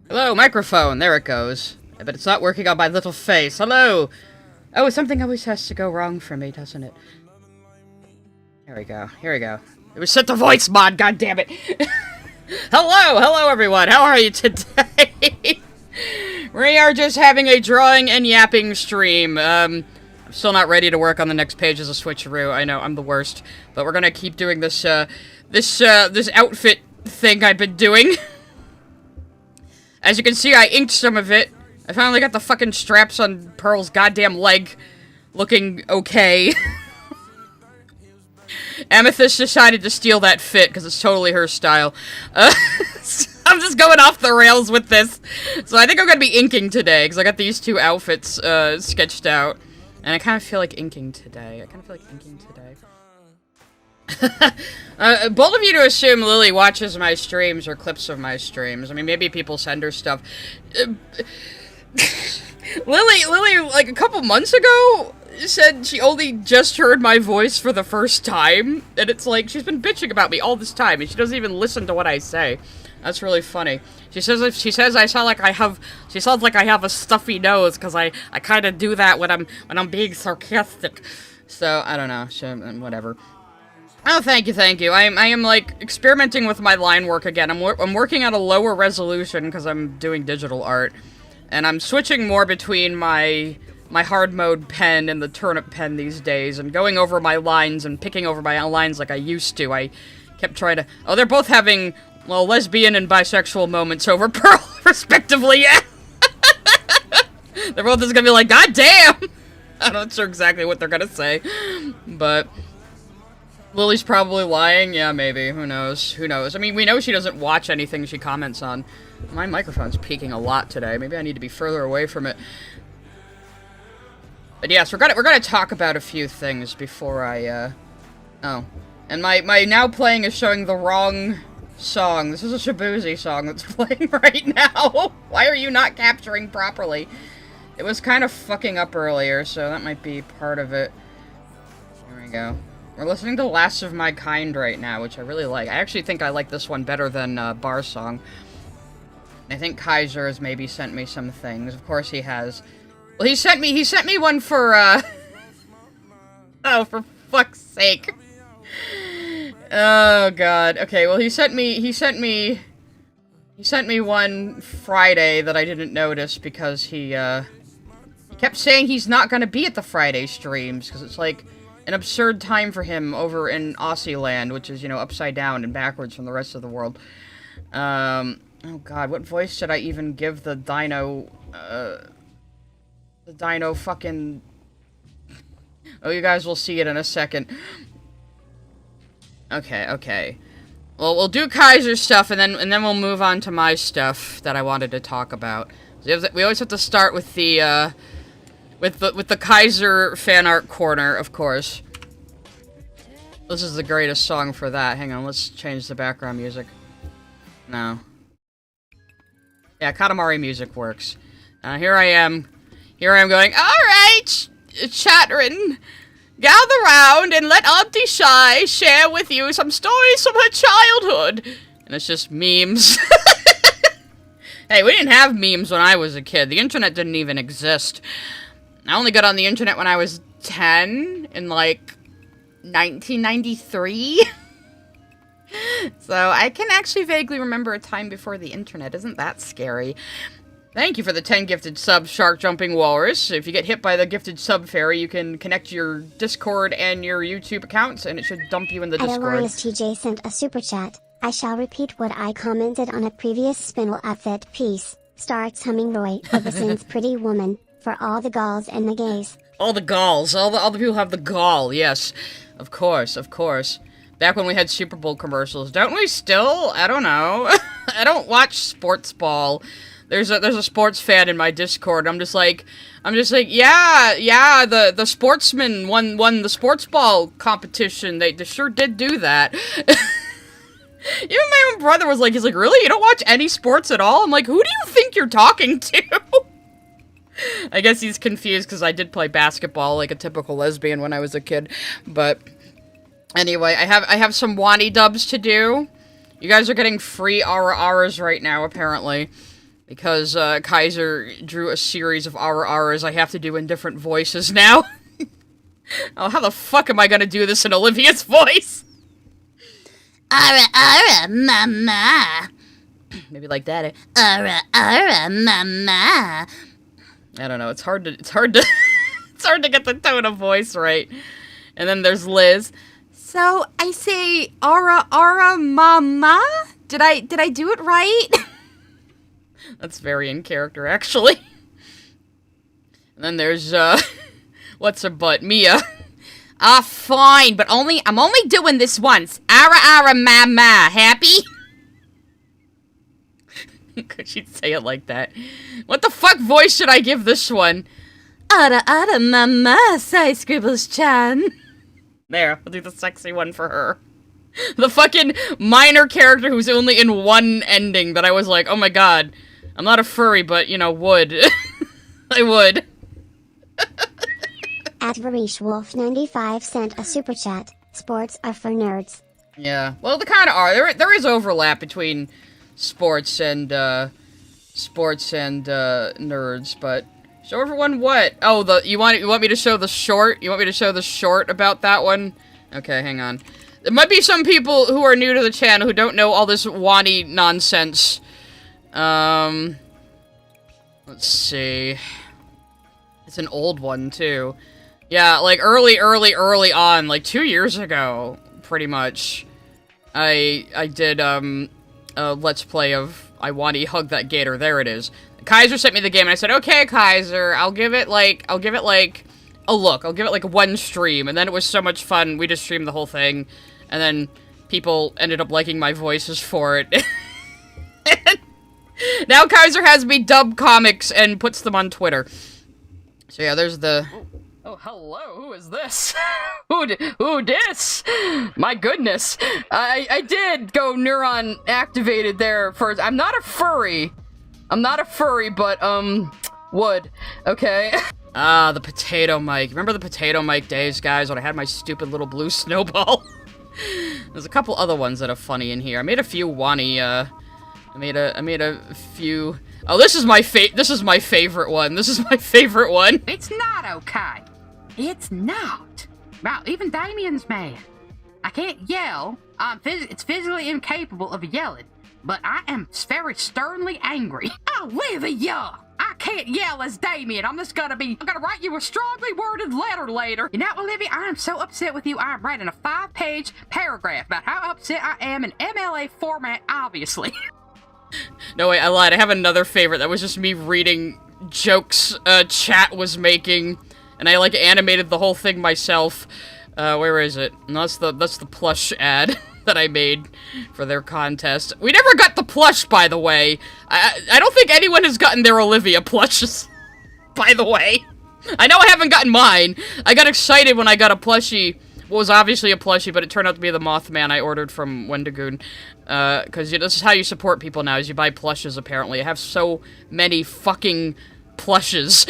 Hello, microphone. There it goes. But it's not working on my little face. Hello. Oh, something always has to go wrong for me, doesn't it? Here we go. Here we go. It was set to voice mod, God damn it. Hello everyone. How are you today? We are just having a drawing and yapping stream. I'm still not ready to work on the next pages of Switcheroo. I know, I'm the worst. But we're gonna keep doing this, this outfit thing I've been doing. As you can see, I inked some of it. I finally got the fucking straps on Pearl's goddamn leg looking okay. Amethyst decided to steal that fit, because it's totally her style. I'm just going off the rails with this. So I think I'm going to be inking today, because I got these two outfits sketched out. And I kind of feel like inking today. Bold of you to assume Lily watches my streams or clips of my streams. I mean, maybe people send her stuff. Lily, like, a couple months ago, said she only just heard my voice for the first time, and it's like, she's been bitching about me all this time, and she doesn't even listen to what I say. That's really funny. She says I sound like I have, she sounds like I have a stuffy nose, because I kind of do that when I'm being sarcastic. So, I don't know, whatever. Oh, thank you. I am, like, experimenting with my line work again. I'm working at a lower resolution, because I'm doing digital art. And I'm switching more between my hard mode pen and the turnip pen these days, and going over my lines and picking over my lines like I used to. I kept trying to... Oh, they're both having, well, lesbian and bisexual moments over Pearl, respectively. They're both just gonna be like, God damn! I'm not sure exactly what they're gonna say, but... Lily's probably lying. Yeah, maybe. Who knows? Who knows? I mean, we know she doesn't watch anything she comments on. My microphone's peaking a lot today. Maybe I need to be further away from it. But yes, we're gonna talk about a few things before I, Oh. And my now playing is showing the wrong song. This is a Shabuzi song that's playing right now. Why are you not capturing properly? It was kind of fucking up earlier, so that might be part of it. There we go. We're listening to Last of My Kind right now, which I really like. I actually think I like this one better than Bar Song. I think Kaiser has maybe sent me some things. Of course he has. Well, he sent me one for, Oh, for fuck's sake. Oh, God. Okay, well, he sent me one Friday that I didn't notice because he kept saying he's not gonna be at the Friday streams, because it's, like, an absurd time for him over in Aussie land, which is, you know, upside down and backwards from the rest of the world. Oh god, what voice should I even give the dino fucking... Oh, you guys will see it in a second. Okay. Well, we'll do Kaiser's stuff, and then we'll move on to my stuff that I wanted to talk about. We always have to start with the, with the Kaiser fan art corner, of course. This is the greatest song for that. Hang on, let's change the background music. No. Yeah, Katamari music works. Here I am going, alright, children, gather round and let Auntie Shy share with you some stories from her childhood. And it's just memes. Hey, we didn't have memes when I was a kid. The internet didn't even exist. I only got on the internet when I was 10, in, like, 1993. So, I can actually vaguely remember a time before the internet. Isn't that scary? Thank you for the 10 gifted subs, Shark Jumping Walrus. If you get hit by the gifted sub fairy, you can connect your Discord and your YouTube accounts, and it should dump you in the Discord. Elias TJ sent a super chat. I shall repeat what I commented on a previous Spinel outfit piece. Starts humming Roy Orbison's Pretty Woman, for all the galls and the gays. All the galls. All the people have the gall, yes. Of course. Back when we had Super Bowl commercials. Don't we still? I don't know. I don't watch sports ball. There's a sports fan in my Discord. I'm just like, yeah, the sportsman won the sports ball competition. They sure did do that. Even my own brother was like, he's like, really? You don't watch any sports at all? I'm like, who do you think you're talking to? I guess he's confused because I did play basketball like a typical lesbian when I was a kid. But anyway, I have some Wani dubs to do. You guys are getting free Ara-Aras right now, apparently. Because Kaiser drew a series of RRs I have to do in different voices now. Oh, how the fuck am I gonna do this in Olivia's voice? Ara, mama. Maybe like that. Ara, mama. I don't know. It's hard to it's hard to get the tone of voice right. And then there's Liz. So I say ara mama? Did I do it right? That's very in character, actually. And then there's what's her butt? Mia. Ah, fine, but I'm only doing this once. Ara mama. Happy? Could she say it like that? What the fuck voice should I give this one? Ara mama, say Scribbles-chan. There, I'll do the sexy one for her. The fucking minor character who's only in one ending that I was like, oh my god, I'm not a furry, but, you know, would. I would. At Varish Wolf 95 sent a super chat. Sports are for nerds. Yeah, well, they kind of are. There is overlap between sports and nerds, but show everyone what? Oh, you want me to show the short? You want me to show the short about that one? Okay, hang on. There might be some people who are new to the channel who don't know all this Wani nonsense. Let's see. It's an old one, too. Yeah, like, early on, like, 2 years ago, pretty much, I did, a Let's Play of I Wani Hug That Gator. There it is. Kaiser sent me the game, and I said, okay, Kaiser, I'll give it, like, a look. I'll give it, like, one stream. And then it was so much fun, we just streamed the whole thing. And then people ended up liking my voices for it. Now Kaiser has me dub comics and puts them on Twitter. So yeah, there's the... Oh, hello, who is this? Who dis? My goodness. I did go neuron activated there first. I'm not a furry, but, would. Okay. Ah, the potato mic. Remember the potato mic days, guys, when I had my stupid little blue snowball? There's a couple other ones that are funny in here. I made a few Wani, I made a few... Oh, this is my favorite one. This is my favorite one. It's not okay. It's not. Well, even Damien's mad. I can't yell. It's physically incapable of yelling, but I am very sternly angry. Olivia! I can't yell as Damien. I'm gonna write you a strongly worded letter later. You know, Olivia, I am so upset with you. I'm writing a 5-page paragraph about how upset I am in MLA format, obviously. No, wait, I lied. I have another favorite that was just me reading jokes chat was making, and I, like, animated the whole thing myself. Where is it? No, that's the plush ad that I made for their contest. We never got the plush, by the way. I don't think anyone has gotten their Olivia plushes, by the way. I know I haven't gotten mine. I got excited when I got a plushie. What was obviously a plushie, but it turned out to be the Mothman I ordered from Wendigoon. Because this is how you support people now, is you buy plushes, apparently. I have so many fucking plushes.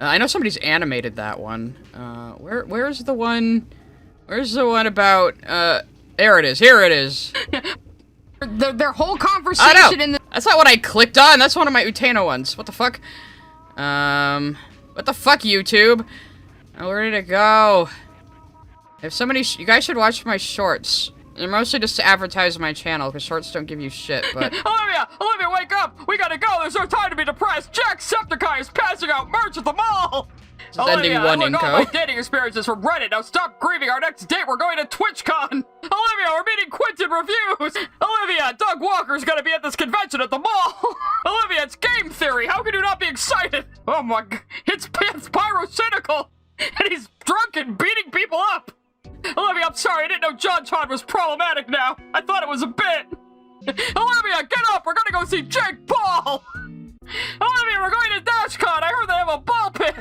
I know somebody's animated that one. Where's the one... Where's the one about, there it is, here it is. Their whole conversation in the- That's not what I clicked on, that's one of my Uteno ones. What the fuck? What the fuck, YouTube? Oh, where did it go? If somebody, you guys should watch my shorts. They're mostly just to advertise my channel, because shorts don't give you shit, but... Olivia, wake up! We gotta go! There's no time to be depressed! Jacksepticeye is passing out merch at the mall! Olivia, I learned all my dating experiences from Reddit. Now stop grieving. Our next date, we're going to TwitchCon. Olivia, we're meeting Quentin Reviews. Olivia, Doug Walker's gonna be at this convention at the mall. Olivia, it's game theory. How can you not be excited? Oh my god, it's pyrocynical. And he's drunk and beating people up. Olivia, I'm sorry. I didn't know John Todd was problematic now. I thought it was a bit. Olivia, get up. We're gonna go see Jake Paul. Olivia, we're going to DashCon. I heard they have a ball pit.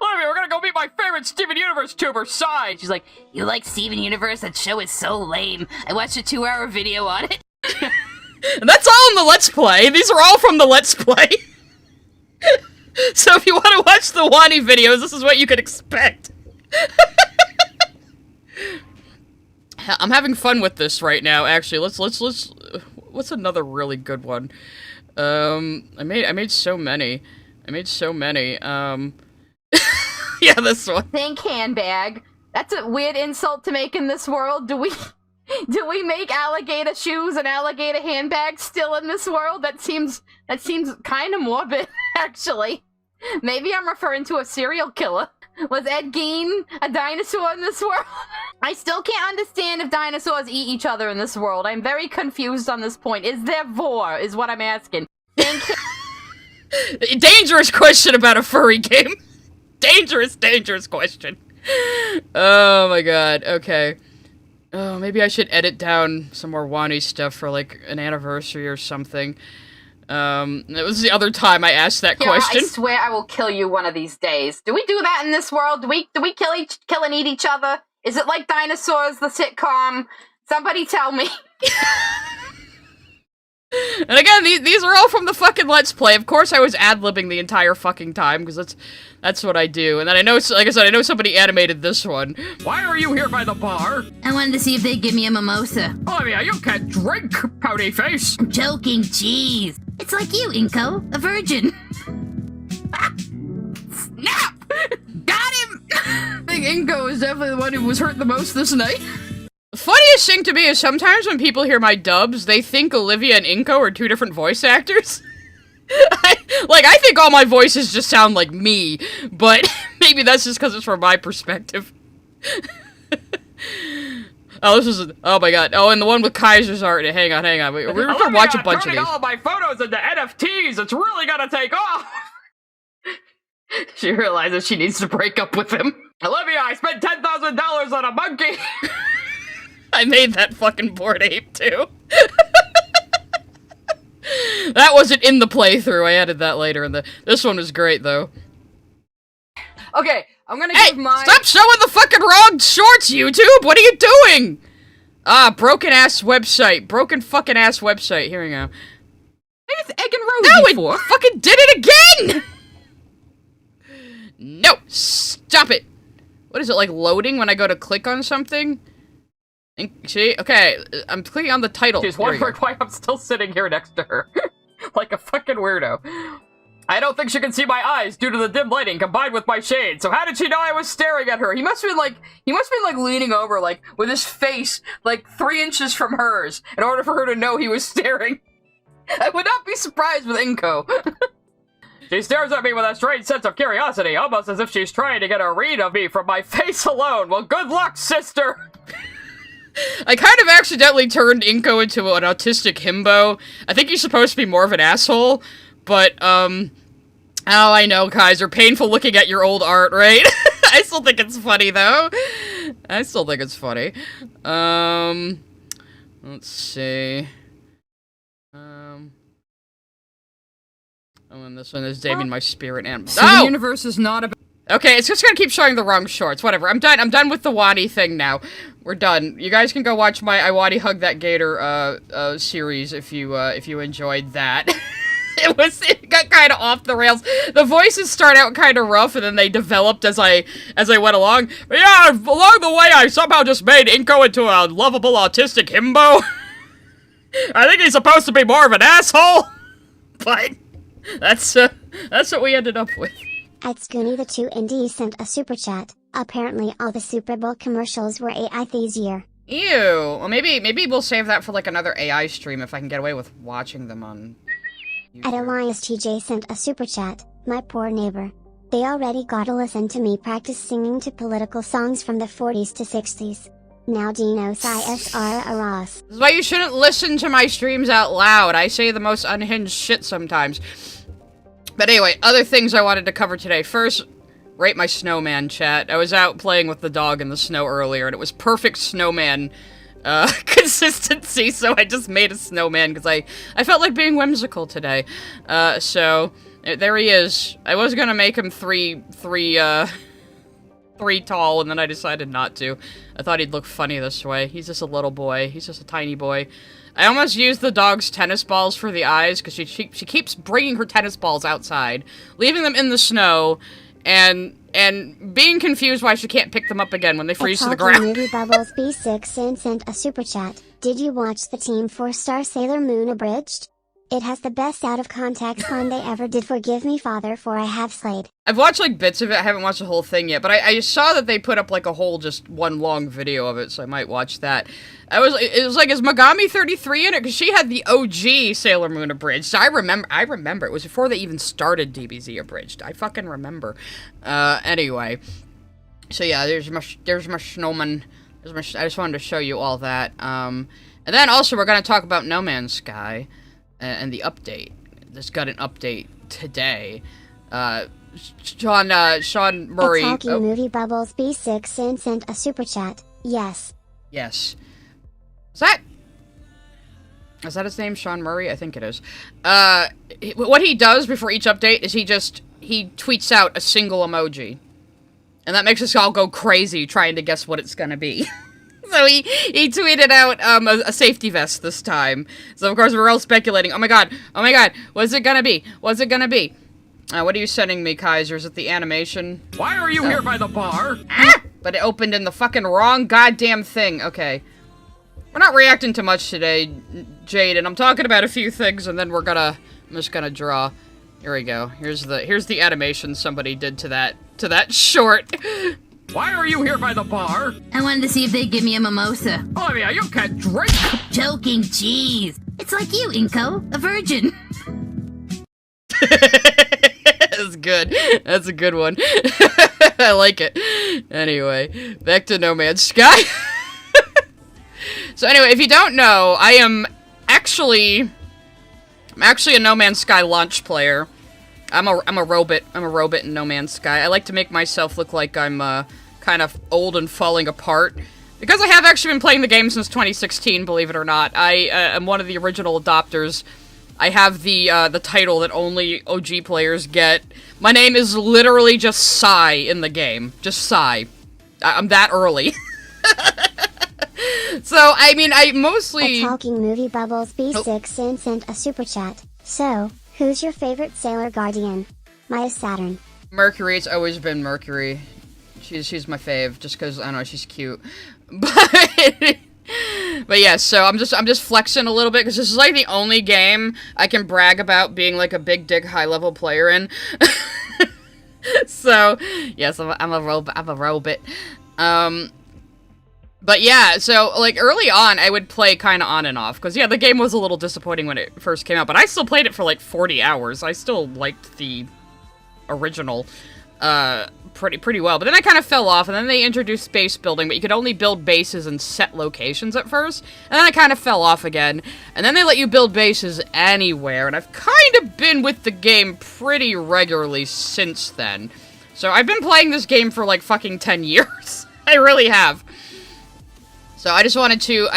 Olivia, we're gonna go meet my favorite Steven Universe tuber, Sai. She's like, you like Steven Universe? That show is so lame. I watched a 2-hour video on it. And that's all in the Let's Play. These are all from the Let's Play. So if you want to watch the Wani videos, this is what you could expect. I'm having fun with this right now, actually. Let's what's another really good one? I made so many. Yeah, this one. Think handbag. That's a weird insult to make in this world. Do we make alligator shoes and alligator handbags still in this world? That seems kind of morbid, actually. Maybe I'm referring to a serial killer. Was Ed Gein a dinosaur in this world? I still can't understand if dinosaurs eat each other in this world. I'm very confused on this point. Is there vor, is what I'm asking. Dangerous question about a furry game. Dangerous question. Oh my god, okay. Oh, maybe I should edit down some more Wani stuff for, like, an anniversary or something. It was the other time I asked that question. I swear I will kill you one of these days. Do we do that in this world? Do we kill and eat each other? Is it like Dinosaurs, the sitcom? Somebody tell me. And again, these are all from the fucking Let's Play. Of course I was ad-libbing the entire fucking time, because that's what I do. And then I know, like I said, I know somebody animated this one. Why are you here by the bar? I wanted to see if they'd give me a mimosa. Olivia, you can't drink, pouty face. I'm joking, jeez. It's like you, Inko, a virgin. Snap! Got him! I think Inko is definitely the one who was hurt the most this night. The funniest thing to me is sometimes when people hear my dubs, they think Olivia and Inko are two different voice actors. I think all my voices just sound like me, but maybe that's just because it's from my perspective. Oh, oh my god. Oh, and the one with Kaiser's art. Hang on. We're gonna watch a bunch of these. All my photos into NFTs, it's really gonna take off! She realizes she needs to break up with him. Olivia, I spent $10,000 on a monkey! I made that fucking Bored Ape, too. That wasn't in the playthrough, I added that later, and this one was great, though. Okay, I'm gonna give my- stop showing the fucking wrong shorts, YouTube! What are you doing? Ah, broken fucking ass website, here we go. It's Egg and Rosie it fucking did it again! No, stop it! What is it, like loading when I go to click on something? See? Okay, I'm clicking on the title. She's wondering why I'm still sitting here next to her. Like a fucking weirdo. I don't think she can see my eyes due to the dim lighting combined with my shade, so how did she know I was staring at her? He must have been leaning over, like, with his face, like, 3 inches from hers, in order for her to know he was staring. I would not be surprised with Inko. She stares at me with a strange sense of curiosity, almost as if she's trying to get a read of me from my face alone. Well, good luck, sister! I kind of accidentally turned Inko into an autistic himbo. I think he's supposed to be more of an asshole, but, oh, I know, Kaiser. Painful looking at your old art, right? I still think it's funny, though. Let's see. Oh, and this one is Damien My Spirit and- So the universe is not about- Okay, it's just gonna keep showing the wrong shorts. Whatever, I'm done with the Wani thing now. We're done. You guys can go watch my I Wani Hug That Gator, series if you enjoyed that. It got kind of off the rails. The voices start out kind of rough, and then they developed as I went along. But yeah, along the way, I somehow just made Inko into a lovable autistic himbo. I think he's supposed to be more of an asshole, but that's what we ended up with. At Scoony the 2 Indies sent a super chat. Apparently all the Super Bowl commercials were AI this year. Ew. Well, maybe we'll save that for like another AI stream if I can get away with watching them on YouTube. At Elias TJ sent a super chat. My poor neighbor. They already gotta listen to me practice singing to political songs from the 40s to 60s. Now Dinos ISR Aras. This is why you shouldn't listen to my streams out loud. I say the most unhinged shit sometimes. But anyway, other things I wanted to cover today. First, rate my snowman, chat. I was out playing with the dog in the snow earlier, and it was perfect snowman consistency, so I just made a snowman because I felt like being whimsical today. So there he is. I was gonna make him three tall, and then I decided not to. I thought he'd look funny this way. He's just a little boy. He's just a tiny boy. I almost used the dog's tennis balls for the eyes, because she keeps bringing her tennis balls outside, leaving them in the snow, and and being confused why she can't pick them up again when they freeze to the Talking ground. Movie Bubbles B6 sent a super chat. Did you watch the Team 4-star Sailor Moon Abridged? It has the best out of context line they ever did. Forgive me, Father, for I have slayed. I've watched, like, bits of it. I haven't watched the whole thing yet, but I saw that they put up, like, a whole, just one long video of it, so I might watch that. It was like, is Megami 33 in it? Because she had the OG Sailor Moon Abridged. I remember. It was before they even started DBZ Abridged. I fucking remember. Anyway. So, yeah, there's my snowman. I just wanted to show you all that. And then, also, we're going to talk about No Man's Sky. And the update. This got an update today. Sean Murray. Talking Movie Bubbles B6 sent a super chat. Yes. Yes. Is that his name? Sean Murray? I think it is. What he does before each update is he tweets out a single emoji. And that makes us all go crazy trying to guess what it's gonna be. So he tweeted out a safety vest this time. So of course we're all speculating. Oh my god, what's it gonna be? What are you sending me, Kaiser? Is it the animation? Why are you here by the bar? But it opened in the fucking wrong goddamn thing. Okay. We're not reacting to much today, Jade, and I'm talking about a few things, and then I'm just gonna draw. Here we go. Here's the animation somebody did to that short. Why are you here by the bar? I wanted to see if they'd give me a mimosa. Olivia, you can't drink! Joking, jeez. It's like you, Inko, a virgin. That's good. That's a good one. I like it. Anyway, back to No Man's Sky. So anyway, if you don't know, I'm actually a No Man's Sky launch player. I'm a robot. I'm a robot in No Man's Sky. I like to make myself look like I'm kind of old and falling apart. Because I have actually been playing the game since 2016, believe it or not. I am one of the original adopters. I have the title that only OG players get. My name is literally just Psy in the game. Just Psy. I'm that early. So, I mean, I mostly... Talking Movie Bubbles B6 sent a super chat. So, who's your favorite Sailor Guardian? Maya Saturn. Mercury, it's always been Mercury. She's my fave, just because, I don't know, she's cute. But yeah, so I'm just flexing a little bit, because this is like the only game I can brag about being like a big dick high level player in. So, yes, I'm a robot. But yeah, so, like, early on, I would play kind of on and off, because, yeah, the game was a little disappointing when it first came out, but I still played it for, like, 40 hours. I still liked the original, pretty well. But then I kind of fell off, and then they introduced base building, but you could only build bases in set locations at first, and then I kind of fell off again, and then they let you build bases anywhere, and I've kind of been with the game pretty regularly since then. So I've been playing this game for, like, fucking 10 years. I really have. So I just wanted to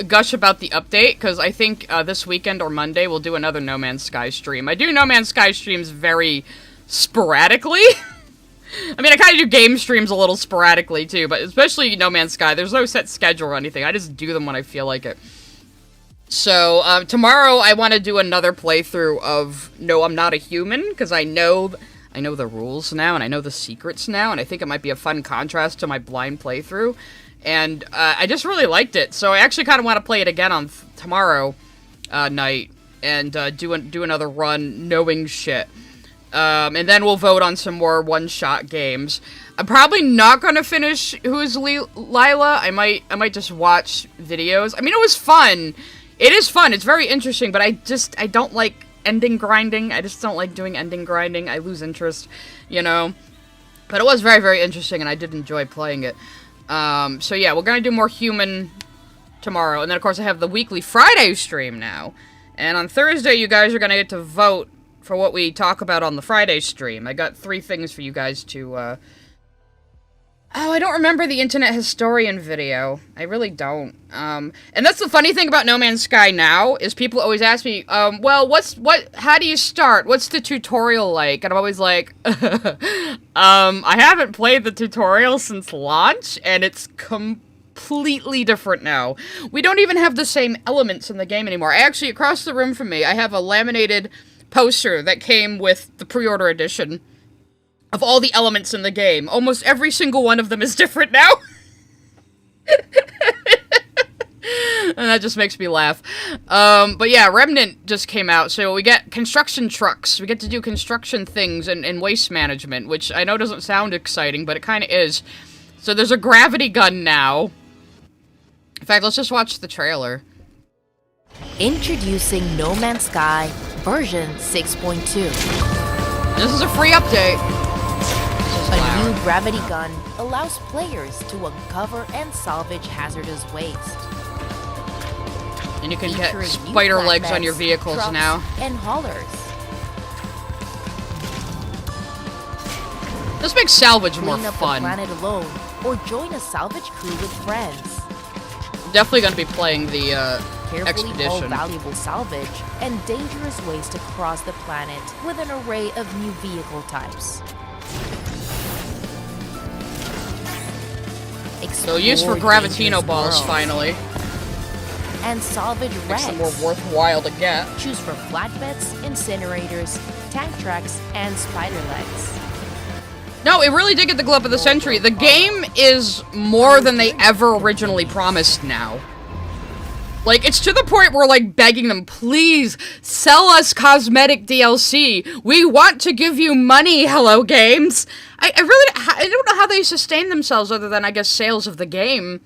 gush about the update, because I think this weekend or Monday we'll do another No Man's Sky stream. I do No Man's Sky streams very sporadically. I mean, I kind of do game streams a little sporadically, too, but especially No Man's Sky, there's no set schedule or anything. I just do them when I feel like it. So, tomorrow I want to do another playthrough of No, I'm Not a Human, because I know the rules now, and I know the secrets now, and I think it might be a fun contrast to my blind playthrough. And I just really liked it, so I actually kind of want to play it again on tomorrow night, and do another run knowing shit. And then we'll vote on some more one-shot games. I'm probably not going to finish Who's Lila. I might just watch videos. I mean, it was fun. It is fun. It's very interesting, but I don't like ending grinding. I just don't like doing ending grinding. I lose interest, you know. But it was very, very interesting, and I did enjoy playing it. So yeah, we're gonna do more human tomorrow, and then of course I have the weekly Friday stream now, and on Thursday you guys are gonna get to vote for what we talk about on the Friday stream. I got 3 things for you guys to, Oh, I don't remember the Internet Historian video. I really don't. And that's the funny thing about No Man's Sky now, is people always ask me, well, how do you start? What's the tutorial like? And I'm always like, I haven't played the tutorial since launch, and it's completely different now. We don't even have the same elements in the game anymore. Actually, across the room from me, I have a laminated poster that came with the pre-order edition of all the elements in the game. Almost every single one of them is different now. And that just makes me laugh. But yeah, Remnant just came out, so we get construction trucks. We get to do construction things and waste management, which I know doesn't sound exciting, but it kind of is. So there's a gravity gun now. In fact, let's just watch the trailer. Introducing No Man's Sky version 6.2. This is a free update. A new gravity gun allows players to uncover and salvage hazardous waste. And you can get Featuring spider new legs on flatbeds, your vehicles trucks, now. and haulers. This makes salvage more Clean up the fun. planet alone, or join a salvage crew with friends. Definitely going to be playing the Carefully haul expedition. valuable salvage and dangerous waste across the planet with an array of new vehicle types. So used for Explore Gravitino dangerous balls, worlds finally. and salvage Makes them wrecks. more worthwhile to get. Choose from flatbeds, incinerators, tank tracks, and spider legs. No, it really did get the glove of the century. The game is more than they ever originally promised now. Like, it's to the point where, like, begging them, please, sell us cosmetic DLC. We want to give you money, Hello Games. I don't know how they sustain themselves other than, I guess, sales of the game.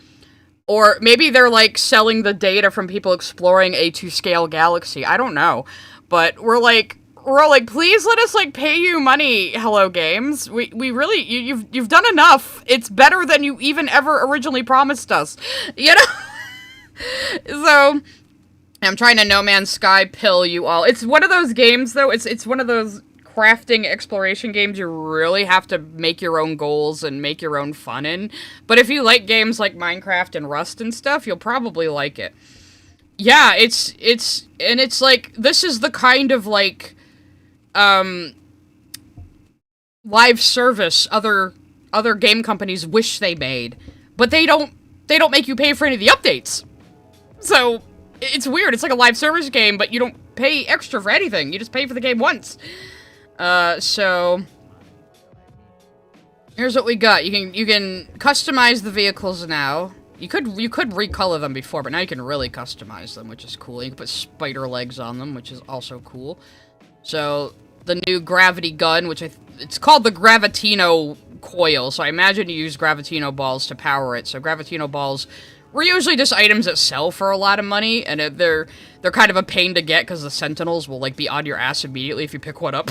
Or maybe they're, like, selling the data from people exploring a 2-scale galaxy. I don't know. But we're all like, please let us, like, pay you money, Hello Games. We really, you've done enough. It's better than you even ever originally promised us. You know? So, I'm trying to No Man's Sky pill you all. It's one of those games, though, it's one of those crafting exploration games you really have to make your own goals and make your own fun in. But if you like games like Minecraft and Rust and stuff, you'll probably like it. Yeah, it's like, this is the kind of, like, live service other game companies wish they made. But they don't make you pay for any of the updates. So, it's weird. It's like a live service game, but you don't pay extra for anything. You just pay for the game once. So... Here's what we got. You can customize the vehicles now. You could recolor them before, but now you can really customize them, which is cool. You can put spider legs on them, which is also cool. So, the new gravity gun, which it's called the Gravitino coil, so I imagine you use Gravitino balls to power it. So Gravitino balls were usually just items that sell for a lot of money, and they're kind of a pain to get because the Sentinels will, like, be on your ass immediately if you pick one up.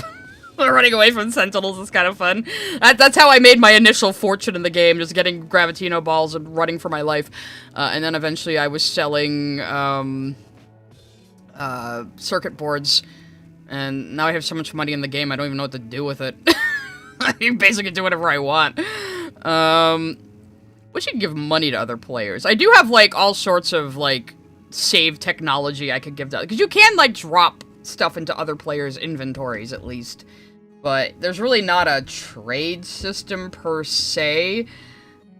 Running away from Sentinels is kind of fun. That's how I made my initial fortune in the game, just getting Gravitino balls and running for my life. And then eventually I was selling circuit boards, and now I have so much money in the game I don't even know what to do with it. I can basically do whatever I want. We should give money to other players. I do have, like, all sorts of, like, save technology I could give to... Because you can, like, drop stuff into other players' inventories, at least. But there's really not a trade system, per se.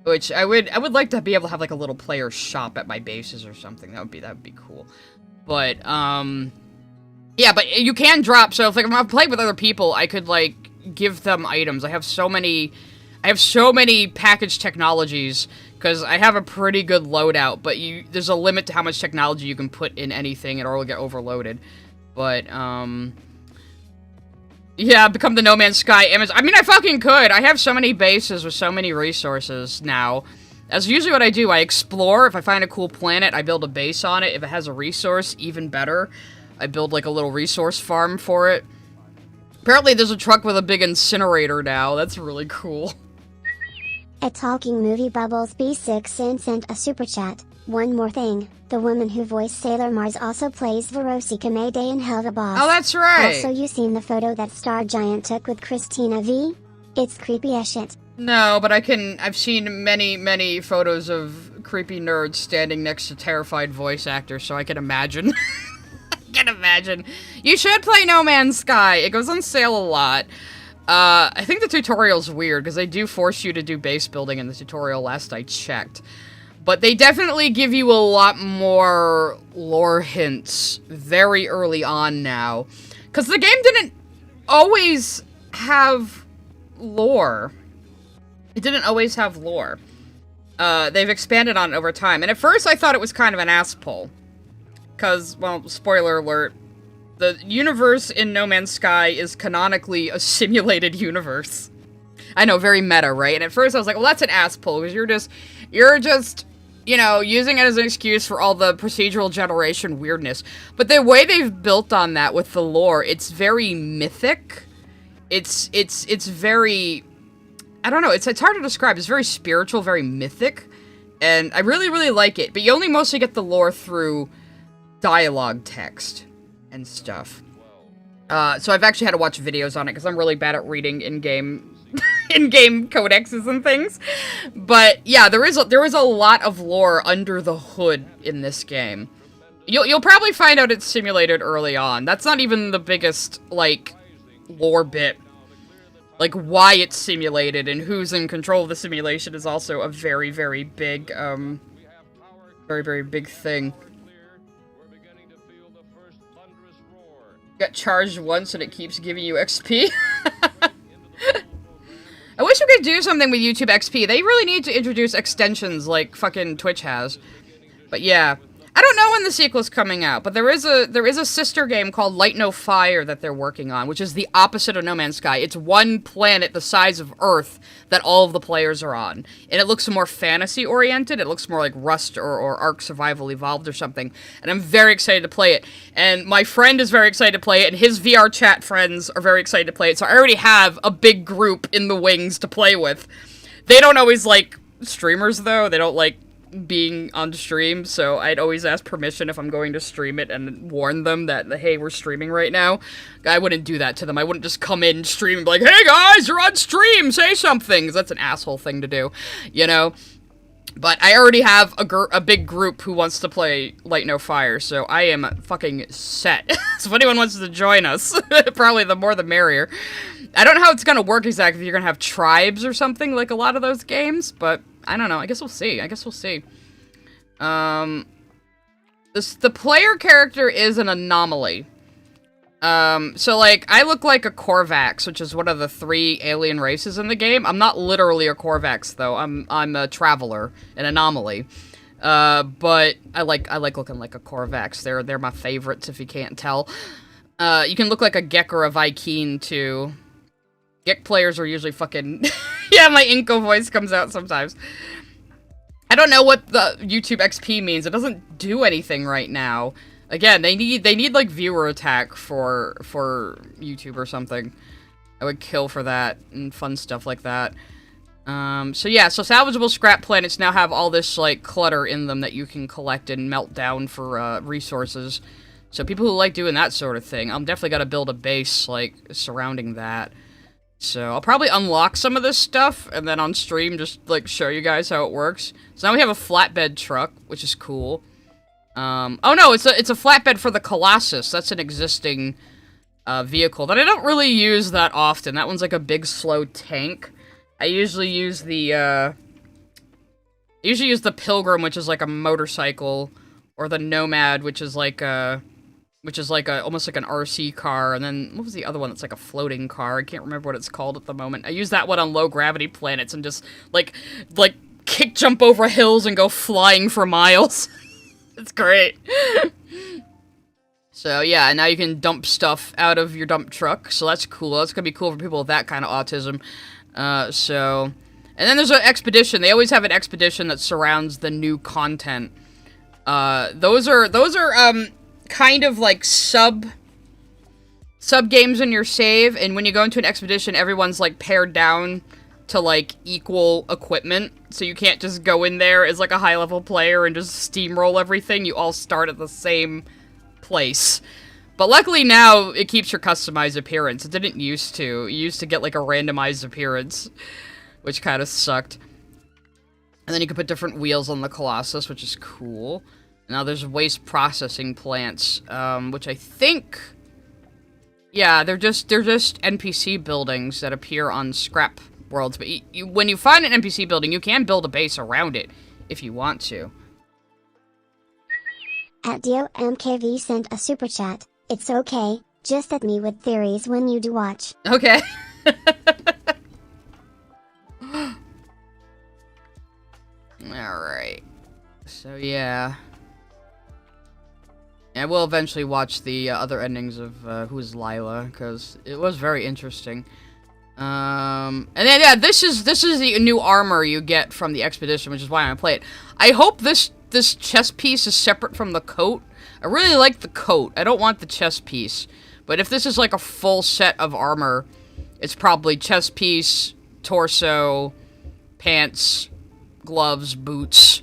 Which I would like to be able to have, like, a little player shop at my bases or something. That would be cool. But, yeah, but you can drop... So, if I'm playing with other people, I could, like, give them items. I have so many packaged technologies, because I have a pretty good loadout, but there's a limit to how much technology you can put in anything, or it'll get overloaded. But, yeah, become the No Man's Sky image. I mean, I fucking could. I have so many bases with so many resources now. That's usually what I do. I explore. If I find a cool planet, I build a base on it. If it has a resource, even better. I build, like, a little resource farm for it. Apparently, there's a truck with a big incinerator now. That's really cool. A Talking Movie Bubbles B6 and sent a super chat. One more thing, the woman who voiced Sailor Mars also plays Verosika Mayday in Helga Boss. Oh, that's right! Also, you seen the photo that Star Giant took with Christina V? It's creepy as shit. No, but I've seen many photos of creepy nerds standing next to terrified voice actors, so I can imagine. I can imagine. You should play No Man's Sky. It goes on sale a lot. I think the tutorial's weird, because they do force you to do base building in the tutorial last I checked. But they definitely give you a lot more lore hints very early on now. Because the game didn't always have lore. It didn't always have lore. They've expanded on it over time. And at first I thought it was kind of an ass pull. Because, well, spoiler alert, the universe in No Man's Sky is canonically a simulated universe. I know, very meta, right? And at first I was like, well, that's an ass pull, because you're just, you know, using it as an excuse for all the procedural generation weirdness. But the way they've built on that with the lore, it's very mythic. It's very, I don't know, it's hard to describe. It's very spiritual, very mythic, and I really, really like it. But you only mostly get the lore through dialogue text and stuff. So I've actually had to watch videos on it, because I'm really bad at reading in-game in-game codexes and things. But yeah, there is a lot of lore under the hood in this game. You'll probably find out it's simulated early on. That's not even the biggest, like, lore bit. Like, why it's simulated and who's in control of the simulation is also a very, very big, very, very big thing. Got charged once and it keeps giving you XP. I wish we could do something with YouTube XP. They really need to introduce extensions like fucking Twitch has. But yeah. I don't know when the sequel's coming out, but there is a sister game called Light No Fire that they're working on, which is the opposite of No Man's Sky. It's one planet the size of Earth that all of the players are on. And it looks more fantasy-oriented. It looks more like Rust or Ark Survival Evolved or something. And I'm very excited to play it. And my friend is very excited to play it, and his VR chat friends are very excited to play it. So I already have a big group in the wings to play with. They don't always like streamers, though. They don't like being on stream, so I'd always ask permission if I'm going to stream it and warn them that, hey, we're streaming right now. I wouldn't do that to them. I wouldn't just come in stream and be like, hey guys, you're on stream, say something, 'cause that's an asshole thing to do, you know? But I already have a big group who wants to play Light No Fire, so I am fucking set. So if anyone wants to join us, probably the more the merrier. I don't know how it's gonna work exactly, if you're gonna have tribes or something like a lot of those games, but I don't know. I guess we'll see. The player character is an anomaly. So, like, I look like a Korvax, which is one of the 3 alien races in the game. I'm not literally a Korvax, though. I'm a Traveler, an anomaly. But I like looking like a Korvax. They're my favorites, if you can't tell. You can look like a Gek or a Vy'keen, too. Gek players are usually fucking... Yeah, my Inko voice comes out sometimes. I don't know what the YouTube XP means. It doesn't do anything right now. Again, they need like viewer attack for YouTube or something. I would kill for that and fun stuff like that. So yeah, so salvageable scrap planets now have all this like clutter in them that you can collect and melt down for resources. So people who like doing that sort of thing, I'm definitely gotta build a base like surrounding that. So I'll probably unlock some of this stuff, and then on stream just, like, show you guys how it works. So now we have a flatbed truck, which is cool. Oh no, it's a flatbed for the Colossus. That's an existing, vehicle that I don't really use that often. That one's like a big, slow tank. I usually use the, Pilgrim, which is like a motorcycle, or the Nomad, which is like almost like an RC car, and then, what was the other one that's like a floating car? I can't remember what it's called at the moment. I use that one on low-gravity planets and just, like, kick jump over hills and go flying for miles. It's great. So, yeah, and now you can dump stuff out of your dump truck, so that's cool. That's gonna be cool for people with that kind of autism. And then there's an expedition. They always have an expedition that surrounds the new content. Those are kind of like sub games in your save, and when you go into an expedition, everyone's like pared down to like equal equipment, so you can't just go in there as like a high level player and just steamroll everything. You all start at the same place. But luckily now it keeps your customized appearance. It didn't used to. You used to get like a randomized appearance, which kind of sucked. And then you can put different wheels on the Colossus, which is cool. Now there's waste processing plants, which I think, yeah, they're just NPC buildings that appear on scrap worlds. But when you find an NPC building, you can build a base around it if you want to. At Dio MKV sent a super chat. It's okay, just at me with theories when you do watch. Okay. So yeah. I will eventually watch the other endings of Who's Lila, because it was very interesting. And then yeah, this is the new armor you get from the expedition, which is why I'm gonna play it. I hope this chest piece is separate from the coat. I really like the coat. I don't want the chest piece. But if this is like a full set of armor, it's probably chest piece, torso, pants, gloves, boots.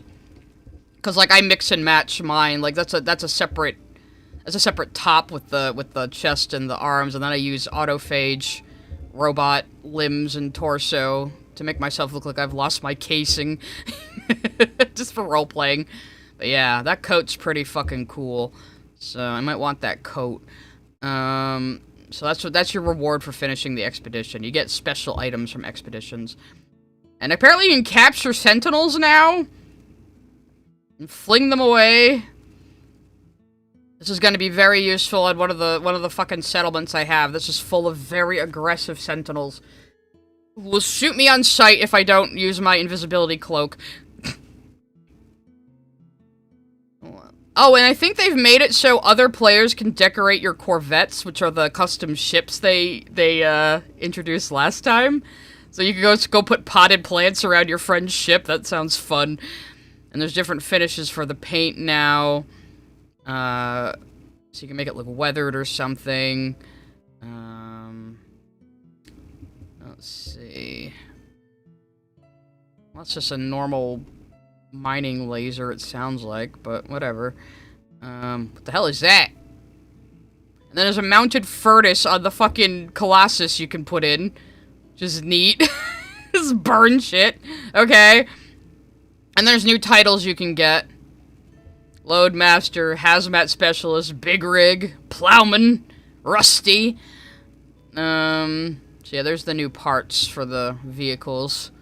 Cause like I mix and match mine. Like that's a separate top with the chest and the arms, and then I use autophage, robot limbs and torso to make myself look like I've lost my casing, just for role playing. But yeah, that coat's pretty fucking cool. So I might want that coat. So that's your reward for finishing the expedition. You get special items from expeditions, and apparently you can capture sentinels now and fling them away. This is going to be very useful at one of the fucking settlements I have. This is full of very aggressive sentinels who will shoot me on sight if I don't use my invisibility cloak. Oh, and I think they've made it so other players can decorate your Corvettes, which are the custom ships they introduced last time. So you can go put potted plants around your friend's ship. That sounds fun. And there's different finishes for the paint now. So you can make it look weathered or something. Let's see. Well, that's just a normal mining laser, it sounds like, but whatever. What the hell is that? And then there's a mounted furnace on the fucking Colossus you can put in, which is neat. This burn shit. Okay. And there's new titles you can get. Loadmaster, Hazmat Specialist, Big Rig, Plowman, Rusty. So yeah, there's the new parts for the vehicles.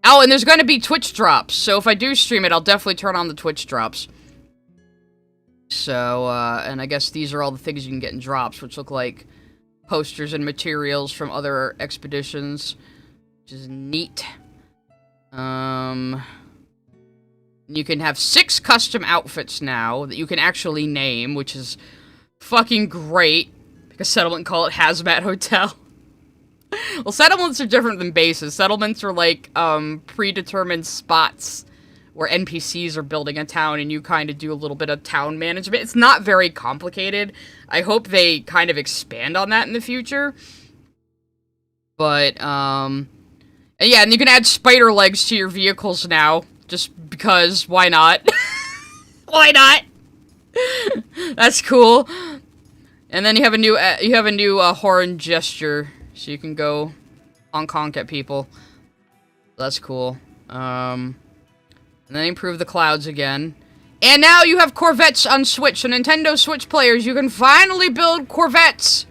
Oh, and there's going to be Twitch drops, so if I do stream it, I'll definitely turn on the Twitch drops. So, and I guess these are all the things you can get in drops, which look like posters and materials from other expeditions, which is neat. You can have 6 custom outfits now that you can actually name, which is fucking great, because Settlement call it Hazmat Hotel. Well, settlements are different than bases. Settlements are like, predetermined spots where NPCs are building a town and you kind of do a little bit of town management. It's not very complicated. I hope they kind of expand on that in the future. But, and yeah, and you can add spider legs to your vehicles now, just because, why not? Why not? That's cool. And then you have a new horn gesture. So you can go honk at people. That's cool. And then improve the clouds again. And now you have Corvettes on Switch. So Nintendo Switch players, you can finally build Corvettes!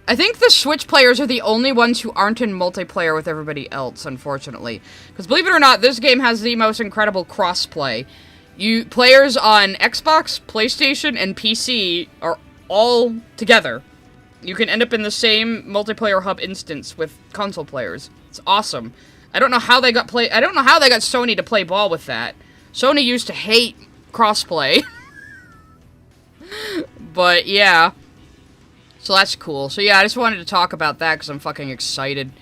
I think the Switch players are the only ones who aren't in multiplayer with everybody else, unfortunately. Because believe it or not, this game has the most incredible crossplay. Players on Xbox, PlayStation, and PC are all together. You can end up in the same multiplayer hub instance with console players. It's awesome. I don't know how they got Sony to play ball with that. Sony used to hate crossplay. But yeah. So that's cool. So yeah, I just wanted to talk about that because I'm fucking excited.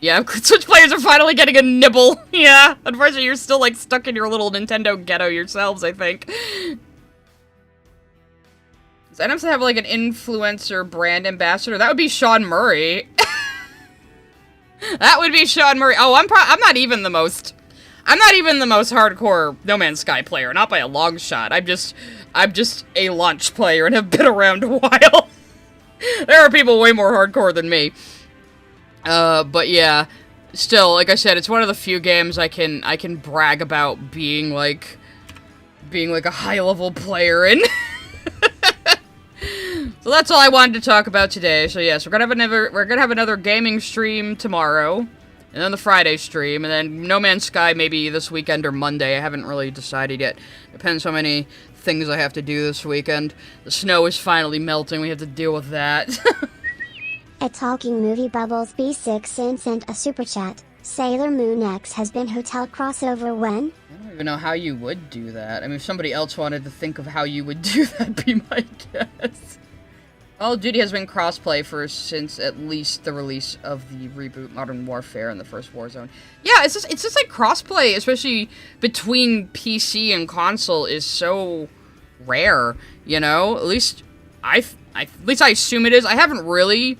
Yeah, Switch players are finally getting a nibble. Yeah, unfortunately you're still like stuck in your little Nintendo ghetto yourselves, I think. I'd have to have like an influencer brand ambassador. That would be Sean Murray. That would be Sean Murray. Oh, I'm not even the most hardcore No Man's Sky player, not by a long shot. I'm just a launch player and have been around a while. There are people way more hardcore than me. But yeah, still, like I said, it's one of the few games I can brag about being like a high-level player in. So that's all I wanted to talk about today. So yes, we're gonna have another gaming stream tomorrow, and then the Friday stream, and then No Man's Sky maybe this weekend or Monday. I haven't really decided yet. Depends how many things I have to do this weekend. The snow is finally melting. We have to deal with that. A Talking Movie Bubbles B6 sent a super chat. Sailor Moon X has been hotel crossover when? even know how you would do that. I mean, if somebody else wanted to think of how you would do that, be my guess. Call of Duty has been crossplay since at least the release of the reboot Modern Warfare and the first Warzone. Yeah, it's just like crossplay, especially between PC and console, is so rare. You know, at least I assume it is. I haven't really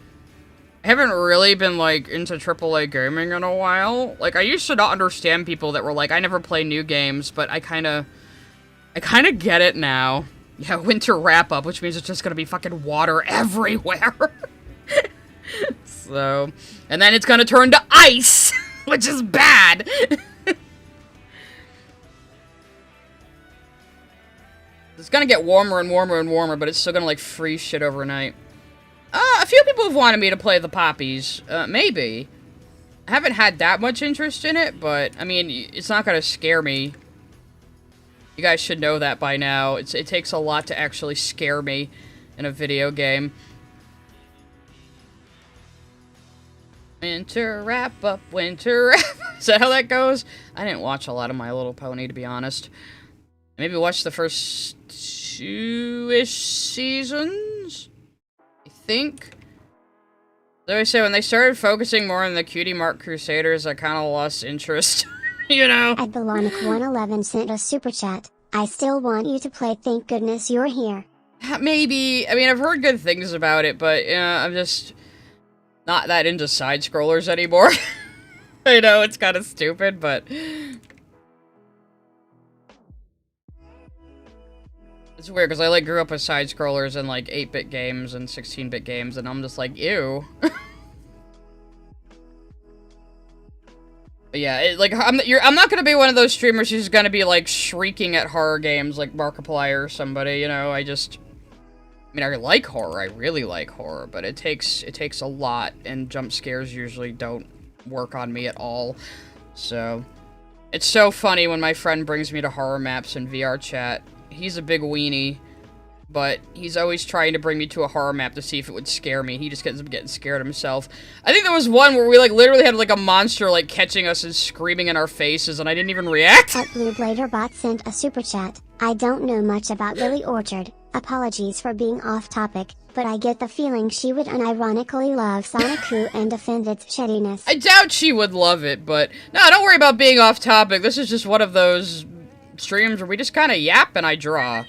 been like into AAA gaming in a while. Like, I used to not understand people that were like, I never play new games, but I kind of get it now. Yeah, winter wrap-up, which means it's just gonna be fucking water everywhere. So, and then it's gonna turn to ice, which is bad. It's gonna get warmer and warmer and warmer, but it's still gonna, like, freeze shit overnight. A few people have wanted me to play the Poppies. Maybe. I haven't had that much interest in it, but, I mean, it's not gonna scare me. You guys should know that by now. It takes a lot to actually scare me in a video game. Winter wrap-up, winter wrap-up. Is that how that goes? I didn't watch a lot of My Little Pony, to be honest. Maybe watch the first 2-ish seasons? I think. So I say, when they started focusing more on the Cutie Mark Crusaders, I kind of lost interest. You know? Adbalonic111 sent a super chat. I still want you to play Thank Goodness You're Here. Maybe. I mean, I've heard good things about it, but I'm just not that into side-scrollers anymore. I know, it's kind of stupid, but it's weird, because I, like, grew up with side-scrollers and, like, 8-bit games and 16-bit games, and I'm just like, ew. But yeah, I'm not gonna be one of those streamers who's gonna be, like, shrieking at horror games like Markiplier or somebody, you know. I mean, I like horror, I really like horror, but it takes a lot, and jump scares usually don't work on me at all. So, it's so funny when my friend brings me to horror maps in VR chat. He's a big weenie, but he's always trying to bring me to a horror map to see if it would scare me. He just ends up getting scared himself. I think there was one where we, like, literally had, like, a monster, like, catching us and screaming in our faces, and I didn't even react. Blue Blader Bot sent a super chat. I don't know much about Lily Orchard. Apologies for being off topic, but I get the feeling she would unironically love Sonic Crew and defend its shittiness. I doubt she would love it, but no, don't worry about being off topic. This is just one of those streams where we just kind of yap and I draw.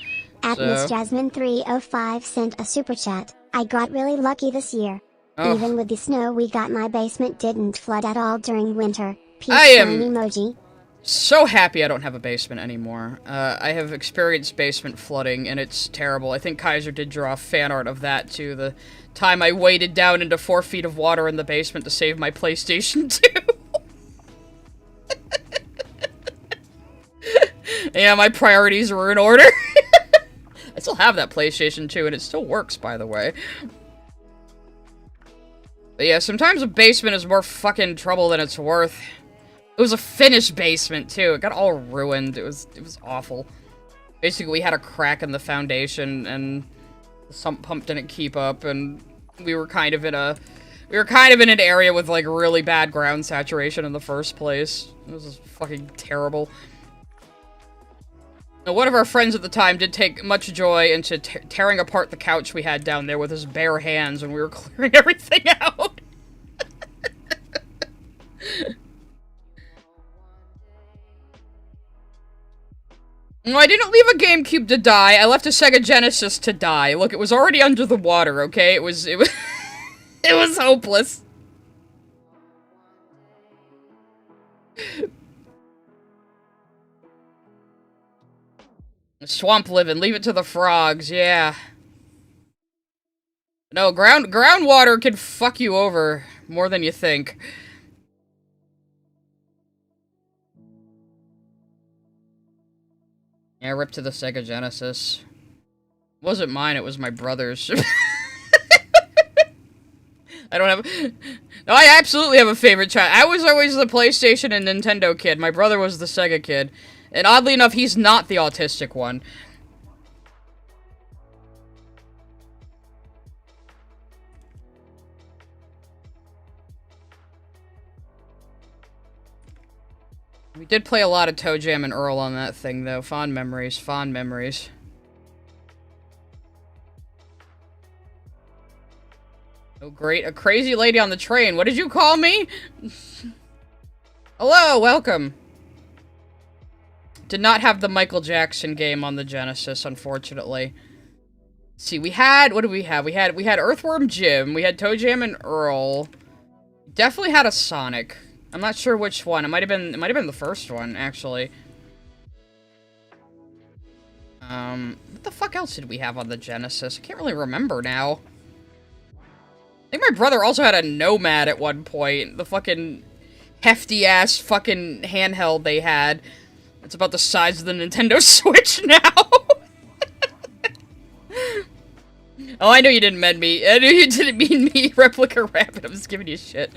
Miss Jasmine 305 sent a super chat. I got really lucky this year. Oh. Even with the snow we got, my basement didn't flood at all during winter. Peace I am sign emoji. So happy I don't have a basement anymore. I have experienced basement flooding, and it's terrible. I think Kaiser did draw fan art of that, too. The time I waded down into 4 feet of water in the basement to save my PlayStation 2. Yeah, my priorities were in order. I still have that PlayStation 2, and it still works, by the way. But yeah, sometimes a basement is more fucking trouble than it's worth. It was a finished basement, too. It got all ruined. It was awful. Basically, we had a crack in the foundation, and the sump pump didn't keep up, and we were kind of in an area with, like, really bad ground saturation in the first place. It was just fucking terrible. Now, one of our friends at the time did take much joy into tearing apart the couch we had down there with his bare hands when we were clearing everything out. No, I didn't leave a GameCube to die. I left a Sega Genesis to die. Look, it was already under the water, okay? It was it was hopeless. Swamp living, leave it to the frogs, yeah. No, groundwater can fuck you over more than you think. Yeah, rip to the Sega Genesis. It wasn't mine, it was my brother's. I don't have... No, I absolutely have a favorite child. I was always the PlayStation and Nintendo kid. My brother was the Sega kid. And oddly enough, he's not the autistic one. We did play a lot of Toe Jam and Earl on that thing, though. Fond memories, fond memories. Oh, great. A crazy lady on the train. What did you call me? Hello, welcome. Did not have the Michael Jackson game on the Genesis, unfortunately. Let's see, we had... What did we have? We had Earthworm Jim. We had Toe Jam and Earl. Definitely had a Sonic. I'm not sure which one. It might have been the first one, actually. What the fuck else did we have on the Genesis? I can't really remember now. I think my brother also had a Nomad at one point. The fucking hefty-ass fucking handheld they had. It's about the size of the Nintendo Switch now. Oh, I know you didn't mean me. I knew you didn't mean me, Replica Rabbit. I'm just giving you shit.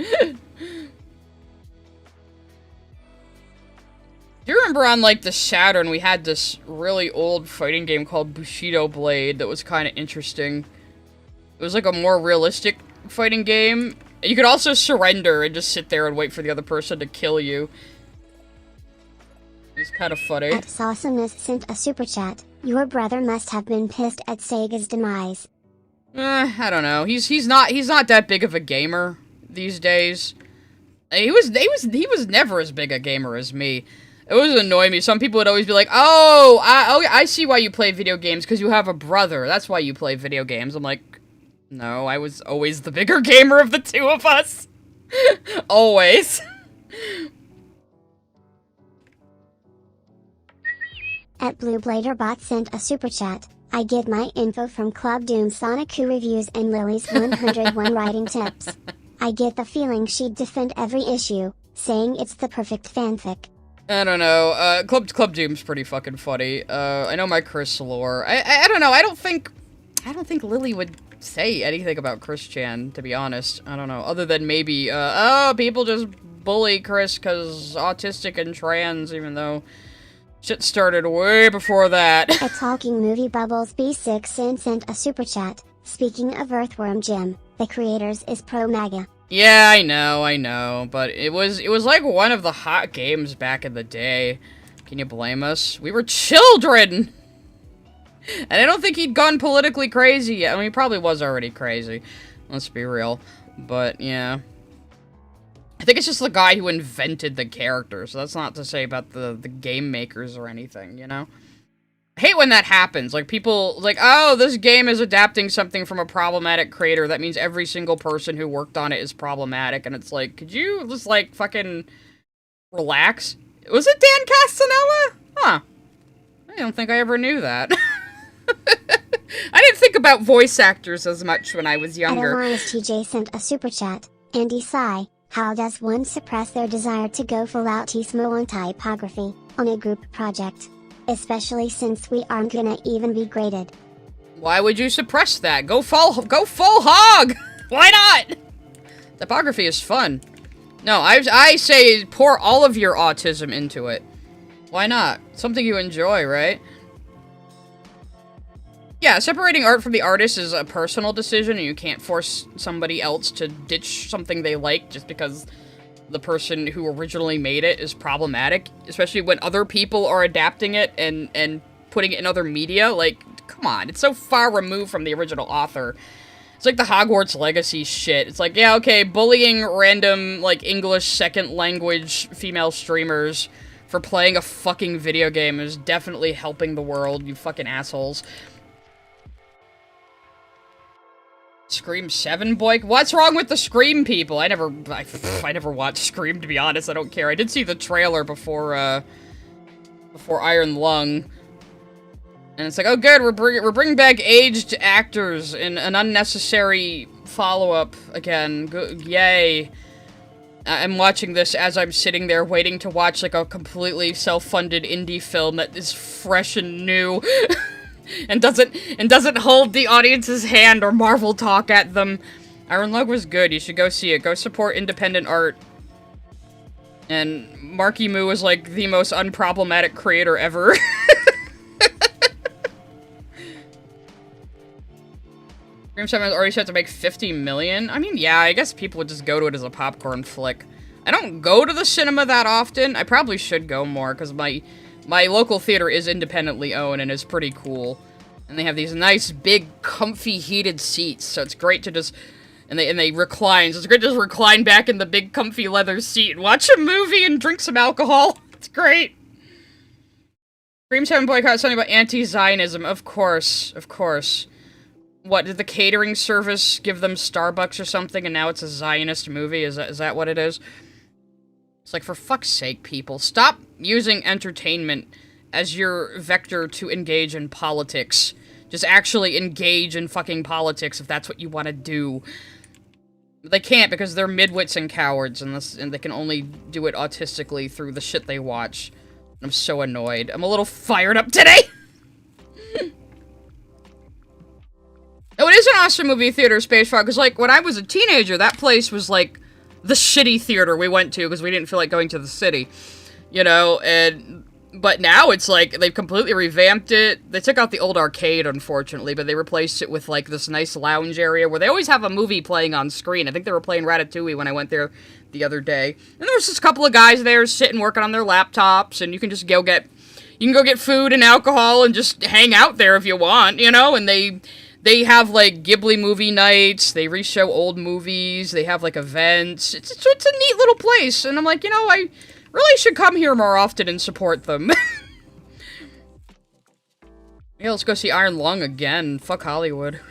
Do you remember on, like, the Saturn, we had this really old fighting game called Bushido Blade that was kind of interesting. It was, like, a more realistic fighting game. You could also surrender and just sit there and wait for the other person to kill you. It's kind of funny. At Sauciness sent a super chat. Your brother must have been pissed at Sega's demise. I don't know. He's not that big of a gamer these days. He was never as big a gamer as me. It was annoying me. Some people would always be like, "Oh, I see why you play video games, because you have a brother. That's why you play video games." I'm like, no, I was always the bigger gamer of the two of us. Always. At Blue Bladerbot sent a super chat. I get my info from Club Doom Sonic Who reviews and Lily's 101 writing tips. I get the feeling she'd defend every issue, saying it's the perfect fanfic. I don't know. Club Doom's pretty fucking funny. I know my Chris lore. I don't know. I don't think Lily would say anything about Chris Chan, to be honest. I don't know. Other than maybe, oh, people just bully Chris because autistic and trans, even though shit started way before that. A Talking Movie Bubbles B6 sent a super chat. Speaking of Earthworm Jim, the creators is pro MAGA. Yeah, I know, but it was like one of the hot games back in the day. Can you blame us? We were children! And I don't think he'd gone politically crazy yet. I mean, he probably was already crazy. Let's be real. But, yeah. I think it's just the guy who invented the character, so that's not to say about the game makers or anything, you know? I hate when that happens. Like, people, like, oh, this game is adapting something from a problematic creator. That means every single person who worked on it is problematic. And it's like, could you just, like, fucking relax? Was it Dan Castanella? Huh. I don't think I ever knew that. I didn't think about voice actors as much when I was younger. Elias TJ sent a super chat. Andy Sai, how does one suppress their desire to go full autismo on typography on a group project? Especially since we aren't gonna even be graded. Why would you suppress that? Go full hog! Why not? Typography is fun. No, I say pour all of your autism into it. Why not? Something you enjoy, right? Yeah, separating art from the artist is a personal decision, and you can't force somebody else to ditch something they like just because the person who originally made it is problematic, especially when other people are adapting it and putting it in other media. Like, come on, it's so far removed from the original author. It's like the Hogwarts Legacy shit. It's like, yeah, okay, bullying random, like, English second language female streamers for playing a fucking video game is definitely helping the world, you fucking assholes. Scream 7 boy? What's wrong with the Scream people? I never watched Scream, to be honest. I don't care. I did see the trailer before Iron Lung. And it's like, oh good, we're bringing back aged actors in an unnecessary follow-up again. Yay. I'm watching this as I'm sitting there waiting to watch, like, a completely self-funded indie film that is fresh and new. and doesn't hold the audience's hand or Marvel talk at them. Iron Lung was good. You should go see it. Go support independent art. And Marky Moo is like the most unproblematic creator ever. Scream 7 is already set to make $50 million. I mean, yeah, I guess people would just go to it as a popcorn flick. I don't go to the cinema that often. I probably should go more, because my local theater is independently owned and is pretty cool. And they have these nice, big, comfy, heated seats, so it's great to just... And they recline, so it's great to just recline back in the big, comfy leather seat and watch a movie and drink some alcohol. It's great. Screams haven't boycotted something about anti-Zionism. Of course, of course. What, did the catering service give them Starbucks or something, and now it's a Zionist movie? Is that what it is? It's like, for fuck's sake, people. Stop using entertainment as your vector to engage in politics. Just actually engage in fucking politics if that's what you want to do. They can't because they're midwits and cowards, and they can only do it autistically through the shit they watch. I'm so annoyed. I'm a little fired up today! Oh, it is an awesome movie theater, Space Frog, because, like, when I was a teenager, that place was, like, the shitty theater we went to, because we didn't feel like going to the city. You know, but now it's like, they've completely revamped it. They took out the old arcade, unfortunately, but they replaced it with, like, this nice lounge area where they always have a movie playing on screen. I think they were playing Ratatouille when I went there the other day. And there was just a couple of guys there sitting, working on their laptops, and you can just go get food and alcohol and just hang out there if you want, you know? And they have, like, Ghibli movie nights, they reshow old movies, they have, like, events. It's a neat little place, and I'm like, you know, I really should come here more often and support them. Yeah, let's go see Iron Lung again. Fuck Hollywood.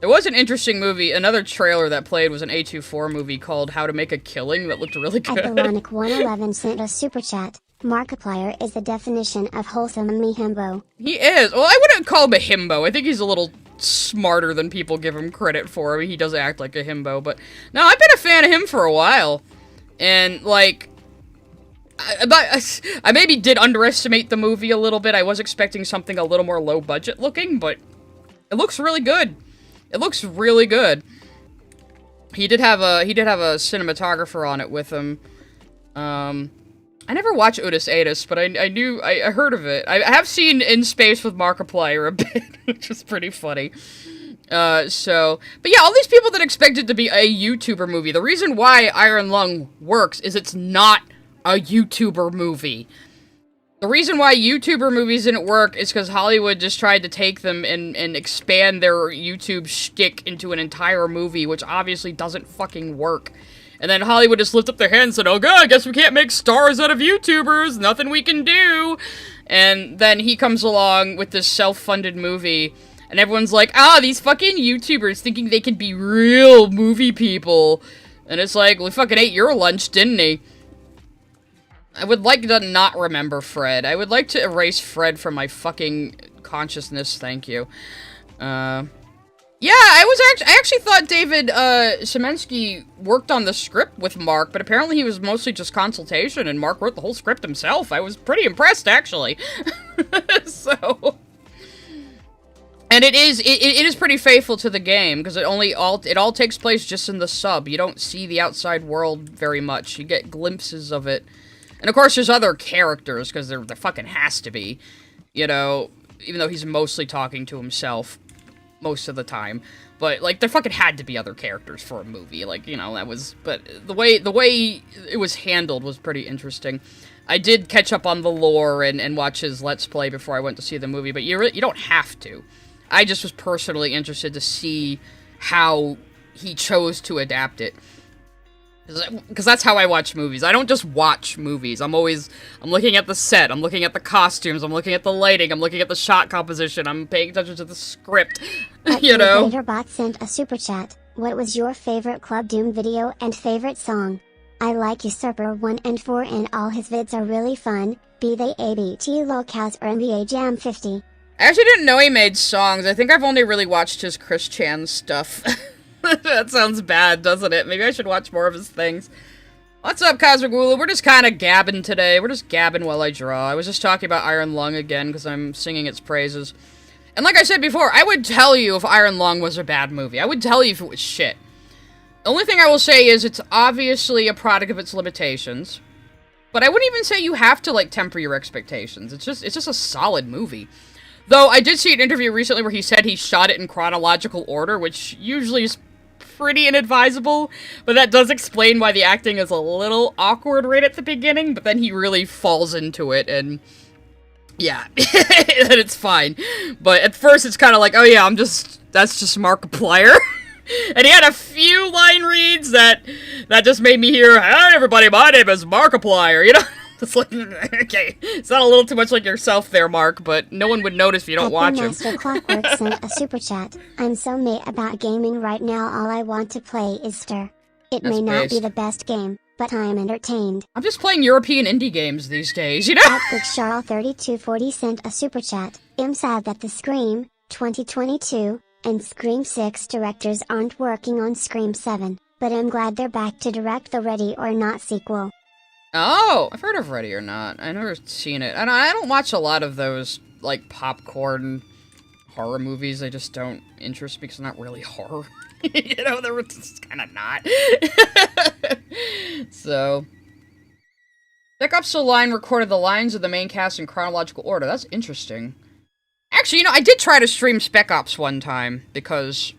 There was an interesting movie, another trailer that played was an A24 movie called How to Make a Killing that looked really good. Athelonic111 sent a super chat. Markiplier is the definition of wholesome himbo. He is. Well, I wouldn't call him a himbo. I think he's a little smarter than people give him credit for. I mean, he does act like a himbo, but no, I've been a fan of him for a while. And, like, I maybe did underestimate the movie a little bit. I was expecting something a little more low budget looking, but it looks really good. It looks really good. He did have a cinematographer on it with him. I never watched Otis Atis, but I heard of it. I have seen In Space with Markiplier a bit, which is pretty funny. But yeah, all these people that expect it to be a YouTuber movie, the reason why Iron Lung works is it's not a YouTuber movie. The reason why YouTuber movies didn't work is because Hollywood just tried to take them and expand their YouTube shtick into an entire movie, which obviously doesn't fucking work. And then Hollywood just lifted up their hands and said, oh god, I guess we can't make stars out of YouTubers, nothing we can do. And then he comes along with this self-funded movie, and everyone's like, these fucking YouTubers thinking they can be real movie people. And it's like, well, he fucking ate your lunch, didn't he? I would like to not remember Fred. I would like to erase Fred from my fucking consciousness, thank you. Yeah, I actually thought David, Semensky worked on the script with Mark, but apparently he was mostly just consultation, and Mark wrote the whole script himself. I was pretty impressed, actually. So... And it is pretty faithful to the game, because it all takes place just in the sub. You don't see the outside world very much. You get glimpses of it. And of course there's other characters, because there fucking has to be. You know, even though he's mostly talking to himself most of the time. But, like, there fucking had to be other characters for a movie. Like, you know, that was... But the way it was handled was pretty interesting. I did catch up on the lore and watch his Let's Play before I went to see the movie, but you don't have to. I just was personally interested to see how he chose to adapt it. Because that's how I watch movies. I don't just watch movies. I'm looking at the set, I'm looking at the costumes, I'm looking at the lighting, I'm looking at the shot composition, I'm paying attention to the script, you know? Bot sent a super chat. What was your favorite Club Doom video and favorite song? I like Usurper 1 and 4 and all his vids are really fun, be they ABT Lolcats or NBA Jam 50. I actually didn't know he made songs. I think I've only really watched his Chris Chan stuff. That sounds bad, doesn't it? Maybe I should watch more of his things. What's up, Cosmic Wooloo? We're just kind of gabbing today. We're just gabbing while I draw. I was just talking about Iron Lung again because I'm singing its praises. And like I said before, I would tell you if Iron Lung was a bad movie. I would tell you if it was shit. The only thing I will say is it's obviously a product of its limitations. But I wouldn't even say you have to, like, temper your expectations. It's just a solid movie. Though, I did see an interview recently where he said he shot it in chronological order, which usually is pretty inadvisable, but that does explain why the acting is a little awkward right at the beginning, but then he really falls into it, and yeah, then it's fine. But at first it's kind of like, oh yeah, that's just Markiplier. And he had a few line reads that just made me hear, "Hi everybody, my name is Markiplier," you know? It's like, okay, it's not a little too much like yourself there, Mark, but no one would notice if you don't watch him. Master Clockwork sent a super chat. I'm so meh about gaming right now, all I want to play is Stir. It may not be the best game, but I'm entertained. I'm just playing European indie games these days, you know? At BigCharl3240 sent a super chat. I'm sad that the Scream 2022 and Scream 6 directors aren't working on Scream 7, but I'm glad they're back to direct the Ready or Not sequel. Oh, I've heard of Ready or Not. I've never seen it. And I don't watch a lot of those, like, popcorn horror movies. They just don't interest me because they're not really horror. You know, they're just kind of not. So, Spec Ops The Line recorded the lines of the main cast in chronological order. That's interesting. Actually, you know, I did try to stream Spec Ops one time because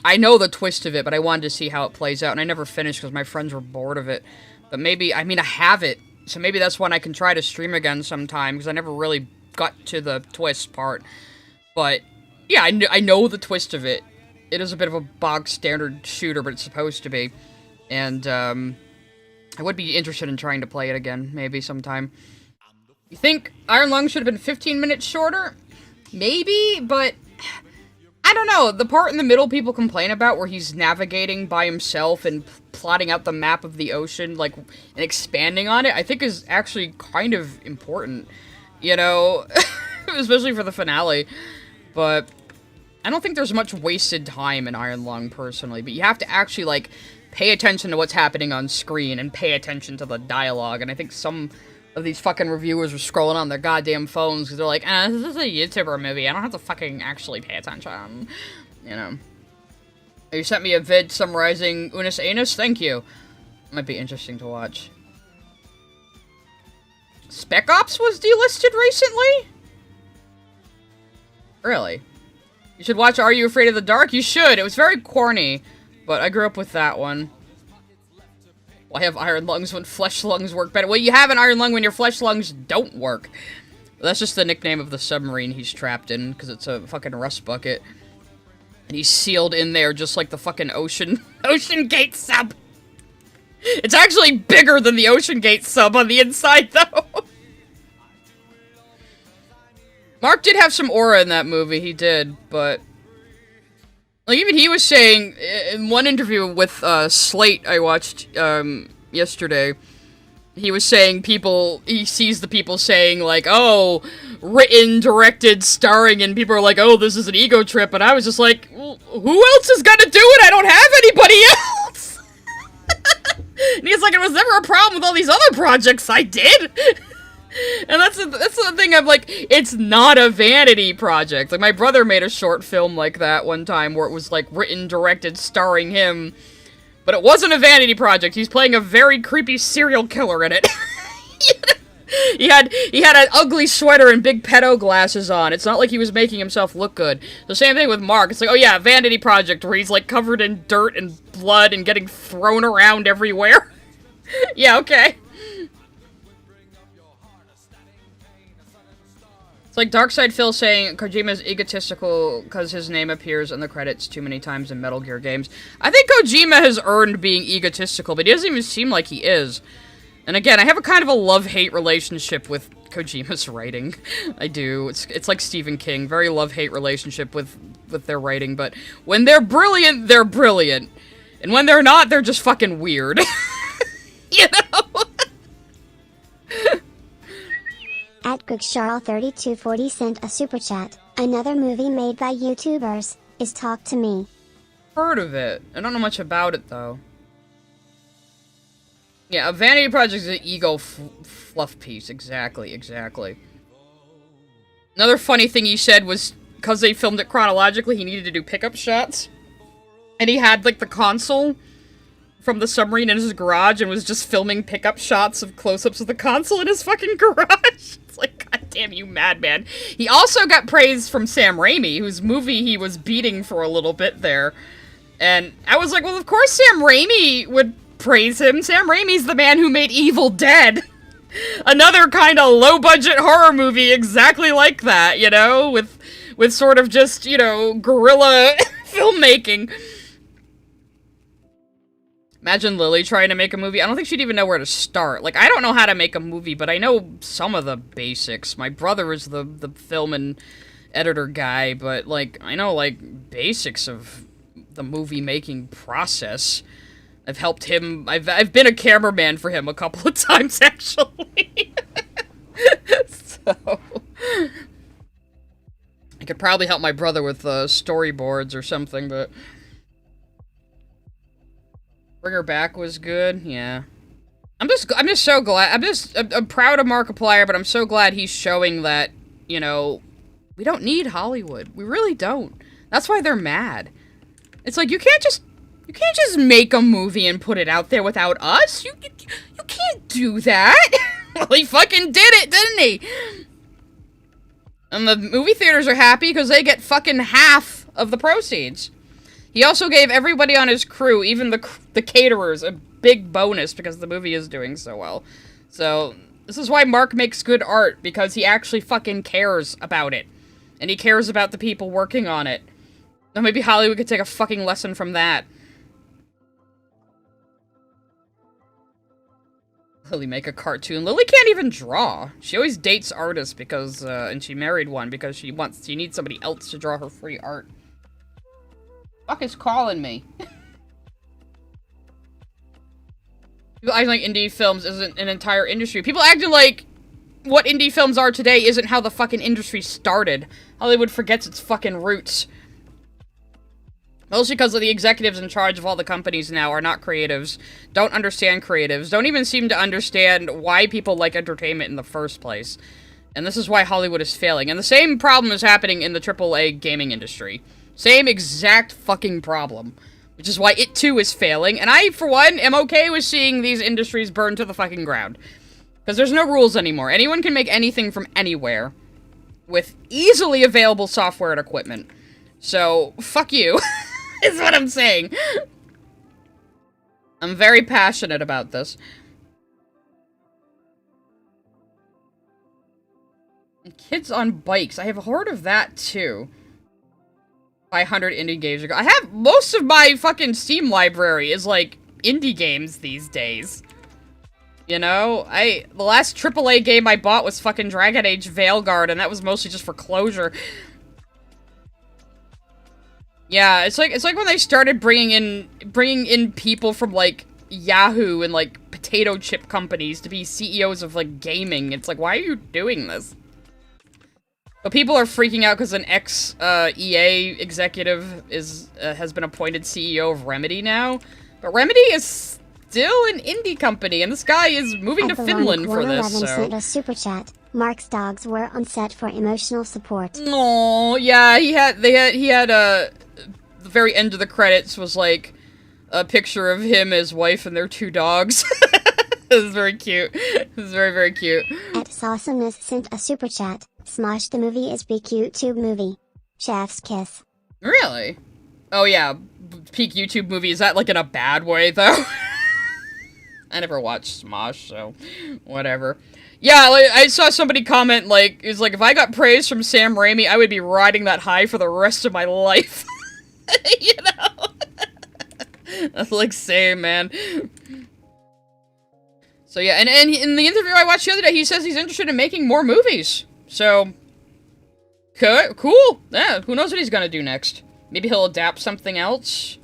I know the twist of it, but I wanted to see how it plays out, and I never finished because my friends were bored of it. But maybe, I mean, I have it, so maybe that's one I can try to stream again sometime, because I never really got to the twist part. But, yeah, I know the twist of it. It is a bit of a bog-standard shooter, but it's supposed to be. And, I would be interested in trying to play it again, maybe sometime. You think Iron Lung should have been 15 minutes shorter? Maybe, but I don't know. The part in the middle people complain about where he's navigating by himself and plotting out the map of the ocean, like, and expanding on it, I think is actually kind of important, you know, especially for the finale. But I don't think there's much wasted time in Iron Lung, personally, but you have to actually, like, pay attention to what's happening on screen and pay attention to the dialogue, and I think some of these fucking reviewers are scrolling on their goddamn phones because they're like, this is a YouTuber movie, I don't have to fucking actually pay attention, you know. You sent me a vid summarizing Unus Annus? Thank you. Might be interesting to watch. Spec Ops was delisted recently? Really? You should watch Are You Afraid of the Dark? You should. It was very corny, but I grew up with that one. Well, I have iron lungs when flesh lungs work better. Well, you have an iron lung when your flesh lungs don't work. That's just the nickname of the submarine he's trapped in, because it's a fucking rust bucket. And he's sealed in there just like the fucking Ocean Gate sub. It's actually bigger than the Ocean Gate sub on the inside, though. Mark did have some aura in that movie, he did, but like, even he was saying, in one interview with, Slate I watched, yesterday, he was saying he sees the people saying, like, oh, written, directed, starring, and people are like, oh, this is an ego trip, and I was just like, well, who else is gonna do it? I don't have anybody else! And he's like, it was never a problem with all these other projects I did! And that's the thing, I'm like, it's not a vanity project. Like, my brother made a short film like that one time where it was, like, written, directed, starring him. But it wasn't a vanity project. He's playing a very creepy serial killer in it. He had an ugly sweater and big pedo glasses on. It's not like he was making himself look good. The same thing with Mark. It's like, oh yeah, vanity project where he's, like, covered in dirt and blood and getting thrown around everywhere. Yeah, okay. It's like Darkside Phil saying Kojima's egotistical because his name appears in the credits too many times in Metal Gear games. I think Kojima has earned being egotistical, but he doesn't even seem like he is. And again, I have a kind of a love-hate relationship with Kojima's writing. I do. It's like Stephen King. Very love-hate relationship with their writing, but when they're brilliant, they're brilliant. And when they're not, they're just fucking weird. You know? At GregCharl3240 sent a super chat. Another movie made by YouTubers is Talk to Me. Heard of it. I don't know much about it, though. Yeah, a vanity project is an ego fluff piece. Exactly. Another funny thing he said was, because they filmed it chronologically, he needed to do pickup shots. And he had, like, the console from the submarine in his garage and was just filming pickup shots of close-ups of the console in his fucking garage. It's like, god damn you, madman. He also got praise from Sam Raimi, whose movie he was beating for a little bit there. And I was like, well, of course Sam Raimi would praise him. Sam Raimi's the man who made Evil Dead. Another kind of low-budget horror movie exactly like that, you know? With sort of just, you know, guerrilla filmmaking. Imagine Lily trying to make a movie. I don't think she'd even know where to start. Like, I don't know how to make a movie, but I know some of the basics. My brother is the film and editor guy, but, like, I know, like, basics of the movie-making process. I've helped him. I've been a cameraman for him a couple of times, actually. So I could probably help my brother with storyboards or something, but Bring Her Back was good. Yeah, I'm just so glad. I'm proud of Markiplier, but I'm so glad he's showing that, you know, we don't need Hollywood. We really don't. That's why they're mad. It's like, you can't just make a movie and put it out there without us. You can't do that. Well, he fucking did it, didn't he? And the movie theaters are happy because they get fucking half of the proceeds. He also gave everybody on his crew, even the caterers, a big bonus because the movie is doing so well. So, this is why Mark makes good art, because he actually fucking cares about it. And he cares about the people working on it. Now maybe Hollywood could take a fucking lesson from that. Lily make a cartoon. Lily can't even draw. She always dates artists because, and she married one because she needs somebody else to draw her free art. Fuck is calling me. People acting like indie films isn't an entire industry. People acting like what indie films are today isn't how the fucking industry started. Hollywood forgets its fucking roots. Mostly because of the executives in charge of all the companies now are not creatives, don't understand creatives, don't even seem to understand why people like entertainment in the first place. And this is why Hollywood is failing. And the same problem is happening in the AAA gaming industry. Same exact fucking problem. Which is why it too is failing. And I, for one, am okay with seeing these industries burn to the fucking ground. Because there's no rules anymore. Anyone can make anything from anywhere. With easily available software and equipment. So, fuck you. Is what I'm saying. I'm very passionate about this. And kids on bikes. I have heard of that too. 500 indie games ago. I have most of my fucking Steam library is like indie games these days. You know, the last AAA game I bought was fucking Dragon Age Veilguard, and that was mostly just for closure. Yeah, it's like when they started bringing in people from like Yahoo and like potato chip companies to be CEOs of like gaming. It's like, why are you doing this? But people are freaking out because an ex-EA executive has been appointed CEO of Remedy now. But Remedy is still an indie company, and this guy is moving to Finland for this, so... sent a super chat. Mark's dogs were on set for emotional support. Oh, yeah, he had the very end of the credits was like a picture of him, his wife, and their 2 dogs. It was very cute. It was very, very cute. At Sawesomeness sent a super chat. Smosh the movie is peak YouTube movie. Chef's kiss. Really? Oh yeah, peak YouTube movie. Is that like in a bad way though? I never watched Smosh, so whatever. Yeah, like, I saw somebody comment like, it's like if I got praise from Sam Raimi, I would be riding that high for the rest of my life. You know? That's like same, man. So yeah, and in the interview I watched the other day, he says he's interested in making more movies. So, cool. Yeah, who knows what he's gonna do next? Maybe he'll adapt something else.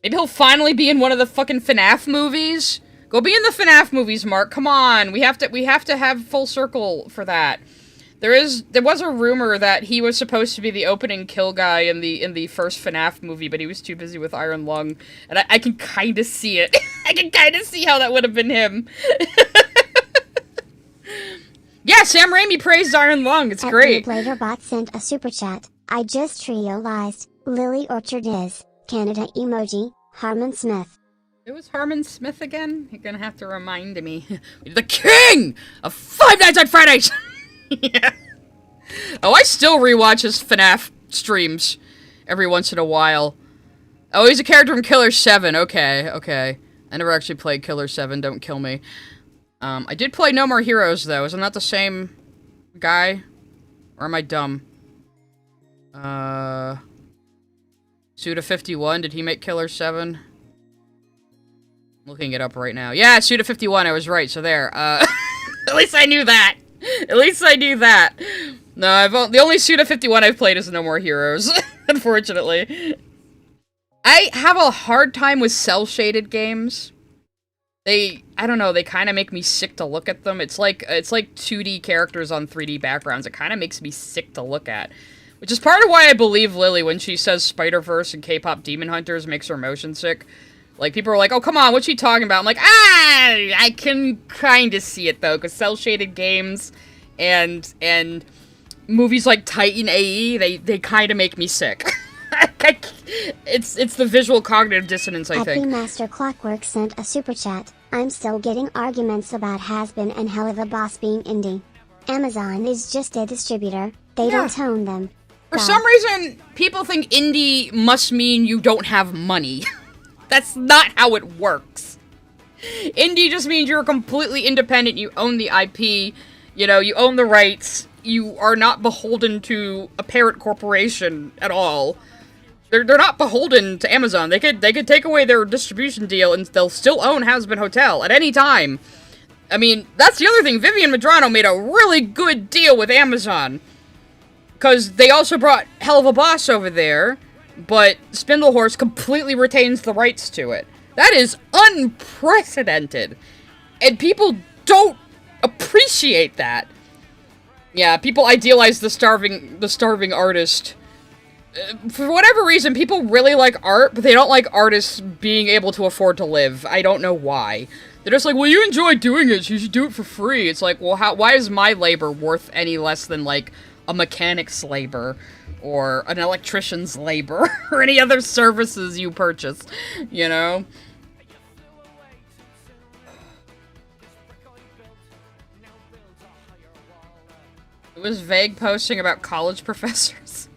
Maybe he'll finally be in one of the fucking FNAF movies. Go be in the FNAF movies, Mark. Come on, we have to have full circle for that. There was a rumor that he was supposed to be the opening kill guy in the first FNAF movie, but he was too busy with Iron Lung, and I can kind of see it. I can kind of see how that would have been him. Yeah, Sam Raimi praised Iron Lung. It's great. Bladerbot sent a super chat. I just realized Lily Orchard is Canada emoji Harmon Smith. It was Harmon Smith again? You're gonna have to remind me. The king of Five Nights at Freddy's! Yeah. Oh, I still rewatch his FNAF streams every once in a while. Oh, he's a character from Killer 7. Okay, okay. I never actually played Killer 7. Don't kill me. I did play No More Heroes, though. Isn't that the same guy? Or am I dumb? Suda51, did he make Killer 7? Looking it up right now. Yeah, Suda51, I was right, so there. At least I knew that. At least I knew that. No, the only Suda51 I've played is No More Heroes, unfortunately. I have a hard time with cel-shaded games. I don't know, they kind of make me sick to look at them. It's like 2D characters on 3D backgrounds. It kind of makes me sick to look at. Which is part of why I believe Lily when she says Spider-Verse and K-pop Demon Hunters makes her motion sick. Like, people are like, oh, come on, what's she talking about? I'm like, I can kind of see it, though, because cel-shaded games and movies like Titan AE, they kind of make me sick. It's the visual cognitive dissonance, I think. Happy Master Clockwork sent a super chat. I'm still getting arguments about Hazbin and Hell of a Boss being indie. Amazon is just a distributor. They don't own them. For some reason, people think indie must mean you don't have money. That's not how it works. Indie just means you're completely independent, you own the IP, you know, you own the rights, you are not beholden to a parent corporation at all. They're not beholden to Amazon. They could take away their distribution deal and they'll still own Hazbin Hotel at any time. I mean, that's the other thing. Vivian Medrano made a really good deal with Amazon. Because they also brought Hell of a Boss over there, but Spindlehorse completely retains the rights to it. That is unprecedented. And people don't appreciate that. Yeah, people idealize the starving artist. For whatever reason, people really like art, but they don't like artists being able to afford to live. I don't know why. They're just like, well, you enjoy doing it, so you should do it for free. It's like, well, why is my labor worth any less than, like, a mechanic's labor, or an electrician's labor, or any other services you purchase, you know? It was vague posting about college professors.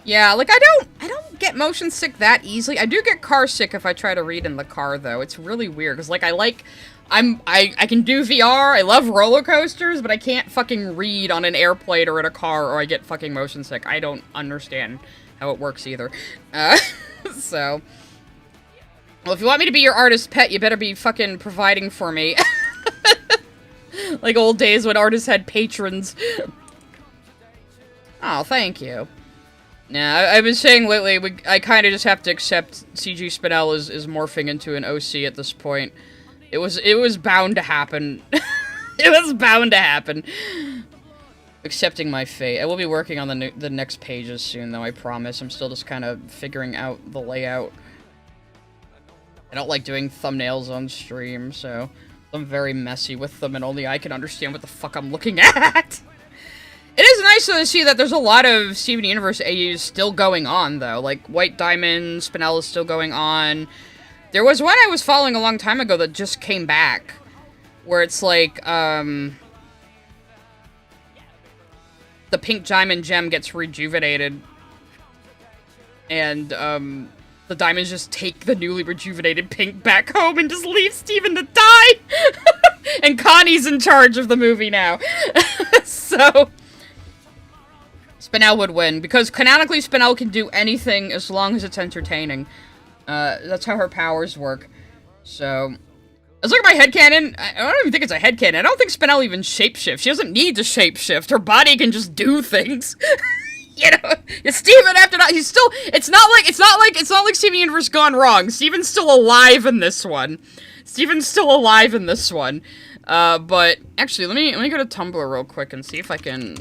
Yeah, like, I don't get motion sick that easily. I do get car sick if I try to read in the car, though. It's really weird, because, like, I can do VR, I love roller coasters, but I can't fucking read on an airplane or in a car, or I get fucking motion sick. I don't understand how it works either. So. Well, if you want me to be your artist pet, you better be fucking providing for me. Like old days when artists had patrons. Oh, thank you. Nah, I've been saying lately, I kind of just have to accept CG Spinel is morphing into an OC at this point. It was bound to happen. It was bound to happen. Accepting my fate. I will be working on the next pages soon, though, I promise. I'm still just kind of figuring out the layout. I don't like doing thumbnails on stream, so I'm very messy with them, and only I can understand what the fuck I'm looking at. It is nice, though, to see that there's a lot of Steven Universe AUs still going on, though. Like, White Diamond, Spinel is still going on. There was one I was following a long time ago that just came back, where it's like, the pink diamond gem gets rejuvenated, and, the diamonds just take the newly rejuvenated pink back home and just leave Steven to die! And Connie's in charge of the movie now. So, Spinel would win, because canonically Spinel can do anything as long as it's entertaining. That's how her powers work. So, let's look at my headcanon. I don't even think it's a headcanon. I don't think Spinel even shapeshifts. She doesn't need to shapeshift. Her body can just do things. You know, Steven after that, he's still, it's not like Steven Universe gone wrong. Steven's still alive in this one. Steven's still alive in this one. But, actually, let me go to Tumblr real quick and see if I can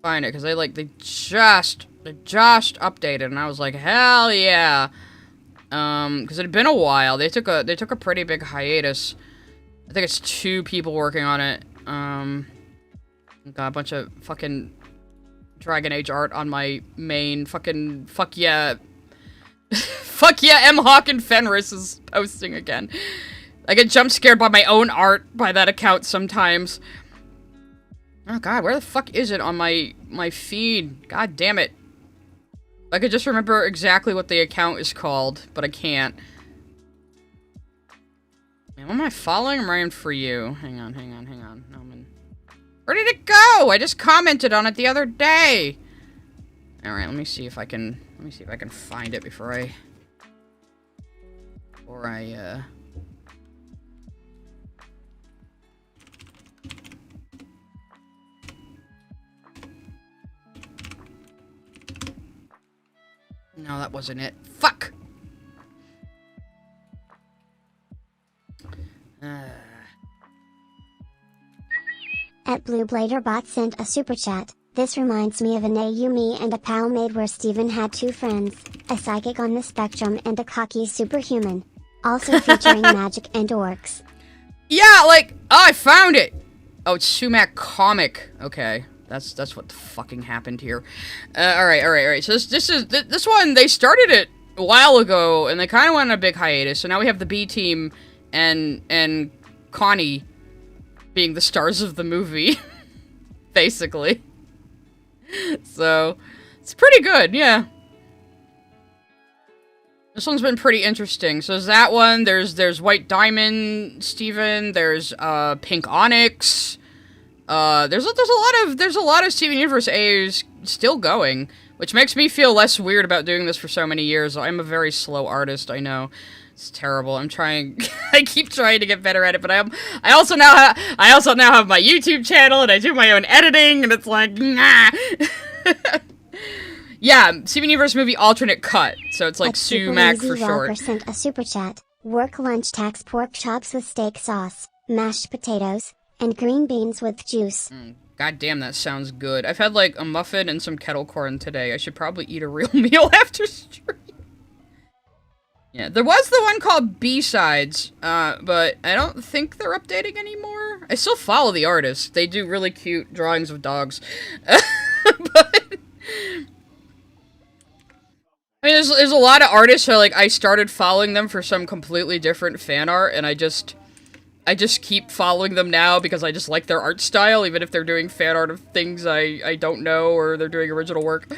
find it, because they just updated, and I was like, hell yeah. Because it had been a while. They took a pretty big hiatus. I think it's 2 people working on it. Got a bunch of fucking Dragon Age art on my main fucking fuck yeah M Hawk and Fenris is posting again. I get jump scared by my own art by that account sometimes. Oh god, where the fuck is it on my feed? God damn it. I could just remember exactly what the account is called, but I can't. Man, what am I following? I'm writing for you. Hang on. No, I'm in... Where did it go? I just commented on it the other day. Alright, let me see if I can find it before I No, that wasn't it. Fuck! At Blue Blader Bot sent a super chat. This reminds me of an AU me and a pal made where Steven had two friends, a psychic on the spectrum and a cocky superhuman. Also featuring magic and orcs. Yeah, like, oh, I found it! Oh, it's Sumac Comic. Okay. That's what fucking happened here. Alright. So this one, they started it a while ago, and they kind of went on a big hiatus, so now we have the B team and Connie being the stars of the movie, basically. So, it's pretty good, yeah. This one's been pretty interesting. So there's that one, there's White Diamond Steven, there's Pink Onyx. There's a lot of Steven Universe AUs still going, which makes me feel less weird about doing this for so many years. I'm a very slow artist, I know. It's terrible. I'm trying I keep trying to get better at it, but I also now have my YouTube channel and I do my own editing and it's like nah. Yeah, Steven Universe movie alternate cut. So it's like Sumac for short. Sent a super chat. Work lunch tax pork chops with steak sauce, mashed potatoes, and green beans with juice. God damn, that sounds good. I've had like a muffin and some kettle corn today. I should probably eat a real meal after stream. Yeah, there was the one called B-Sides, but I don't think they're updating anymore. I still follow the artists. They do really cute drawings of dogs. But I mean, there's a lot of artists who, like, I started following them for some completely different fan art, and I just keep following them now because I just like their art style, even if they're doing fan art of things I don't know, or they're doing original work.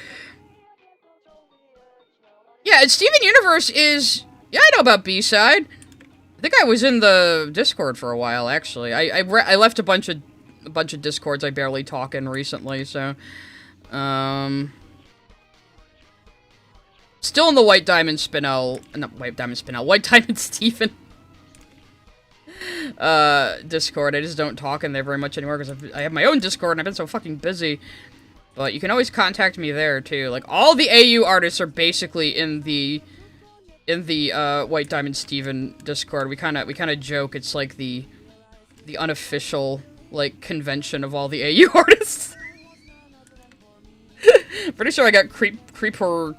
Yeah, and Steven Universe is... Yeah, I know about B-Side. I think I was in the Discord for a while, actually. I left a bunch of Discords I barely talk in recently, so... Still in the White Diamond Spinel... Not White Diamond Spinel. White Diamond Steven Discord. I just don't talk in there very much anymore because I have my own Discord and I've been so fucking busy. But you can always contact me there, too. Like, all the AU artists are basically in the White Diamond Steven Discord. We kind of joke it's like the unofficial, like, convention of all the AU artists. Pretty sure I got Creep for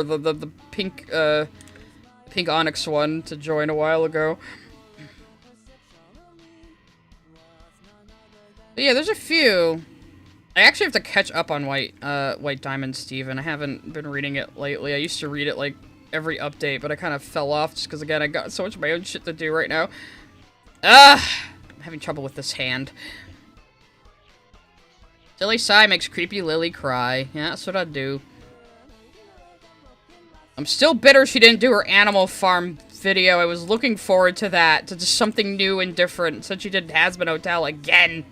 the pink Onyx one to join a while ago. But yeah, there's a few. I actually have to catch up on White Diamond Steven. I haven't been reading it lately. I used to read it like every update, but I kind of fell off just because, again, I got so much of my own shit to do right now. I'm having trouble with this hand. Silly Sigh makes Creepy Lily cry. Yeah, that's what I'd do. I'm still bitter she didn't do her Animal Farm video. I was looking forward to that, to just something new and different, since she did Hazbin Hotel again.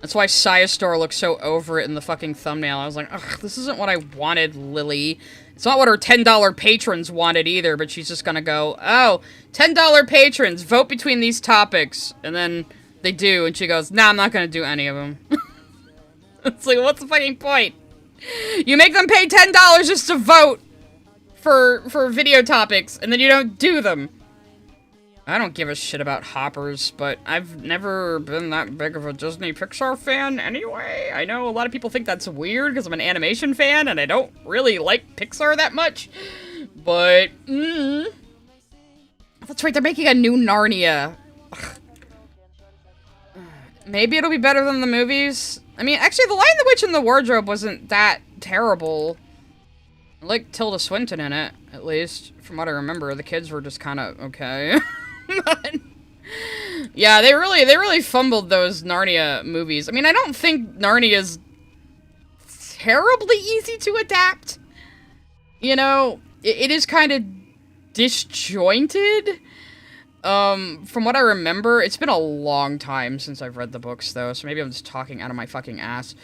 That's why Siastor looks so over it in the fucking thumbnail. I was like, ugh, this isn't what I wanted, Lily. It's not what her $10 patrons wanted either, but she's just gonna go, oh, $10 patrons, vote between these topics. And then they do, and she goes, nah, I'm not gonna do any of them. It's like, what's the fucking point? You make them pay $10 just to vote for video topics, and then you don't do them. I don't give a shit about hoppers, but I've never been that big of a Disney Pixar fan anyway. I know a lot of people think that's weird because I'm an animation fan and I don't really like Pixar that much. But, that's right, they're making a new Narnia. Ugh. Maybe it'll be better than the movies. I mean, actually, The Lion, the Witch, and the Wardrobe wasn't that terrible. I like Tilda Swinton in it, at least. From what I remember, the kids were just kind of okay. But, Yeah, they really fumbled those Narnia movies. I mean, I don't think Narnia is terribly easy to adapt. You know, it is kind of disjointed. From what I remember, it's been a long time since I've read the books, though, so maybe I'm just talking out of my fucking ass.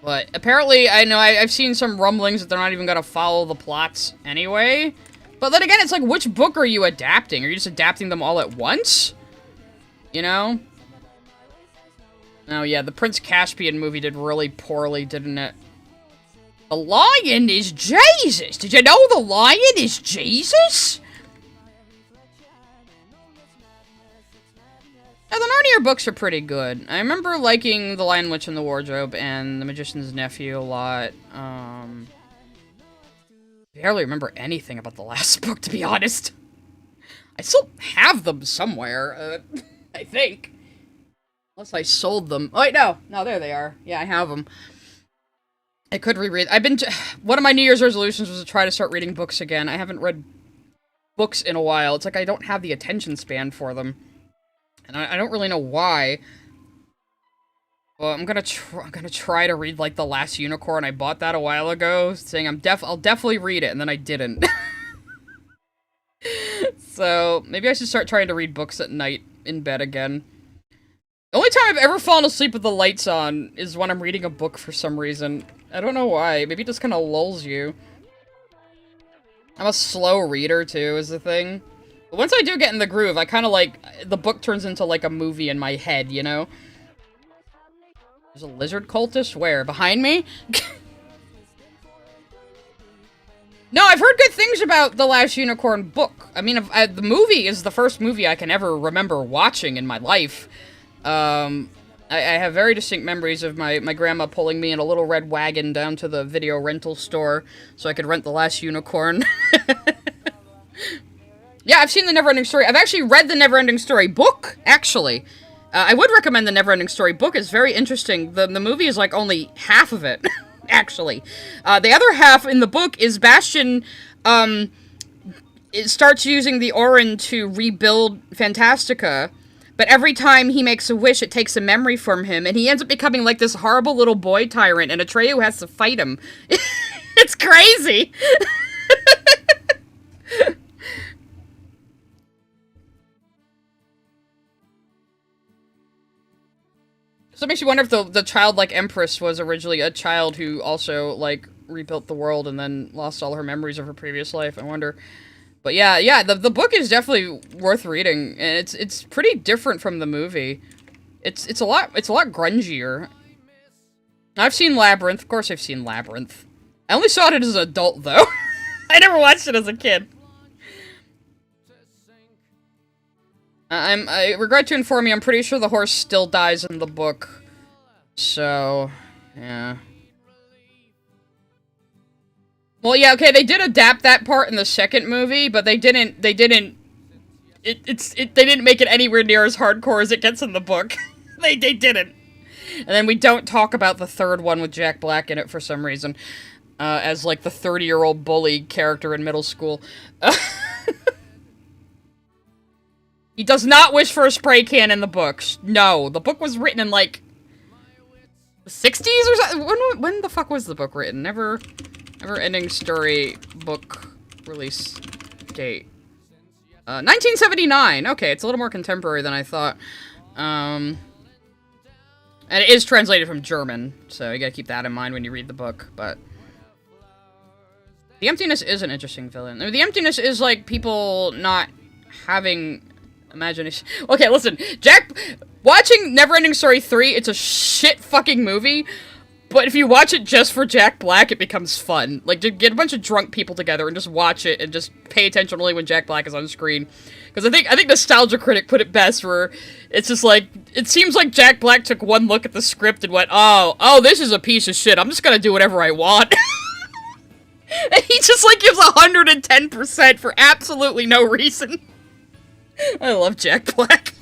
But apparently, I know I've seen some rumblings that they're not even gonna follow the plots anyway. But then again, it's like, which book are you adapting? Are you just adapting them all at once? You know? Oh yeah, the Prince Caspian movie did really poorly, didn't it? The lion is Jesus! Did you know the lion is Jesus? Now, the Narnia books are pretty good. I remember liking The Lion, Witch, and the Wardrobe and The Magician's Nephew a lot. Barely remember anything about the last book, to be honest. I still have them somewhere, I think. Unless I sold them. Oh, wait, no. No, there they are. Yeah, I have them. I could reread. One of my New Year's resolutions was to try to start reading books again. I haven't read books in a while. It's like I don't have the attention span for them. And I don't really know why. Well, I'm gonna try to read, like, The Last Unicorn. I bought that a while ago, saying I'll definitely read it, and then I didn't. So, maybe I should start trying to read books at night in bed again. The only time I've ever fallen asleep with the lights on is when I'm reading a book for some reason. I don't know why. Maybe it just kind of lulls you. I'm a slow reader, too, is the thing. But once I do get in the groove, I kind of like... The book turns into, like, a movie in my head, you know? There's a lizard cultist? Where? Behind me? No, I've heard good things about The Last Unicorn book. I mean, the movie is the first movie I can ever remember watching in my life. I have very distinct memories of my grandma pulling me in a little red wagon down to the video rental store so I could rent The Last Unicorn. Yeah, I've seen the Neverending Story. I've actually read the Neverending Story book, actually. I would recommend the Neverending Story book. It's very interesting. The movie is like only half of it, actually. The other half in the book is Bastian, it starts using the Orin to rebuild Fantastica. But every time he makes a wish, it takes a memory from him, and he ends up becoming like this horrible little boy tyrant, and Atreyu has to fight him. It's crazy! So it makes you wonder if the childlike Empress was originally a child who also, like, rebuilt the world and then lost all her memories of her previous life. I wonder... But yeah, the book is definitely worth reading, and it's pretty different from the movie. It's a lot grungier. I've seen Labyrinth. Of course I've seen Labyrinth. I only saw it as an adult, though. I never watched it as a kid. I regret to inform you, I'm pretty sure the horse still dies in the book. So, yeah. Well, yeah, okay, they did adapt that part in the second movie, but they didn't make it anywhere near as hardcore as it gets in the book. they didn't. And then we don't talk about the third one with Jack Black in it for some reason. As, like, the 30-year-old bully character in middle school. He does not wish for a spray can in the book. No, the book was written in, like, the 60s or something? When the fuck was the book written? Never-ending Story book release date. 1979. Okay, it's a little more contemporary than I thought. And it is translated from German, so you gotta keep that in mind when you read the book, but... The Emptiness is an interesting villain. The Emptiness is, like, people not having... imagination. Okay, listen. Watching Neverending Story 3, it's a shit fucking movie, but if you watch it just for Jack Black, it becomes fun. Like, get a bunch of drunk people together and just watch it and just pay attention only when Jack Black is on screen. Because I think Nostalgia Critic put it best, where it's just like, it seems like Jack Black took one look at the script and went, oh, this is a piece of shit. I'm just gonna do whatever I want. And he just, like, gives 110% for absolutely no reason. I love Jack Black.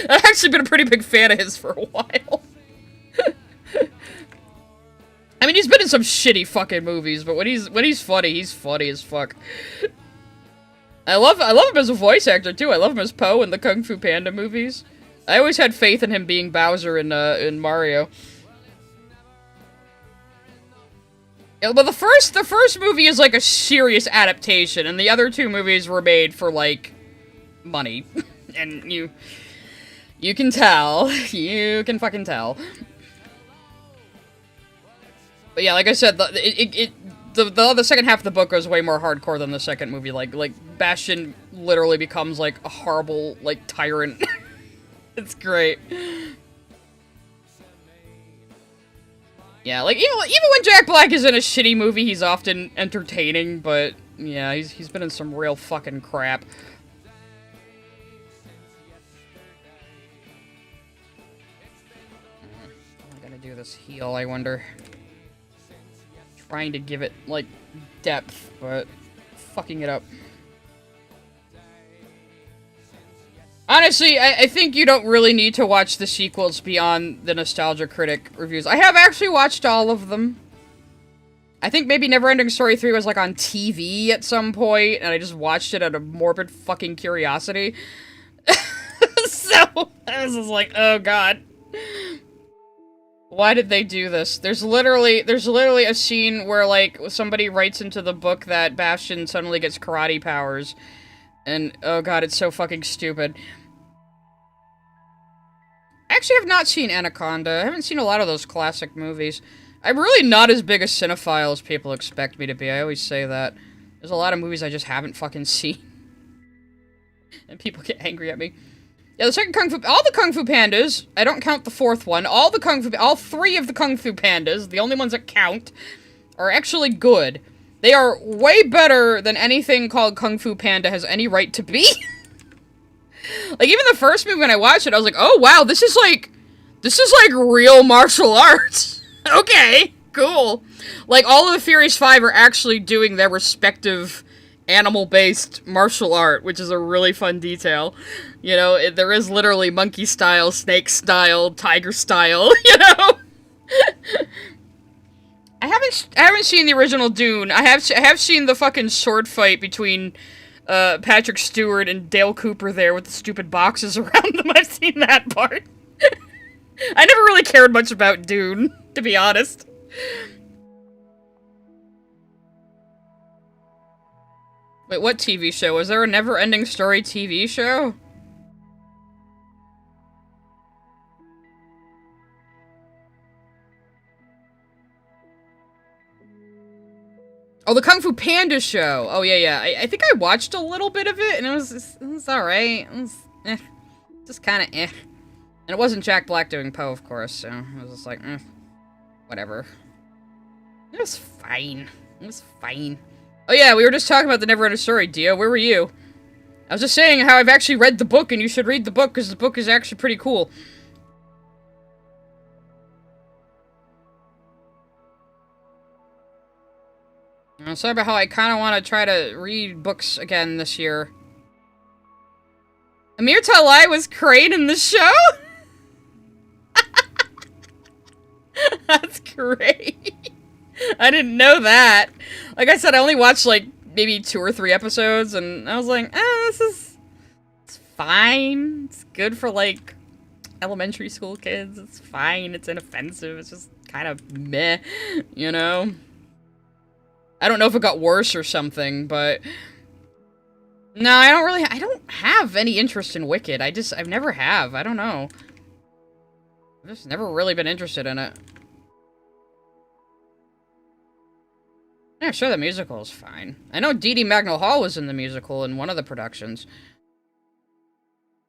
I've actually been a pretty big fan of his for a while. I mean, he's been in some shitty fucking movies, but when he's funny as fuck. I love him as a voice actor too. I love him as Po in the Kung Fu Panda movies. I always had faith in him being Bowser in Mario. Yeah, but the first movie is like a serious adaptation, and the other two movies were made for like money, and you can tell, you can fucking tell. But yeah, like I said, the second half of the book goes way more hardcore than the second movie. Like Bastion literally becomes like a horrible like tyrant. It's great. Yeah, like even when Jack Black is in a shitty movie, he's often entertaining. But yeah, he's been in some real fucking crap. How am I gonna do this heal? I wonder. Trying to give it, like, depth, but fucking it up. Honestly, I think you don't really need to watch the sequels beyond the Nostalgia Critic reviews. I have actually watched all of them. I think maybe Neverending Story 3 was, like, on TV at some point, and I just watched it out of morbid fucking curiosity. So, I was just like, oh god. Why did they do this? There's literally a scene where, like, somebody writes into the book that Bastion suddenly gets karate powers. And, oh god, it's so fucking stupid. I actually have not seen Anaconda. I haven't seen a lot of those classic movies. I'm really not as big a cinephile as people expect me to be. I always say that. There's a lot of movies I just haven't fucking seen. And people get angry at me. Yeah, the second Kung Fu... All the Kung Fu Pandas, I don't count the fourth one, all three of the Kung Fu Pandas, the only ones that count, are actually good. They are way better than anything called Kung Fu Panda has any right to be. Like, even the first movie when I watched it, I was like, oh wow, this is like real martial arts. Okay, cool. Like, all of the Furious 5 are actually doing their respective animal-based martial art, which is a really fun detail. You know, there is literally monkey style, snake style, tiger style, you know? I haven't seen the original Dune. I have seen the fucking sword fight between Patrick Stewart and Dale Cooper there with the stupid boxes around them. I've seen that part. I never really cared much about Dune, to be honest. Wait, what TV show? Was there a Never-Ending Story TV show? Oh, the Kung Fu Panda show. Oh, yeah. I think I watched a little bit of it, and it was alright. It was, just kind of eh. And it wasn't Jack Black doing Po, of course, so I was just like, whatever. It was fine. It was fine. Oh yeah, we were just talking about the Neverending Story, Dio. Where were you? I was just saying how I've actually read the book, and you should read the book, because the book is actually pretty cool. I'm sorry about how I kind of want to try to read books again this year. Amir Talai was Crane in the show? That's great. I didn't know that. Like I said, I only watched, like, maybe 2 or 3 episodes, and I was like, it's fine. It's good for, like, elementary school kids. It's fine. It's inoffensive. It's just kind of meh, you know? I don't know if it got worse or something, but... No, I don't have any interest in Wicked. I've never have. I don't know. I've just never really been interested in it. Yeah, sure, the musical is fine. I know Dee Dee Magnell Hall was in the musical in one of the productions.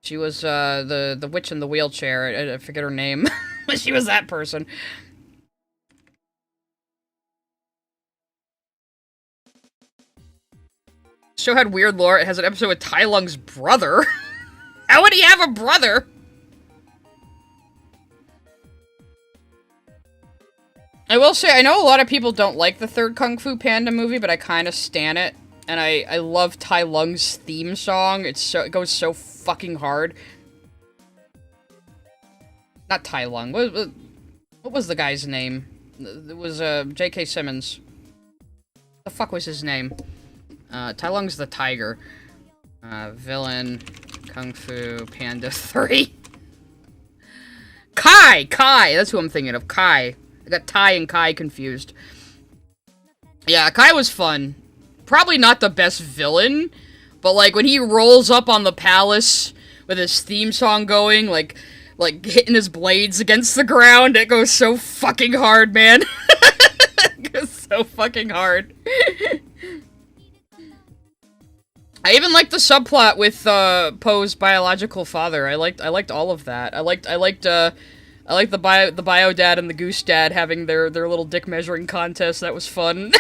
She was, the witch in the wheelchair. I forget her name. But she was that person. The show had weird lore. It has an episode with Tai Lung's brother. How would he have a brother? I will say, I know a lot of people don't like the third Kung Fu Panda movie, but I kind of stan it. And I love Tai Lung's theme song. It goes so fucking hard. Not Tai Lung. What was the guy's name? It was, J.K. Simmons. The fuck was his name? Tai Lung's the tiger. Villain, Kung Fu Panda 3. Kai! That's who I'm thinking of. Kai. I got Tai and Kai confused. Yeah, Kai was fun. Probably not the best villain, but like when he rolls up on the palace with his theme song going, like hitting his blades against the ground, it goes so fucking hard, man. It goes so fucking hard. I even liked the subplot with Poe's biological father. I liked all of that. I liked the bio dad and the goose dad having their little dick measuring contest. That was fun.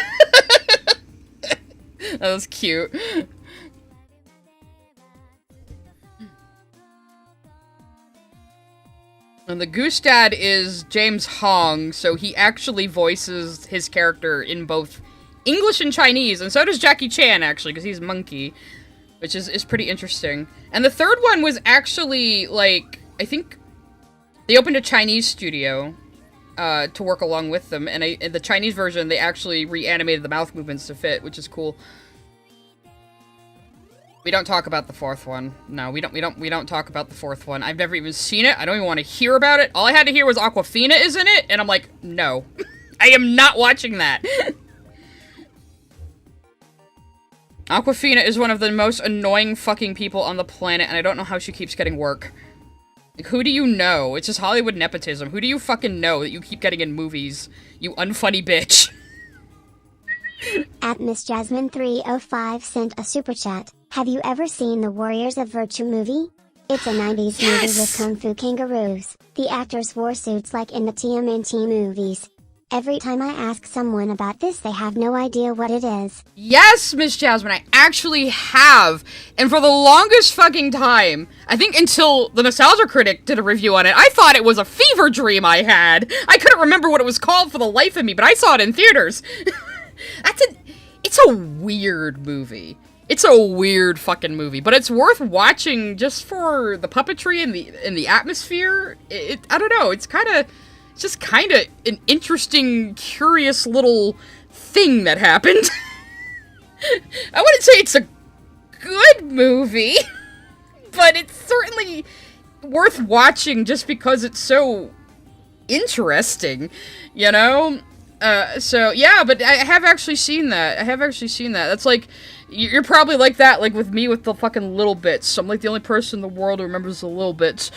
That was cute. And the goose dad is James Hong, so he actually voices his character in both English and Chinese, and so does Jackie Chan, actually, because he's Monkey, which is pretty interesting. And the third one was actually, like, I think they opened a Chinese studio to work along with them, and in the Chinese version, they actually reanimated the mouth movements to fit, which is cool. We don't talk about the fourth one. No, we don't talk about the fourth one. I've never even seen it. I don't even want to hear about it. All I had to hear was Awkwafina is in it, and I'm like, no. I am not watching that. Awkwafina is one of the most annoying fucking people on the planet, and I don't know how she keeps getting work. Like, who do you know? It's just Hollywood nepotism. Who do you fucking know that you keep getting in movies? You unfunny bitch. At Miss Jasmine 305 sent a super chat. Have you ever seen the Warriors of Virtue movie? It's a 90s movie with kung fu kangaroos. The actors wore suits like in the TMNT movies. Every time I ask someone about this, they have no idea what it is. Yes, Miss Jasmine, I actually have. And for the longest fucking time, I think until the Nostalgia Critic did a review on it, I thought it was a fever dream I had. I couldn't remember what it was called for the life of me, but I saw it in theaters. It's a weird movie. It's a weird fucking movie, but it's worth watching just for the puppetry and the atmosphere. I don't know, it's just kind of an interesting, curious little thing that happened. I wouldn't say it's a good movie, but it's certainly worth watching just because it's so interesting, you know? So, yeah, but I have actually seen that. That's like, you're probably like that, like with me with the fucking Little Bits. I'm like the only person in the world who remembers the Little Bits.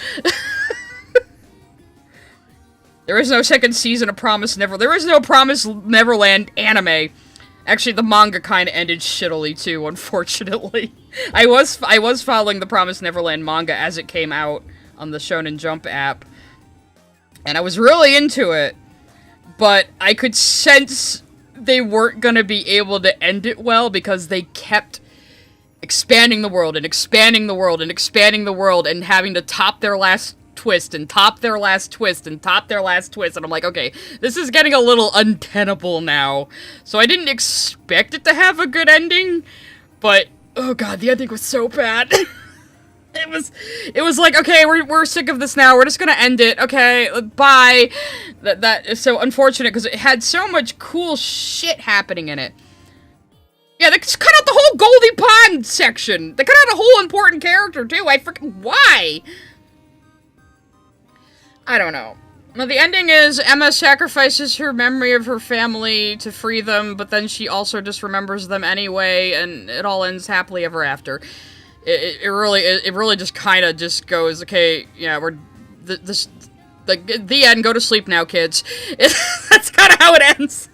There is no second season of There is no Promise Neverland anime. Actually, the manga kind of ended shittily, too, unfortunately. I was following the Promise Neverland manga as it came out on the Shonen Jump app. And I was really into it. But I could sense they weren't gonna be able to end it well because they kept expanding the world and expanding the world and expanding the world and having to top their last twist and top their last twist and top their last twist. And I'm like, okay, this is getting a little untenable now. So I didn't expect it to have a good ending, but oh god, the ending was so bad. It was like, okay, we're sick of this now. We're just gonna end it. Okay, bye. That is so unfortunate because it had so much cool shit happening in it. Yeah, they just cut out the whole Goldie Pond section. They cut out a whole important character too. Why? I don't know. Well, the ending is Emma sacrifices her memory of her family to free them, but then she also just remembers them anyway, and it all ends happily ever after. It really just kind of just goes, okay, yeah, the end, go to sleep now, kids. That's kind of how it ends.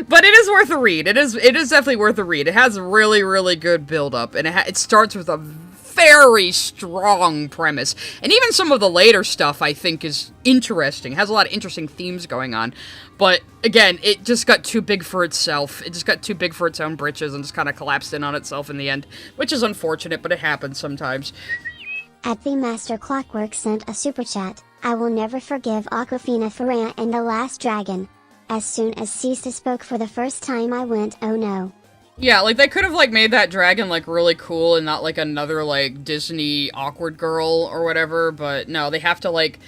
But it is worth a read. It is definitely worth a read. It has really, really good build-up, and it starts with a very strong premise. And even some of the later stuff, I think, is interesting. It has a lot of interesting themes going on. But, again, it just got too big for itself. It just got too big for its own britches and just kind of collapsed in on itself in the end. Which is unfortunate, but it happens sometimes. At the Master Clockwork sent a super chat. I will never forgive Awkwafina Farah and the Last Dragon. As soon as Cista spoke for the first time I went, oh no. Yeah, like, they could have, like, made that dragon, like, really cool and not, like, another, like, Disney awkward girl or whatever, but no, they have to, like...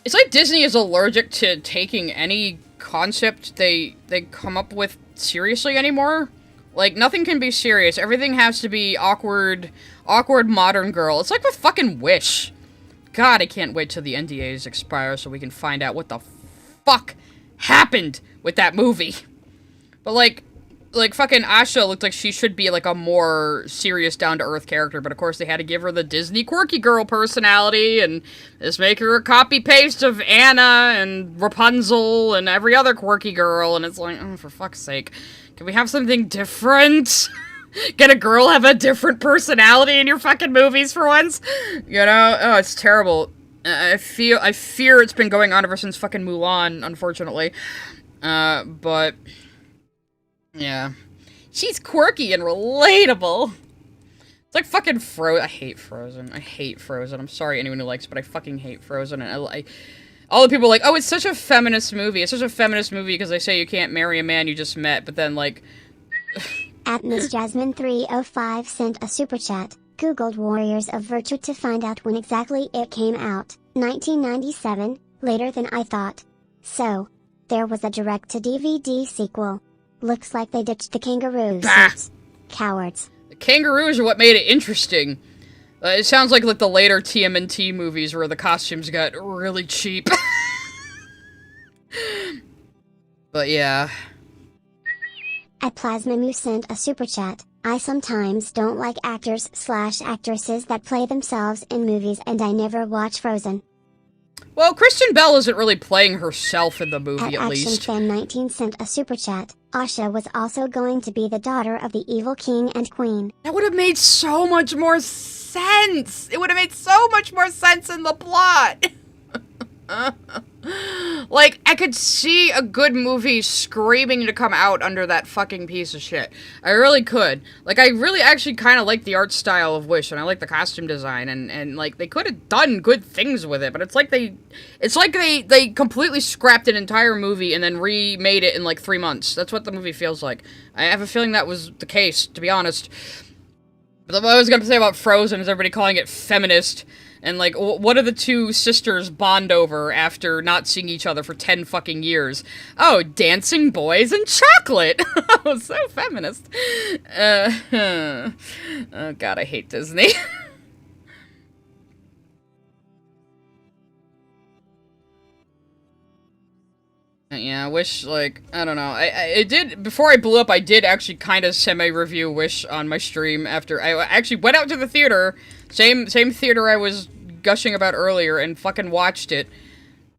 It's like Disney is allergic to taking any concept they come up with seriously anymore. Like, nothing can be serious. Everything has to be awkward modern girl. It's like with fucking Wish. God, I can't wait till the NDAs expire so we can find out what the fuck happened with that movie. But, like fucking Asha looked like she should be, like, a more serious, down-to-earth character, but of course they had to give her the Disney quirky girl personality, and just make her a copy-paste of Anna, and Rapunzel, and every other quirky girl, and it's like, oh, for fuck's sake. Can we have something different? Can a girl have a different personality in your fucking movies for once? You know? Oh, it's terrible. I fear it's been going on ever since fucking Mulan, unfortunately. But... yeah. She's quirky and relatable. It's like fucking I hate Frozen. I hate Frozen. I'm sorry anyone who likes it, but I fucking hate Frozen. And all the people are like, oh, it's such a feminist movie. It's such a feminist movie because they say you can't marry a man you just met, but then, like... At Miss Jasmine 305 sent a super chat. Googled Warriors of Virtue to find out when exactly it came out. 1997, later than I thought. So, there was a direct-to-DVD sequel. Looks like they ditched the kangaroo suits. Cowards. The kangaroos are what made it interesting. It sounds like the later TMNT movies where the costumes got really cheap. But yeah. At Plasmamu sent a super chat. I sometimes don't like actors/actresses that play themselves in movies, and I never watch Frozen. Well, Kristen Bell isn't really playing herself in the movie, at least. ActionFan19 sent a super chat. Asha was also going to be the daughter of the evil king and queen. That would have made so much more sense! It would have made so much more sense in the plot! Like, I could see a good movie screaming to come out under that fucking piece of shit. I really could. Like, I really actually kind of like the art style of Wish, and I like the costume design, and like, they could have done good things with it, but it's like they completely scrapped an entire movie and then remade it in, like, 3 months. That's what the movie feels like. I have a feeling that was the case, to be honest. But what I was gonna say about Frozen is everybody calling it feminist. And, like, what do the two sisters bond over after not seeing each other for 10 fucking years? Oh, dancing boys and chocolate! Oh, so feminist. Oh, God, I hate Disney. Yeah, Wish, like, I don't know. I did, before I blew up, I did actually kind of semi-review Wish on my stream after I actually went out to the theater, same theater I was gushing about earlier, and fucking watched it,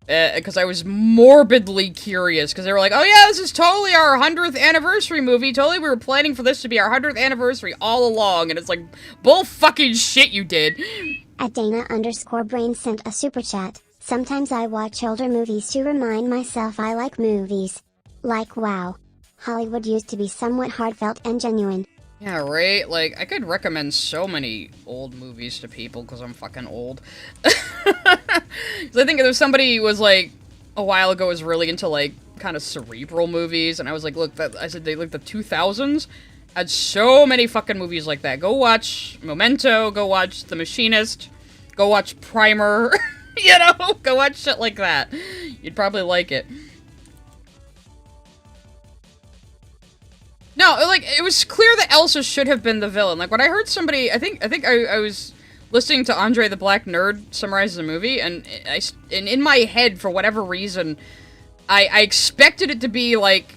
because I was morbidly curious, because they were like, oh yeah, this is totally our 100th anniversary movie, totally we were planning for this to be our 100th anniversary all along, and it's like, bull fucking shit you did. At Dana_Brain sent a super chat. Sometimes I watch older movies to remind myself I like movies. Like, wow. Hollywood used to be somewhat heartfelt and genuine. Yeah, right? Like, I could recommend so many old movies to people, because I'm fucking old. So I think there's somebody who was, like, a while ago was really into, like, kind of cerebral movies, and I was like, look, I said, they, like, the 2000s had so many fucking movies like that. Go watch Memento, go watch The Machinist, go watch Primer... You know, go watch shit like that. You'd probably like it. No, like, it was clear that Elsa should have been the villain. Like, when I heard somebody, I think I was listening to Andre the Black Nerd summarize the movie, and in my head, for whatever reason, I expected it to be, like,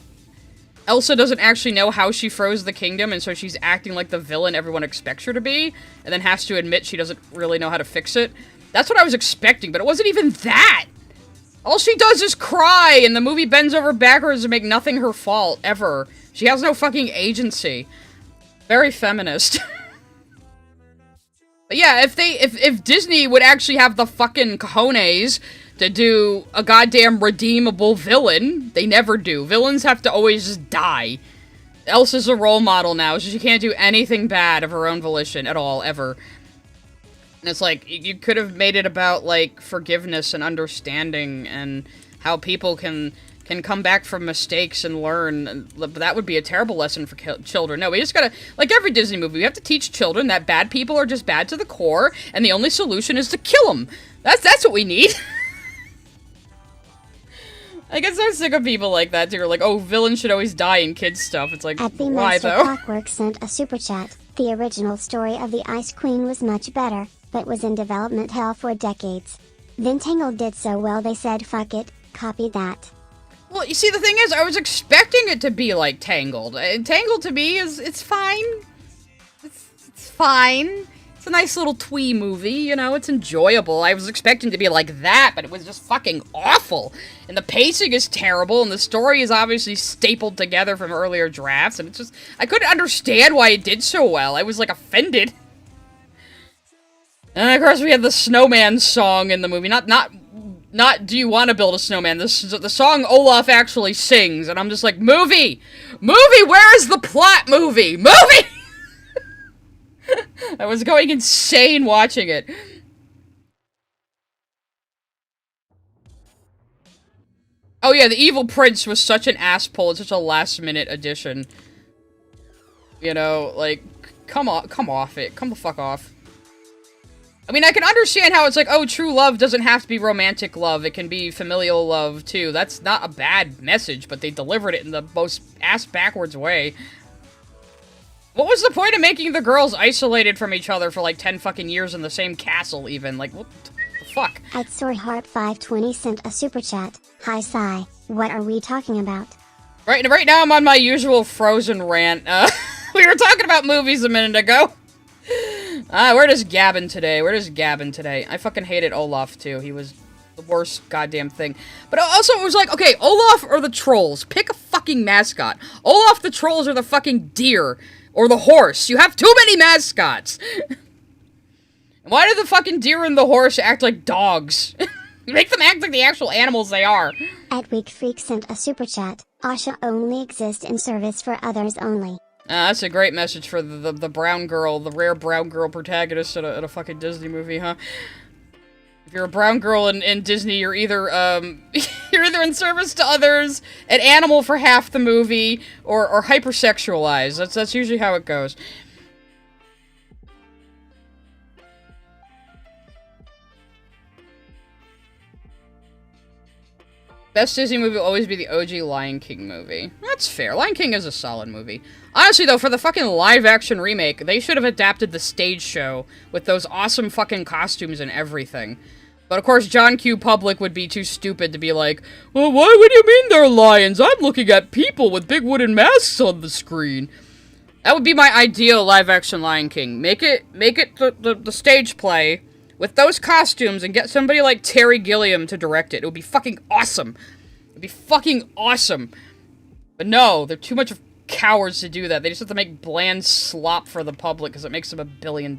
Elsa doesn't actually know how she froze the kingdom, and so she's acting like the villain everyone expects her to be, and then has to admit she doesn't really know how to fix it. That's what I was expecting, but it wasn't even that! All she does is cry, and the movie bends over backwards to make nothing her fault, ever. She has no fucking agency. Very feminist. But yeah, if Disney would actually have the fucking cojones to do a goddamn redeemable villain, they never do. Villains have to always just die. Elsa's a role model now, so she can't do anything bad of her own volition at all, ever. And it's like, you could have made it about, like, forgiveness and understanding and how people can come back from mistakes and learn. But that would be a terrible lesson for children. No, we just gotta, like every Disney movie, we have to teach children that bad people are just bad to the core, and the only solution is to kill them. That's what we need. I get so sick of people like that, too. Like, oh, villains should always die in kids' stuff. It's like, At the why, Master though? Clockwork sent a super chat. The original story of the Ice Queen was much better, but was in development hell for decades. Then Tangled did so well they said fuck it, copy that. Well, you see, the thing is, I was expecting it to be like Tangled. Tangled to me it's fine. It's fine. It's a nice little twee movie, you know, it's enjoyable. I was expecting to be like that, but it was just fucking awful. And the pacing is terrible, and the story is obviously stapled together from earlier drafts, and it's just, I couldn't understand why it did so well. I was, like, offended. And, of course, we had the snowman song in the movie. Not Do You Want to Build a Snowman? The song Olaf actually sings, and I'm just like, movie! Movie! Where is the plot, movie? Movie! I was going insane watching it. Oh yeah, the Evil Prince was such an ass pull. It's such a last-minute addition. You know, like, come off it. Come the fuck off. I mean, I can understand how it's like, oh, true love doesn't have to be romantic love. It can be familial love, too. That's not a bad message, but they delivered it in the most ass-backwards way. What was the point of making the girls isolated from each other for like 10 fucking years in the same castle, even? Like, what the fuck? At SoyHarp520 sent a super chat. Hi, Sai. What are we talking about? Right now I'm on my usual Frozen rant. We were talking about movies a minute ago. Where does Gavin today? I fucking hated Olaf, too. He was the worst goddamn thing. But also, it was like, okay, Olaf or the trolls? Pick a fucking mascot. Olaf the trolls or the fucking deer. Or the horse. You have too many mascots. Why do the fucking deer and the horse act like dogs? Make them act like the actual animals they are. At Weak Freak sent a super chat. Asha only exists in service for others only. That's a great message for the brown girl, the rare brown girl protagonist in a fucking Disney movie, huh? If you're a brown girl in Disney, you're either, you're either in service to others, an animal for half the movie, or hypersexualized. That's usually how it goes. Best Disney movie will always be the OG Lion King movie. That's fair. Lion King is a solid movie. Honestly, though, for the fucking live-action remake, they should have adapted the stage show with those awesome fucking costumes and everything. But of course, John Q. Public would be too stupid to be like, well, why would you mean they're lions? I'm looking at people with big wooden masks on the screen. That would be my ideal live-action Lion King. Make it the stage play with those costumes and get somebody like Terry Gilliam to direct it. It would be fucking awesome. It would be fucking awesome. But no, they're too much of cowards to do that. They just have to make bland slop for the public because it makes them $1 billion.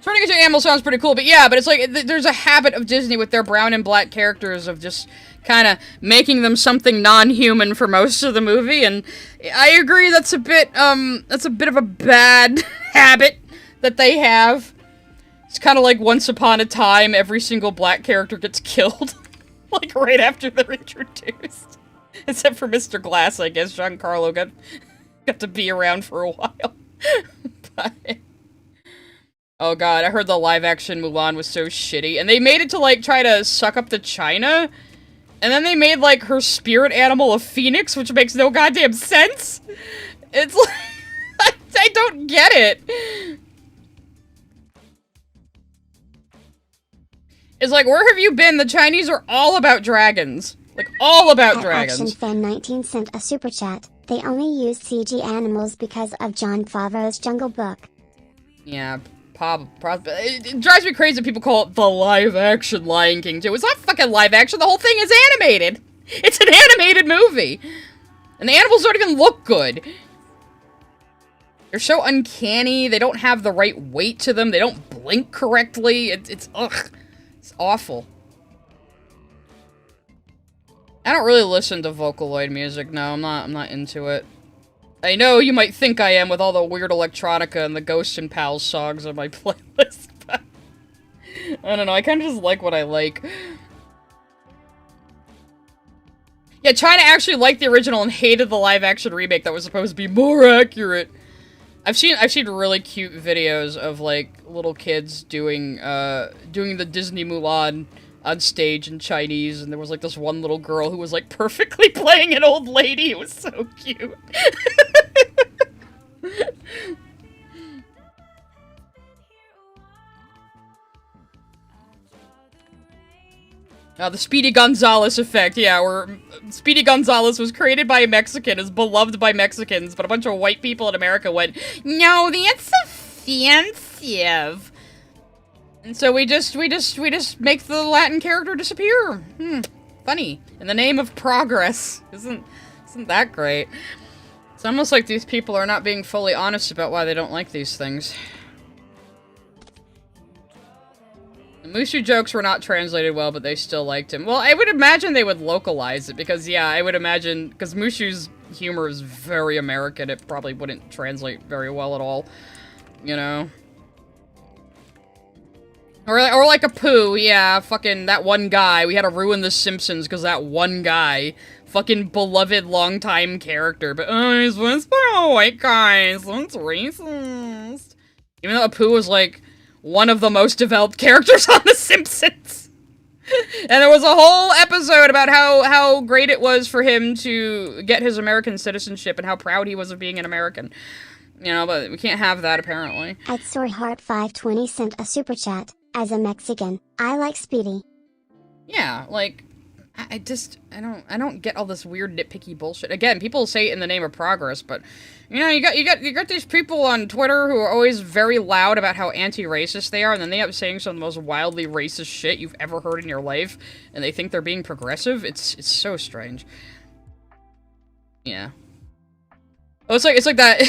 Turning into animal sounds pretty cool, but yeah, but it's like, there's a habit of Disney with their brown and black characters of just kind of making them something non-human for most of the movie, and I agree that's a bit of a bad habit that they have. It's kind of like Once Upon a Time, every single black character gets killed, like right after they're introduced. Except for Mr. Glass, I guess. Giancarlo got to be around for a while. But... oh god, I heard the live-action Mulan was so shitty. And they made it to, like, try to suck up to China. And then they made, like, her spirit animal a phoenix, which makes no goddamn sense. It's like... I don't get it. It's like, where have you been? The Chinese are all about dragons. Like, all about dragons. ActionFan19 sent a super chat. They only used CG animals because of Jon Favreau's Jungle Book. Yeah, it drives me crazy that people call it the live-action Lion King, too. It's not fucking live-action, the whole thing is animated! It's an animated movie! And the animals don't even look good. They're so uncanny, they don't have the right weight to them, they don't blink correctly, it's ugh. It's awful. I don't really listen to Vocaloid music, no, I'm not into it. I know you might think I am with all the weird electronica and the Ghost and Pals songs on my playlist, but I don't know, I kind of just like what I like. Yeah, China actually liked the original and hated the live-action remake that was supposed to be more accurate. I've seen really cute videos of, like, little kids doing the Disney Mulan on stage in Chinese, and there was like this one little girl who was like perfectly playing an old lady. It was so cute. The Speedy Gonzales effect, yeah, where Speedy Gonzales was created by a Mexican, is beloved by Mexicans, but a bunch of white people in America went, no, that's offensive. And so we just make the Latin character disappear. Funny. In the name of progress. Isn't that great? It's almost like these people are not being fully honest about why they don't like these things. The Mushu jokes were not translated well, but they still liked him. Well, I would imagine they would localize it, because, yeah, I would imagine, because Mushu's humor is very American, it probably wouldn't translate very well at all, you know? Or like a Pooh, yeah, fucking that one guy. We had to ruin The Simpsons because that one guy. Fucking beloved longtime character, but, oh, he's voiced by a white guy, so it's racist. Even though Apu was, like, one of the most developed characters on The Simpsons. And there was a whole episode about how great it was for him to get his American citizenship and how proud he was of being an American. You know, but we can't have that, apparently. At Soreheart520 sent a super chat. As a Mexican, I like Speedy. Yeah, like, I don't get all this weird nitpicky bullshit. Again, people say it in the name of progress, but you know, you got these people on Twitter who are always very loud about how anti-racist they are, and then they end up saying some of the most wildly racist shit you've ever heard in your life, and they think they're being progressive. It's so strange. Yeah. Oh, it's like that.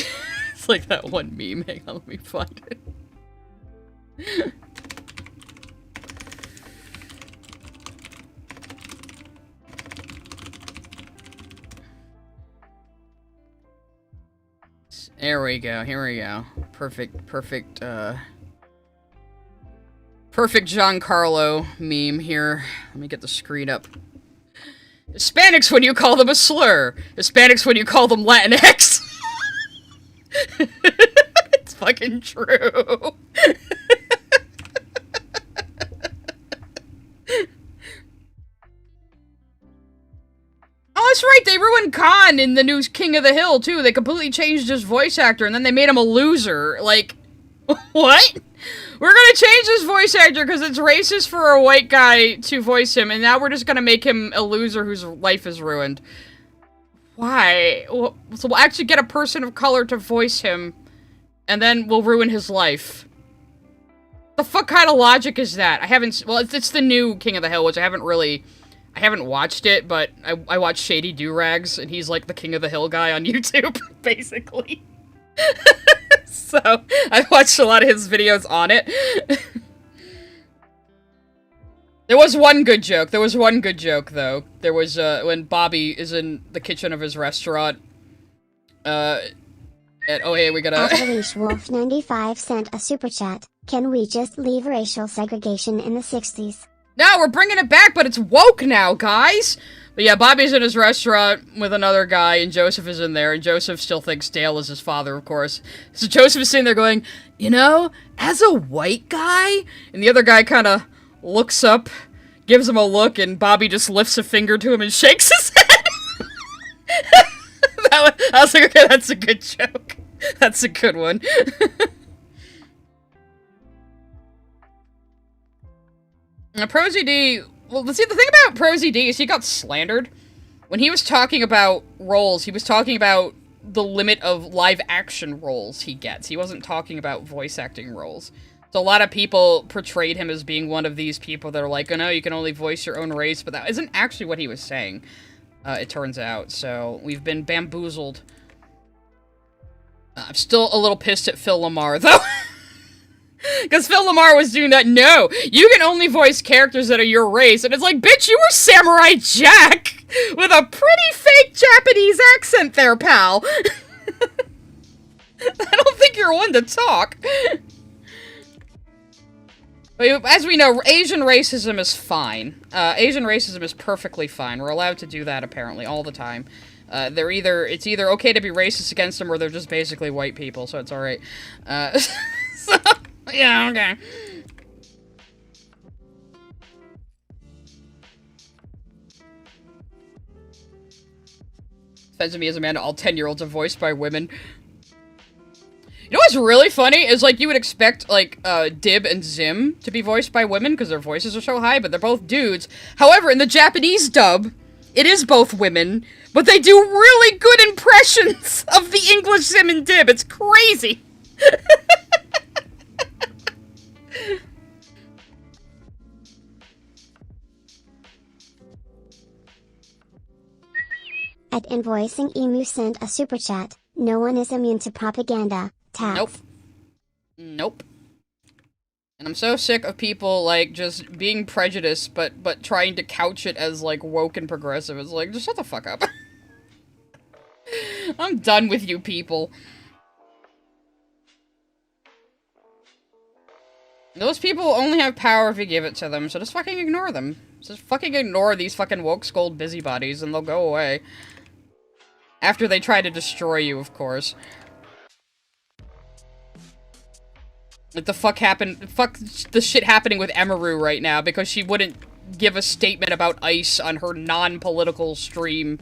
It's like that one meme. Hang on, let me find it. There we go, here we go. Perfect Giancarlo meme here. Let me get the screen up. Hispanics when you call them a slur. Hispanics when you call them Latinx. It's fucking true. Oh, that's right, they ruined Khan in the new King of the Hill, too. They completely changed his voice actor, and then they made him a loser. Like, what? We're gonna change this voice actor because it's racist for a white guy to voice him, and now we're just gonna make him a loser whose life is ruined. Why? Well, so we'll actually get a person of color to voice him, and then we'll ruin his life. The fuck kind of logic is that? I haven't... Well, it's the new King of the Hill, which I haven't watched it, but I watch Shady Do-Rags, and he's like the King of the Hill guy on YouTube, basically. So, I've watched a lot of his videos on it. There was one good joke. Though. There was, when Bobby is in the kitchen of his restaurant, oh hey, we gotta... Wolf95 sent a super chat. Can we just leave racial segregation in the 60s? No, we're bringing it back, but it's woke now, guys! But yeah, Bobby's in his restaurant with another guy, and Joseph is in there, and Joseph still thinks Dale is his father, of course. So Joseph is sitting there going, you know, as a white guy? And the other guy kind of looks up, gives him a look, and Bobby just lifts a finger to him and shakes his head! I was like, okay, that's a good joke. That's a good one. Prosy D... Well, see, the thing about Prosy D is he got slandered. When he was talking about roles, he was talking about the limit of live-action roles he gets. He wasn't talking about voice-acting roles. So a lot of people portrayed him as being one of these people that are like, oh no, you can only voice your own race, but that isn't actually what he was saying, it turns out. So, we've been bamboozled. I'm still a little pissed at Phil Lamar, though. Because Phil Lamar was doing that. No, you can only voice characters that are your race. And it's like, bitch, you were Samurai Jack with a pretty fake Japanese accent there, pal. I don't think you're one to talk. But as we know, Asian racism is fine. Asian racism is perfectly fine. We're allowed to do that, apparently, all the time. It's either okay to be racist against them, or they're just basically white people, so it's alright. So... Yeah, okay. offends me as a man, all 10-year-olds are voiced by women. You know what's really funny is, like, you would expect, like, Dib and Zim to be voiced by women because their voices are so high, but they're both dudes. However, in the Japanese dub, it is both women, but they do really good impressions of the English Zim and Dib. It's crazy. At Invoicing Emu sent a super chat. No one is immune to propaganda. Taps. Nope. Nope. And I'm so sick of people, like, just being prejudiced, but trying to couch it as, like, woke and progressive. It's like, just shut the fuck up. I'm done with you people. Those people only have power if you give it to them, so just fucking ignore them. Just fucking ignore these fucking woke-skulled busybodies, and they'll go away. After they try to destroy you, of course. Like, the fuck the shit happening with Emaru right now, because she wouldn't give a statement about ICE on her non-political stream.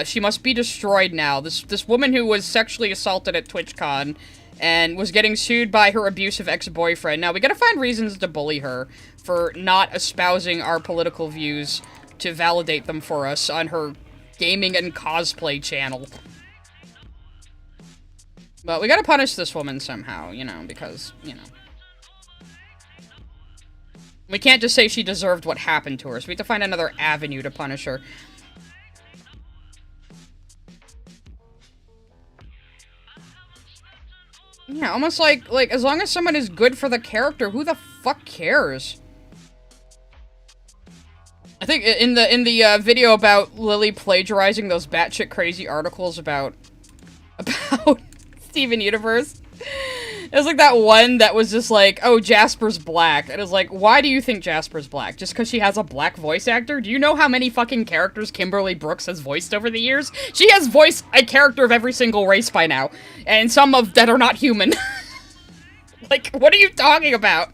She must be destroyed now. This woman who was sexually assaulted at TwitchCon, and was getting sued by her abusive ex-boyfriend. Now, we gotta find reasons to bully her for not espousing our political views to validate them for us on her gaming and cosplay channel. But we gotta punish this woman somehow, you know, because, you know. We can't just say she deserved what happened to her, so we have to find another avenue to punish her. Yeah, almost like, as long as someone is good for the character, who the fuck cares? I think in the video about Lily plagiarizing those batshit crazy articles about Steven Universe, it was like that one that was just like, oh, Jasper's black. And it was like, why do you think Jasper's black? Just because she has a black voice actor? Do you know how many fucking characters Kimberly Brooks has voiced over the years? She has voiced a character of every single race by now. And some of that are not human. Like, what are you talking about?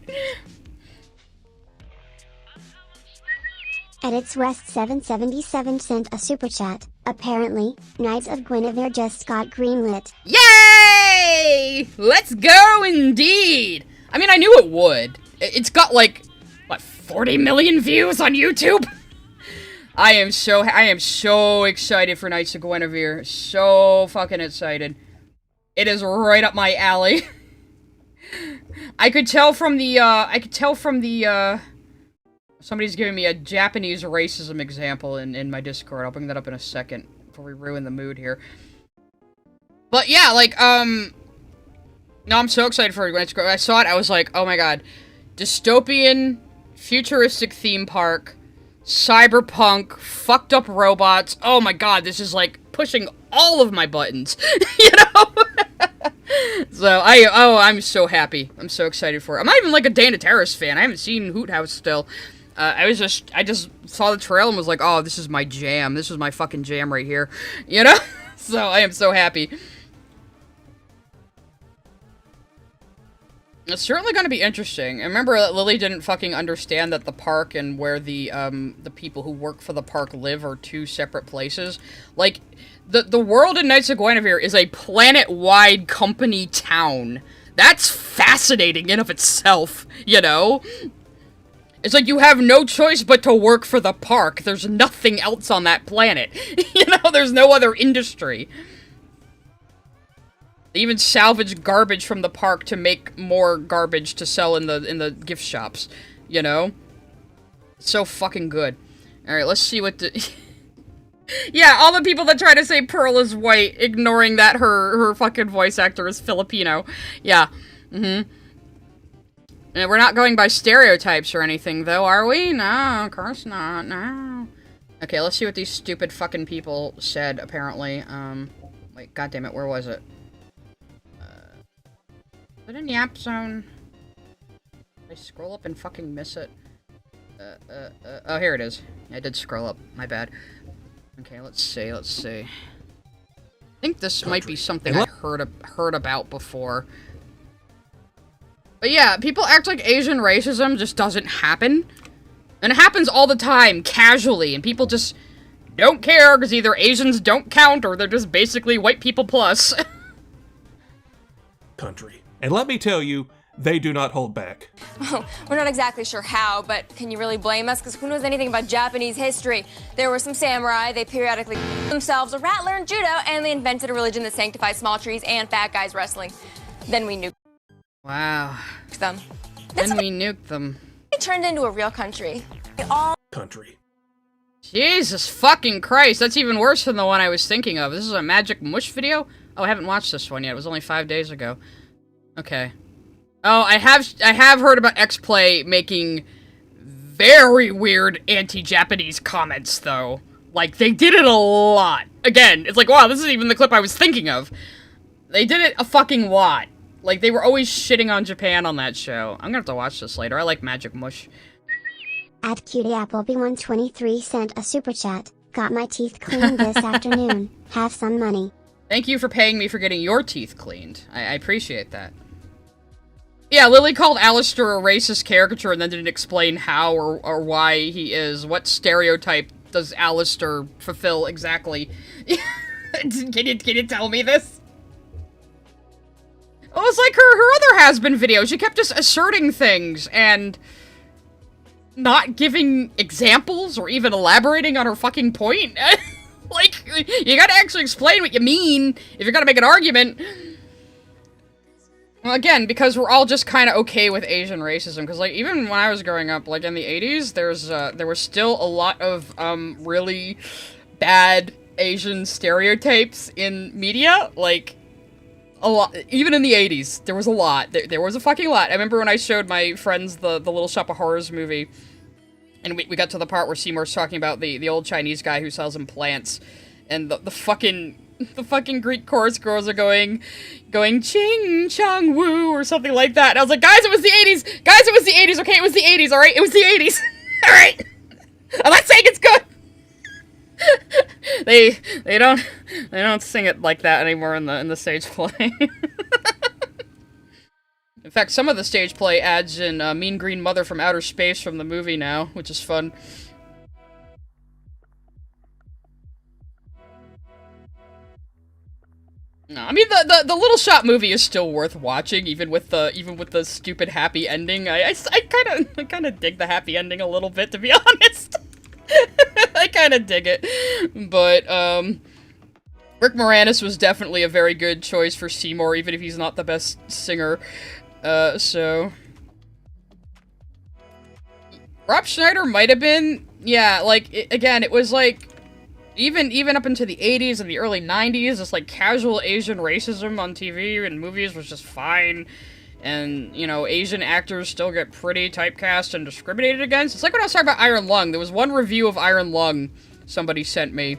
Edits West 777 sent a super chat. Apparently, Knights of Guinevere just got greenlit. Yay! Let's go indeed! I mean, I knew it would. It's got like, what, 40 million views on YouTube? I am so excited for Knights of Guinevere. So fucking excited. It is right up my alley. I could tell from the, somebody's giving me a Japanese racism example in my Discord. I'll bring that up in a second before we ruin the mood here. But yeah, like, no, I'm so excited for it. When I saw it, I was like, oh my god. Dystopian, futuristic theme park, cyberpunk, fucked up robots. Oh my god, this is like pushing all of my buttons, you know? So, I'm so happy. I'm so excited for it. I'm not even like a Dana Terrace fan. I haven't seen Hoot House still. I just saw the trail and was like, oh, this is my jam. This is my fucking jam right here. You know? So, I am so happy. It's certainly going to be interesting. And remember that Lily didn't fucking understand that the park and where the people who work for the park live are two separate places. Like, the world in Knights of Guinevere is a planet-wide company town. That's fascinating in of itself, you know? It's like you have no choice but to work for the park. There's nothing else on that planet. You know, there's no other industry. They even salvage garbage from the park to make more garbage to sell in the gift shops, you know? So fucking good. Alright, let's see what the... Yeah, all the people that try to say Pearl is white, ignoring that her fucking voice actor is Filipino. Yeah. Mm-hmm. And we're not going by stereotypes or anything, though, are we? No, of course not. No. Okay, let's see what these stupid fucking people said, apparently. Wait, goddammit, where was it? Is it in Yap Zone? Did I scroll up and fucking miss it? Oh, here it is. I did scroll up. My bad. Okay, let's see. I think this might be something I heard about before. But yeah, people act like Asian racism just doesn't happen. And it happens all the time, casually, and people just don't care, because either Asians don't count, or they're just basically white people plus. Country. And let me tell you, they do not hold back. Well, we're not exactly sure how, but can you really blame us? Because who knows anything about Japanese history? There were some samurai, they periodically themselves, a rat learned judo, and they invented a religion that sanctifies small trees and fat guys wrestling. Then we nuked Wow. them. Then we nuked them. They turned into a real country. They all Country. Jesus fucking Christ, that's even worse than the one I was thinking of. This is a Magic Mush video? Oh, I haven't watched this one yet. It was only 5 days ago. Okay. Oh, I have heard about X-Play making very weird anti-Japanese comments, though. Like, they did it a lot. Again, it's like, wow, this isn't even the clip I was thinking of. They did it a fucking lot. Like, they were always shitting on Japan on that show. I'm gonna have to watch this later. I like Magic Mush. At CutieAppleby123 sent a super chat. Got my teeth cleaned this afternoon. Have some money. Thank you for paying me for getting your teeth cleaned. I appreciate that. Yeah, Lily called Alistair a racist caricature and then didn't explain how or why he is. What stereotype does Alistair fulfill exactly? Can you tell me this? It was like her other has-been video. She kept just asserting things and not giving examples or even elaborating on her fucking point. Like, you gotta actually explain what you mean if you're gonna make an argument. Well, again, because we're all just kind of okay with Asian racism, because, like, even when I was growing up, like, in the 80s, there was still a lot of, really bad Asian stereotypes in media, like, a lot, even in the 80s, there was a lot, there was a fucking lot. I remember when I showed my friends the Little Shop of Horrors movie, and we got to the part where Seymour's talking about the old Chinese guy who sells him plants, and the fucking Greek chorus girls are going ching chong woo or something like that. And I was like, guys, it was the 80s. Guys, it was the 80s. Okay, it was the 80s. All right, it was the 80s. All right. I'm not saying it's good. they don't sing it like that anymore in the stage play. In fact, some of the stage play adds in Mean Green Mother from Outer Space from the movie now, which is fun. No, I mean the Little Shop movie is still worth watching, even with the stupid happy ending. I kind of dig the happy ending a little bit, to be honest. I kind of dig it, but Rick Moranis was definitely a very good choice for Seymour, even if he's not the best singer. So Rob Schneider might have been, yeah. Like again, it was like. Even up into the 80s and the early 90s, this, like, casual Asian racism on TV and movies was just fine. And, you know, Asian actors still get pretty typecast and discriminated against. It's like when I was talking about Iron Lung. There was one review of Iron Lung somebody sent me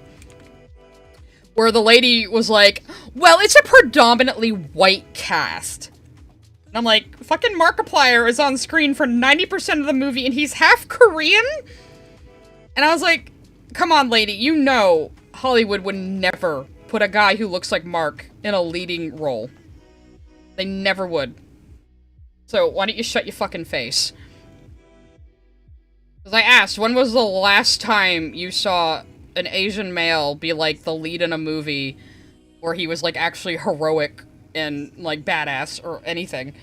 where the lady was like, well, it's a predominantly white cast. And I'm like, fucking Markiplier is on screen for 90% of the movie and he's half Korean? And I was like, come on, lady, you know Hollywood would never put a guy who looks like Mark in a leading role. They never would. So, why don't you shut your fucking face? Because I asked, when was the last time you saw an Asian male be, like, the lead in a movie where he was, like, actually heroic and, like, badass or anything?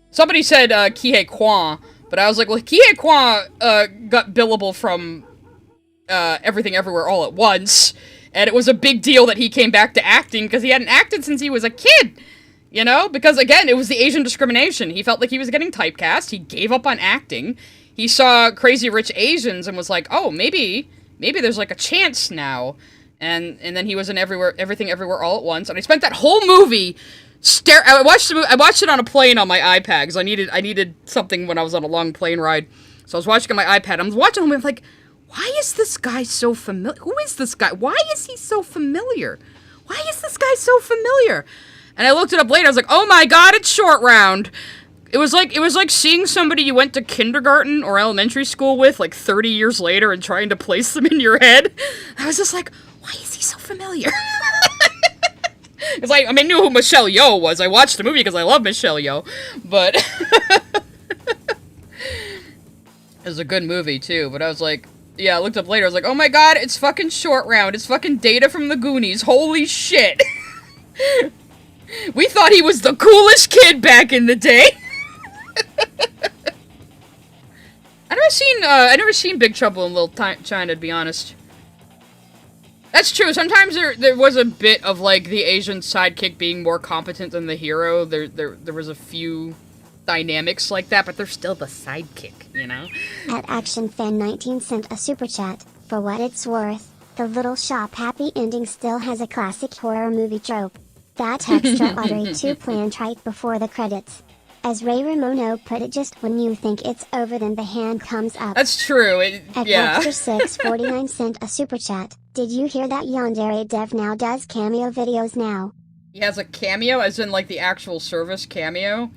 Somebody said, Kihei Kwan, but I was like, well, Kihei Kwan, got billable from Everything Everywhere All at Once, and it was a big deal that he came back to acting because he hadn't acted since he was a kid, you know? Because, again, it was the Asian discrimination. He felt like he was getting typecast. He gave up on acting. He saw Crazy Rich Asians and was like, oh, maybe there's, like, a chance now. And then he was in Everything Everywhere All at Once, and I spent that whole movie I watched it on a plane on my iPad because I needed something when I was on a long plane ride. So I was watching on my iPad. I was watching him and I'm like, why is this guy so familiar? Who is this guy? Why is he so familiar? Why is this guy so familiar? And I looked it up later. I was like, oh my god, it's Short Round. It was like seeing somebody you went to kindergarten or elementary school with like 30 years later and trying to place them in your head. I was just like, why is he so familiar? It's like, I mean, I knew who Michelle Yeoh was. I watched the movie because I love Michelle Yeoh. But it was a good movie too. But I was like, Yeah, I looked up later. I was like, oh my god, it's fucking Short Round. It's fucking Data from the Goonies. Holy shit. We thought he was the coolest kid back in the day. I never seen Big Trouble in Little China, to be honest. That's true. Sometimes there was a bit of, like, the Asian sidekick being more competent than the hero. There was a few dynamics like that, but they're still the sidekick, you know? At ActionFan19 sent a super chat. For what it's worth, the Little Shop happy ending still has a classic horror movie trope. That extra lottery 2 planned right before the credits. As Ray Ramono put it, just when you think it's over, then the hand comes up. That's true. Yeah. Webster649 sent a super chat. Did you hear that Yandere Dev now does cameo videos now? He has a cameo, as in, like, the actual service cameo?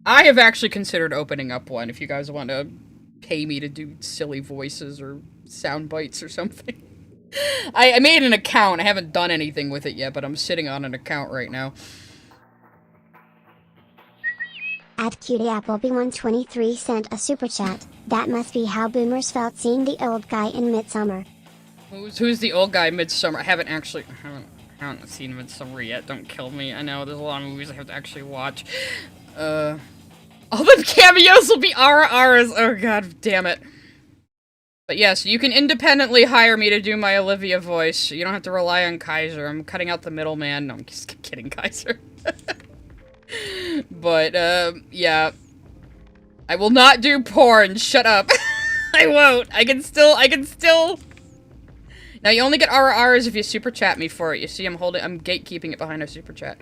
I have actually considered opening up one, if you guys want to pay me to do silly voices or sound bites or something. I made an account. I haven't done anything with it yet, but I'm sitting on an account right now. At CutieAppleby123 sent a super chat. That must be how boomers felt seeing the old guy in Midsommar. Who's the old guy in Midsommar? I haven't seen Midsommar yet. Don't kill me. I know there's a lot of movies I have to actually watch. All the cameos will be RRs. Oh god damn it. But yes, you can independently hire me to do my Olivia voice. You don't have to rely on Kaiser. I'm cutting out the middleman. No, I'm just kidding, Kaiser. But, yeah. I will not do porn. Shut up. I won't. I can still... Now, you only get RRs if you super chat me for it. You see, I'm gatekeeping it behind a super chat.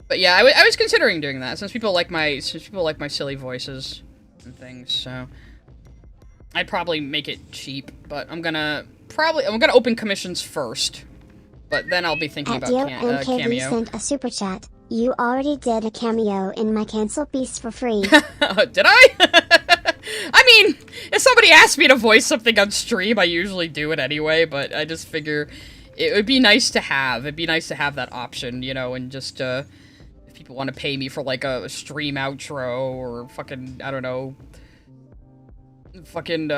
But yeah, I was considering doing that, since people like my silly voices and things, so... I'd probably make it cheap, but I'm gonna open commissions first. But then I'll be thinking about cameo. Sent a super chat. You already did a cameo in my Cancel Beast for free. Did I? I mean, if somebody asks me to voice something on stream, I usually do it anyway, but I just figure it would be nice to have. It'd be nice to have that option, you know, and just, if people want to pay me for, like, a stream outro, or fucking, I don't know, fucking,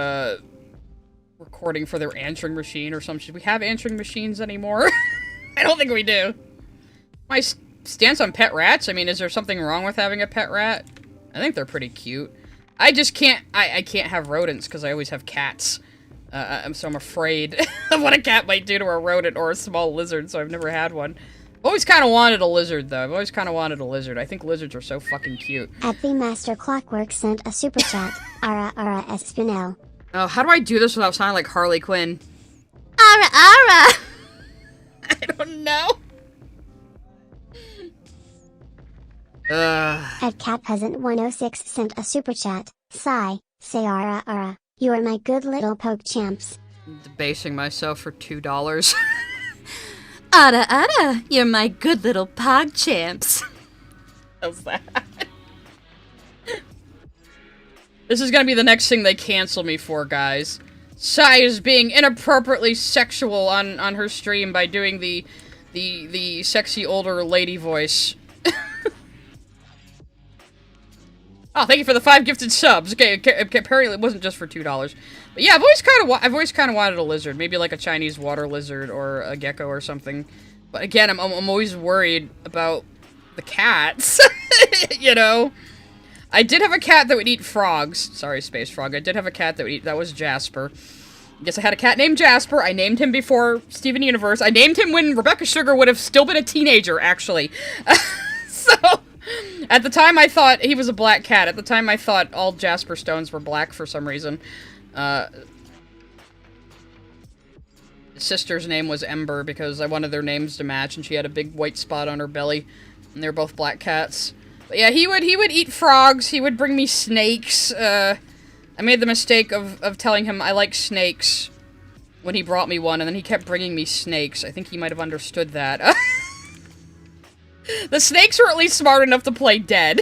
recording for their answering machine or something. Should we have answering machines anymore? I don't think we do. My stance on pet rats, I mean, is there something wrong with having a pet rat? I think they're pretty cute. I just can't, I can't have rodents because I always have cats. So I'm afraid of what a cat might do to a rodent or a small lizard, so I've never had one. I've always kind of wanted a lizard, though. I've always kind of wanted a lizard. I think lizards are so fucking cute. At the Master Clockwork sent a super chat. Ara Spinel. Oh, how do I do this without sounding like Harley Quinn? Ara! I don't know. At CatPeasant106 sent a super chat. Sigh, say ara. You are my good little poke champs. Debasing myself for $2. Ara, you're my good little pog champs. How's that? This is gonna be the next thing they cancel me for, guys. Sai is being inappropriately sexual on her stream by doing the sexy older lady voice. Oh, thank you for the 5 gifted subs. Okay, apparently it wasn't just for $2. But yeah, I've always kind of wanted a lizard, maybe like a Chinese water lizard or a gecko or something. But again, I'm always worried about the cats. You know, I did have a cat that would eat frogs. Sorry, Space Frog. I did have a cat that would eat. That was Jasper. Yes, I had a cat named Jasper. I named him before Steven Universe. I named him when Rebecca Sugar would have still been a teenager, actually. So. At the time, I thought he was a black cat. At the time, I thought all Jasper Stones were black for some reason. His sister's name was Ember because I wanted their names to match, and she had a big white spot on her belly, and they were both black cats. But yeah, he would eat frogs. He would bring me snakes. I made the mistake of telling him I like snakes when he brought me one, and then he kept bringing me snakes. I think he might have understood that. The snakes were at least smart enough to play dead.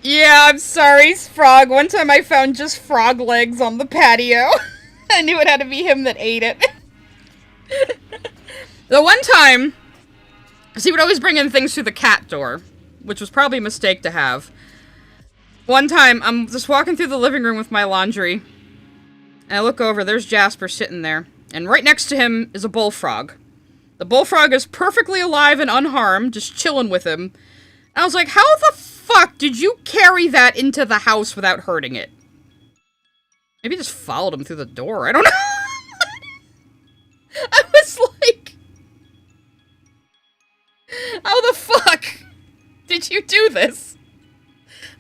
Yeah, I'm sorry, Frog. One time I found just frog legs on the patio. I knew it had to be him that ate it. The one time, because he would always bring in things through the cat door, which was probably a mistake to have. One time, I'm just walking through the living room with my laundry, and I look over, there's Jasper sitting there, and right next to him is a bullfrog. The bullfrog is perfectly alive and unharmed, just chilling with him. And I was like, how the fuck did you carry that into the house without hurting it? Maybe just followed him through the door, I don't know. I was like, how the fuck did you do this?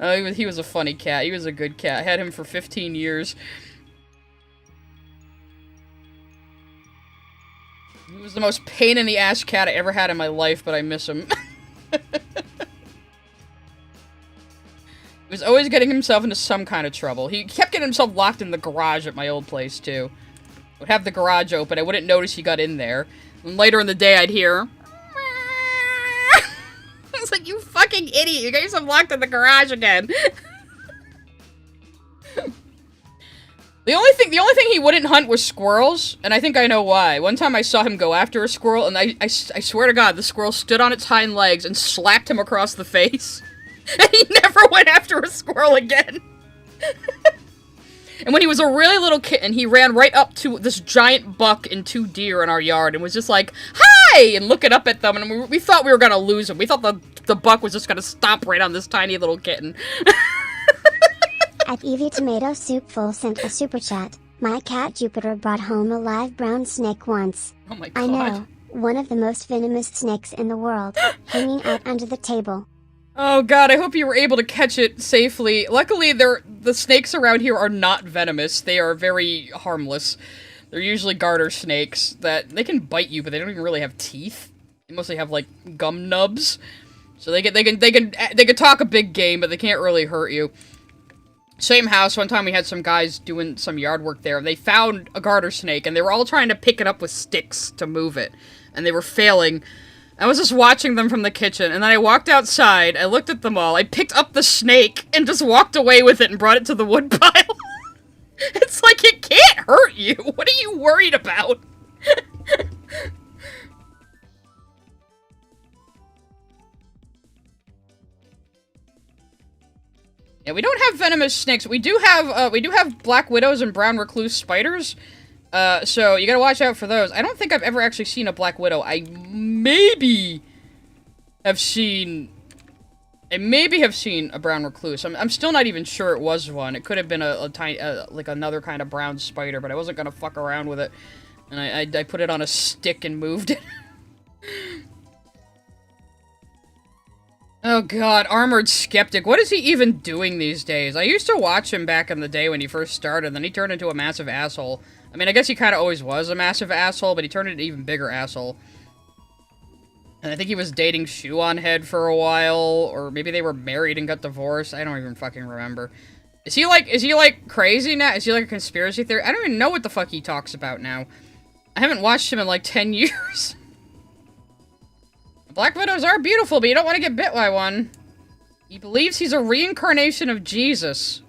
Oh, he was a funny cat. He was a good cat. I had him for 15 years. He was the most pain-in-the-ass cat I ever had in my life, but I miss him. He was always getting himself into some kind of trouble. He kept getting himself locked in the garage at my old place, too. I would have the garage open, I wouldn't notice he got in there. And later in the day, I'd hear... I was like, you fucking idiot, you got yourself locked in the garage again. The only thing he wouldn't hunt was squirrels, and I think I know why. One time I saw him go after a squirrel, and I swear to God, the squirrel stood on its hind legs and slapped him across the face. And he never went after a squirrel again. And when he was a really little kitten, he ran right up to this giant buck and 2 deer in our yard and was just like, hi! And looking up at them, and we thought we were gonna lose him. We thought the buck was just gonna stomp right on this tiny little kitten. At Evie Tomato Soup Full sent a super chat. My cat Jupiter brought home a live brown snake once. Oh my God. I know, one of the most venomous snakes in the world, hanging out under the table. Oh God, I hope you were able to catch it safely. Luckily, the snakes around here are not venomous. They are very harmless. They're usually garter snakes that they can bite you, but they don't even really have teeth. They mostly have like gum nubs, so they can talk a big game, but they can't really hurt you. Same house. One time we had some guys doing some yard work there, and they found a garter snake, and they were all trying to pick it up with sticks to move it, and they were failing. I was just watching them from the kitchen, and then I walked outside, I looked at them all, I picked up the snake, and just walked away with it and brought it to the woodpile. It's like, it can't hurt you! What are you worried about? Yeah, we don't have venomous snakes. We do have black widows and brown recluse spiders. So you gotta watch out for those. I don't think I've ever actually seen a black widow. I maybe have seen a brown recluse. I'm still not even sure it was one. It could have been a tiny, like another kind of brown spider, but I wasn't gonna fuck around with it. And I put it on a stick and moved it. Oh God, Armored Skeptic. What is he even doing these days? I used to watch him back in the day when he first started, then he turned into a massive asshole. I mean, I guess he kind of always was a massive asshole, but he turned into an even bigger asshole. And I think he was dating Shoe on Head for a while, or maybe they were married and got divorced. I don't even fucking remember. Is he like crazy now? Is he like a conspiracy theory? I don't even know what the fuck he talks about now. I haven't watched him in like 10 years. Black widows are beautiful, but you don't want to get bit by one. He believes he's a reincarnation of Jesus.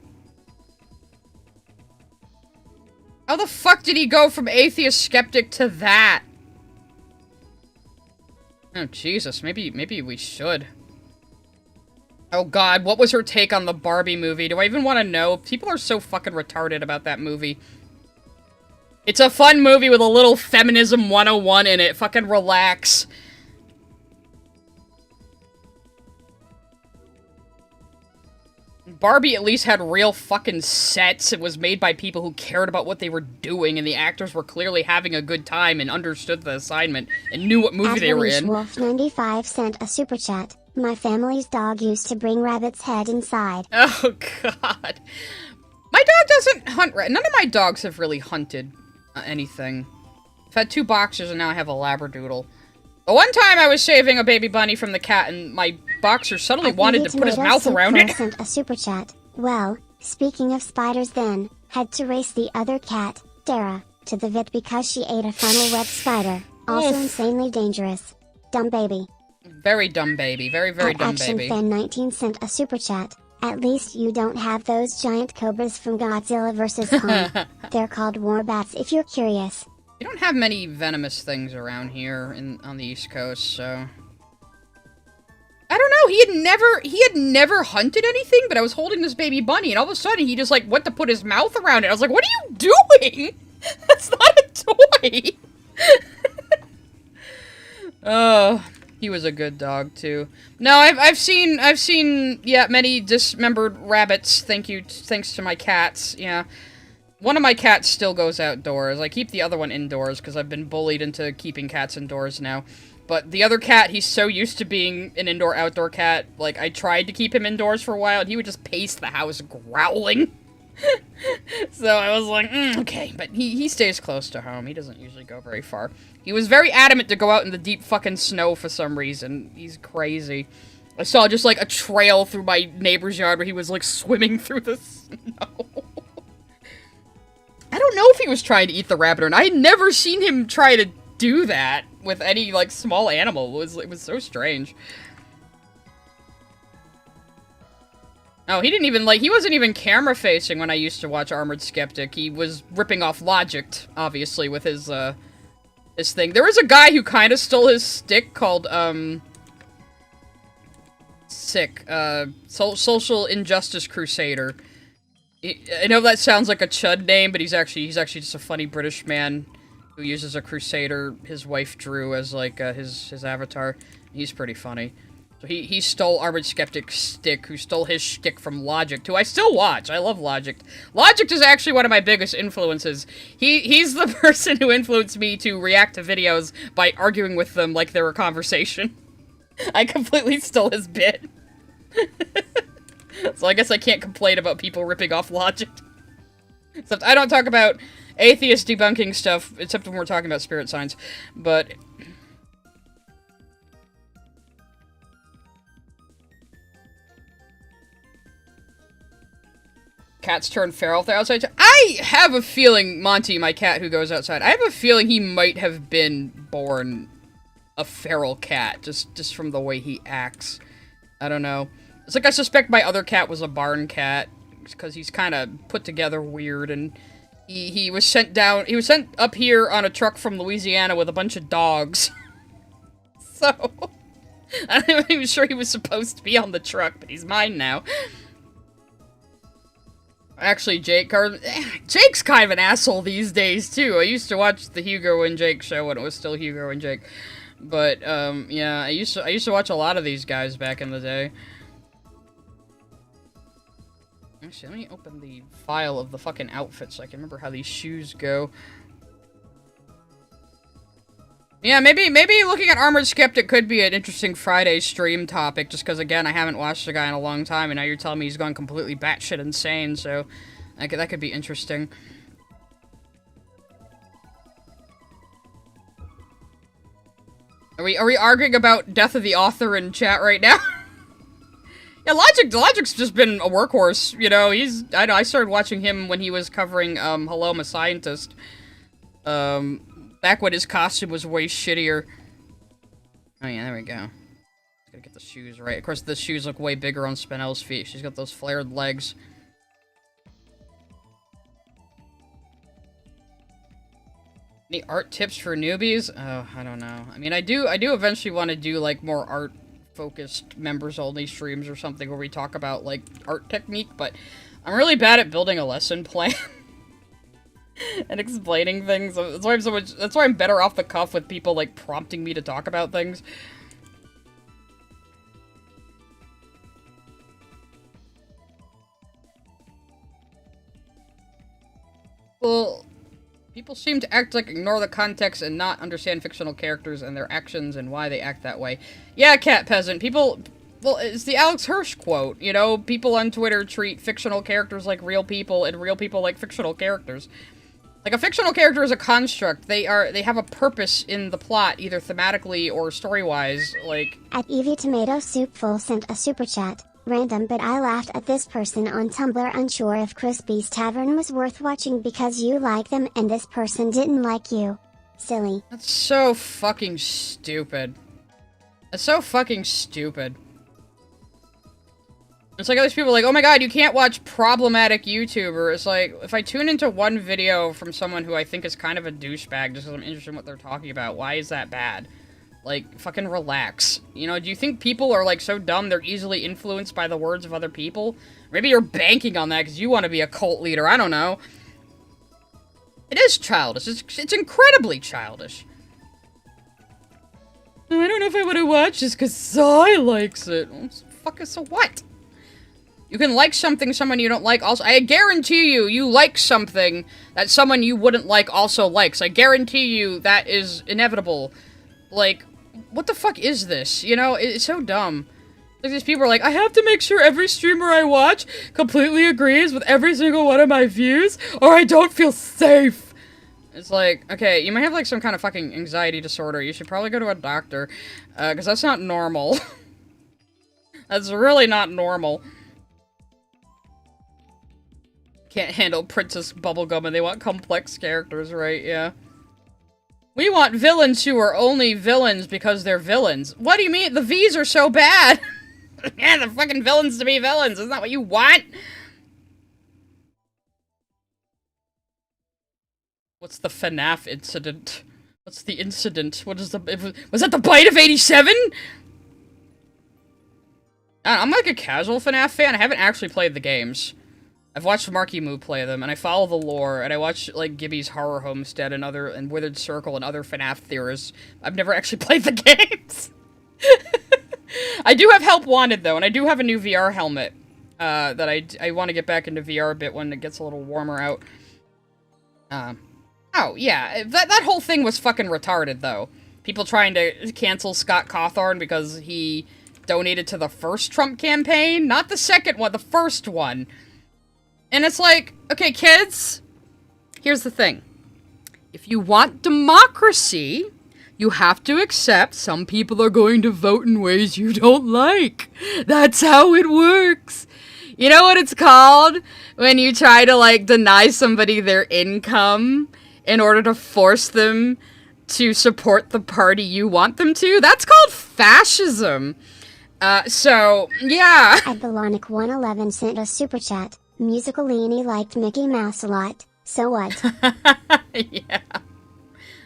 How the fuck did he go from atheist skeptic to that? Oh, Jesus. Maybe we should. Oh, God. What was her take on the Barbie movie? Do I even want to know? People are so fucking retarded about that movie. It's a fun movie with a little feminism 101 in it. Fucking relax. Barbie at least had real fucking sets. It was made by people who cared about what they were doing, and the actors were clearly having a good time and understood the assignment and knew what movie they were in. Wolf95 sent a super chat. My family's dog used to bring Rabbit's head inside. Oh, God. My dog doesn't hunt. None of my dogs have really hunted anything. I've had 2 boxers, and now I have a Labradoodle. But one time I was saving a baby bunny from the cat, and my boxer suddenly wanted to put his mouth around it. Sent a super chat. Well, speaking of spiders then, had to race the other cat, Dara, to the vet because she ate a funnel web spider. Also insanely dangerous. Dumb baby. Very dumb baby. Very, very dumb baby. ActionFan19 sent a super chat. At least you don't have those giant cobras from Godzilla vs. Kong. They're called war bats if you're curious. We don't have many venomous things around here on the East Coast, so... I don't know, he had never hunted anything, but I was holding this baby bunny, and all of a sudden he just, like, went to put his mouth around it. I was like, what are you doing? That's not a toy! Oh, he was a good dog, too. No, I've seen, yeah, many dismembered rabbits, thanks to my cats, yeah. One of my cats still goes outdoors. I keep the other one indoors, because I've been bullied into keeping cats indoors now. But the other cat, he's so used to being an indoor-outdoor cat, like, I tried to keep him indoors for a while, and he would just pace the house growling. So I was like, okay, but he stays close to home. He doesn't usually go very far. He was very adamant to go out in the deep fucking snow for some reason. He's crazy. I saw just, like, a trail through my neighbor's yard where he was, like, swimming through the snow. I don't know if he was trying to eat the rabbit or not. I had never seen him try to do that with any, like, small animal. It was so strange. Oh, he didn't even, like, he wasn't even camera-facing when I used to watch Armored Skeptic. He was ripping off Logic, obviously, with his thing. There was a guy who kind of stole his stick called, Social Injustice Crusader. I know that sounds like a chud name, but he's actually just a funny British man who uses a crusader his wife drew as, like, his avatar. He's pretty funny. So he stole Armored Skeptic's stick, who stole his shtick from Logic, who I still watch. I love Logic. Logic is actually one of my biggest influences. He's the person who influenced me to react to videos by arguing with them like they were a conversation. I completely stole his bit. So I guess I can't complain about people ripping off Logic. Except I don't talk about atheist debunking stuff, except when we're talking about spirit signs. But cats turn feral if they're outside. I have a feeling Monty, my cat who goes outside, I have a feeling he might have been born a feral cat, just from the way he acts. I don't know. It's like I suspect my other cat was a barn cat, because he's kind of put together weird, and he was sent up here on a truck from Louisiana with a bunch of dogs. So, I'm not even sure he was supposed to be on the truck, but he's mine now. Actually, Jake's kind of an asshole these days, too. I used to watch the Hugo and Jake show when it was still Hugo and Jake. But, yeah, I used to watch a lot of these guys back in the day. Actually, let me open the file of the fucking outfits so I can remember how these shoes go. Yeah, maybe looking at Armored Skeptic could be an interesting Friday stream topic, just because, again, I haven't watched the guy in a long time, and now you're telling me he's gone completely batshit insane, so that could be interesting. Are we arguing about Death of the Author in chat right now? Yeah, Logic's just been a workhorse, you know, I started watching him when he was covering, Hello, I'm a Scientist. Back when his costume was way shittier. Oh yeah, there we go. Gotta get the shoes right. Of course, the shoes look way bigger on Spinel's feet. She's got those flared legs. Any art tips for newbies? Oh, I don't know. I mean, I do eventually want to do, like, more art-focused members-only streams or something where we talk about, like, art technique, but I'm really bad at building a lesson plan. And explaining things. That's why I'm better off the cuff with people, like, prompting me to talk about things. Well, people seem to ignore the context and not understand fictional characters and their actions and why they act that way. Yeah, Cat Peasant, well, it's the Alex Hirsch quote, you know? People on Twitter treat fictional characters like real people and real people like fictional characters. Like, a fictional character is a construct. They have a purpose in the plot, either thematically or story-wise, like... At Evie Tomato Soup Full sent a super chat. Random, but I laughed at this person on Tumblr unsure if Crispy's Tavern was worth watching because you like them and this person didn't like you. Silly. That's so fucking stupid. That's so fucking stupid. It's like all these people are like, oh my god, you can't watch problematic YouTuber. It's like, if I tune into one video from someone who I think is kind of a douchebag just because I'm interested in what they're talking about, why is that bad? Like, fucking relax. You know, do you think people are, like, so dumb they're easily influenced by the words of other people? Maybe you're banking on that because you want to be a cult leader. I don't know. It is childish. It's incredibly childish. I don't know if I want to watch this because Sai likes it. So what? You can like something someone you don't like also. I guarantee you like something that someone you wouldn't like also likes. I guarantee you that is inevitable. Like, what the fuck is this? You know, it's so dumb. Like, these people are like, I have to make sure every streamer I watch completely agrees with every single one of my views, or I don't feel safe. It's like, okay, you might have, like, some kind of fucking anxiety disorder. You should probably go to a doctor, because that's not normal. That's really not normal. Can't handle Princess Bubblegum and they want complex characters, right? Yeah. We want villains who are only villains because they're villains. What do you mean? The V's are so bad! Yeah, the fucking villains to be villains. Isn't that what you want? What's the FNAF incident? What's the incident? What is the... Was that the bite of 87? I'm like a casual FNAF fan. I haven't actually played the games. I've watched Marky Moo play them, and I follow the lore, and I watch, like, Gibby's Horror Homestead and Withered Circle and other FNAF theorists. I've never actually played the games. I do have Help Wanted, though, and I do have a new VR helmet, that I want to get back into VR a bit when it gets a little warmer out. Oh, yeah, that whole thing was fucking retarded, though. People trying to cancel Scott Cawthorn because he donated to the first Trump campaign, not the second one, the first one. And it's like, okay, kids, here's the thing. If you want democracy, you have to accept some people are going to vote in ways you don't like. That's how it works. You know what it's called? When you try to, like, deny somebody their income in order to force them to support the party you want them to? That's called fascism. So, yeah. Adbelonic111 sent a super chat. Musical Leanie liked Mickey Mouse a lot, so what? Yeah.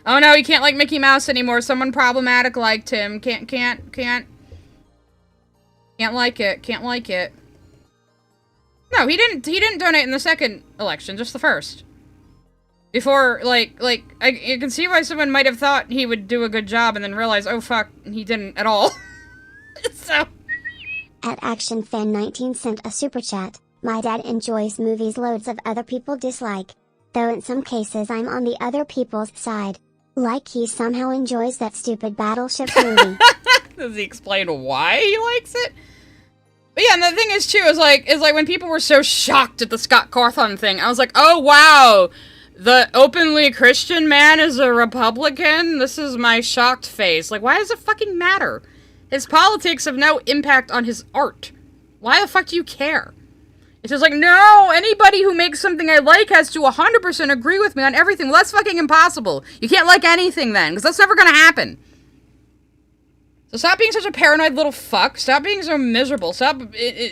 Oh no, you can't like Mickey Mouse anymore. Someone problematic liked him. Can't like it. Can't like it. No, he didn't donate in the second election, just the first. Before, you can see why someone might have thought he would do a good job and then realize, oh fuck, he didn't at all. So. At ActionFan19 sent a super chat. My dad enjoys movies loads of other people dislike. Though in some cases I'm on the other people's side. Like he somehow enjoys that stupid Battleship movie. Does he explain why he likes it? But yeah, and the thing is too, is like when people were so shocked at the Scott Cawthon thing, I was like, oh wow, the openly Christian man is a Republican? This is my shocked face. Like, why does it fucking matter? His politics have no impact on his art. Why the fuck do you care? It's just like, no, anybody who makes something I like has to 100% agree with me on everything. Well, that's fucking impossible. You can't like anything then, because that's never gonna happen. So stop being such a paranoid little fuck. Stop being so miserable. Stop,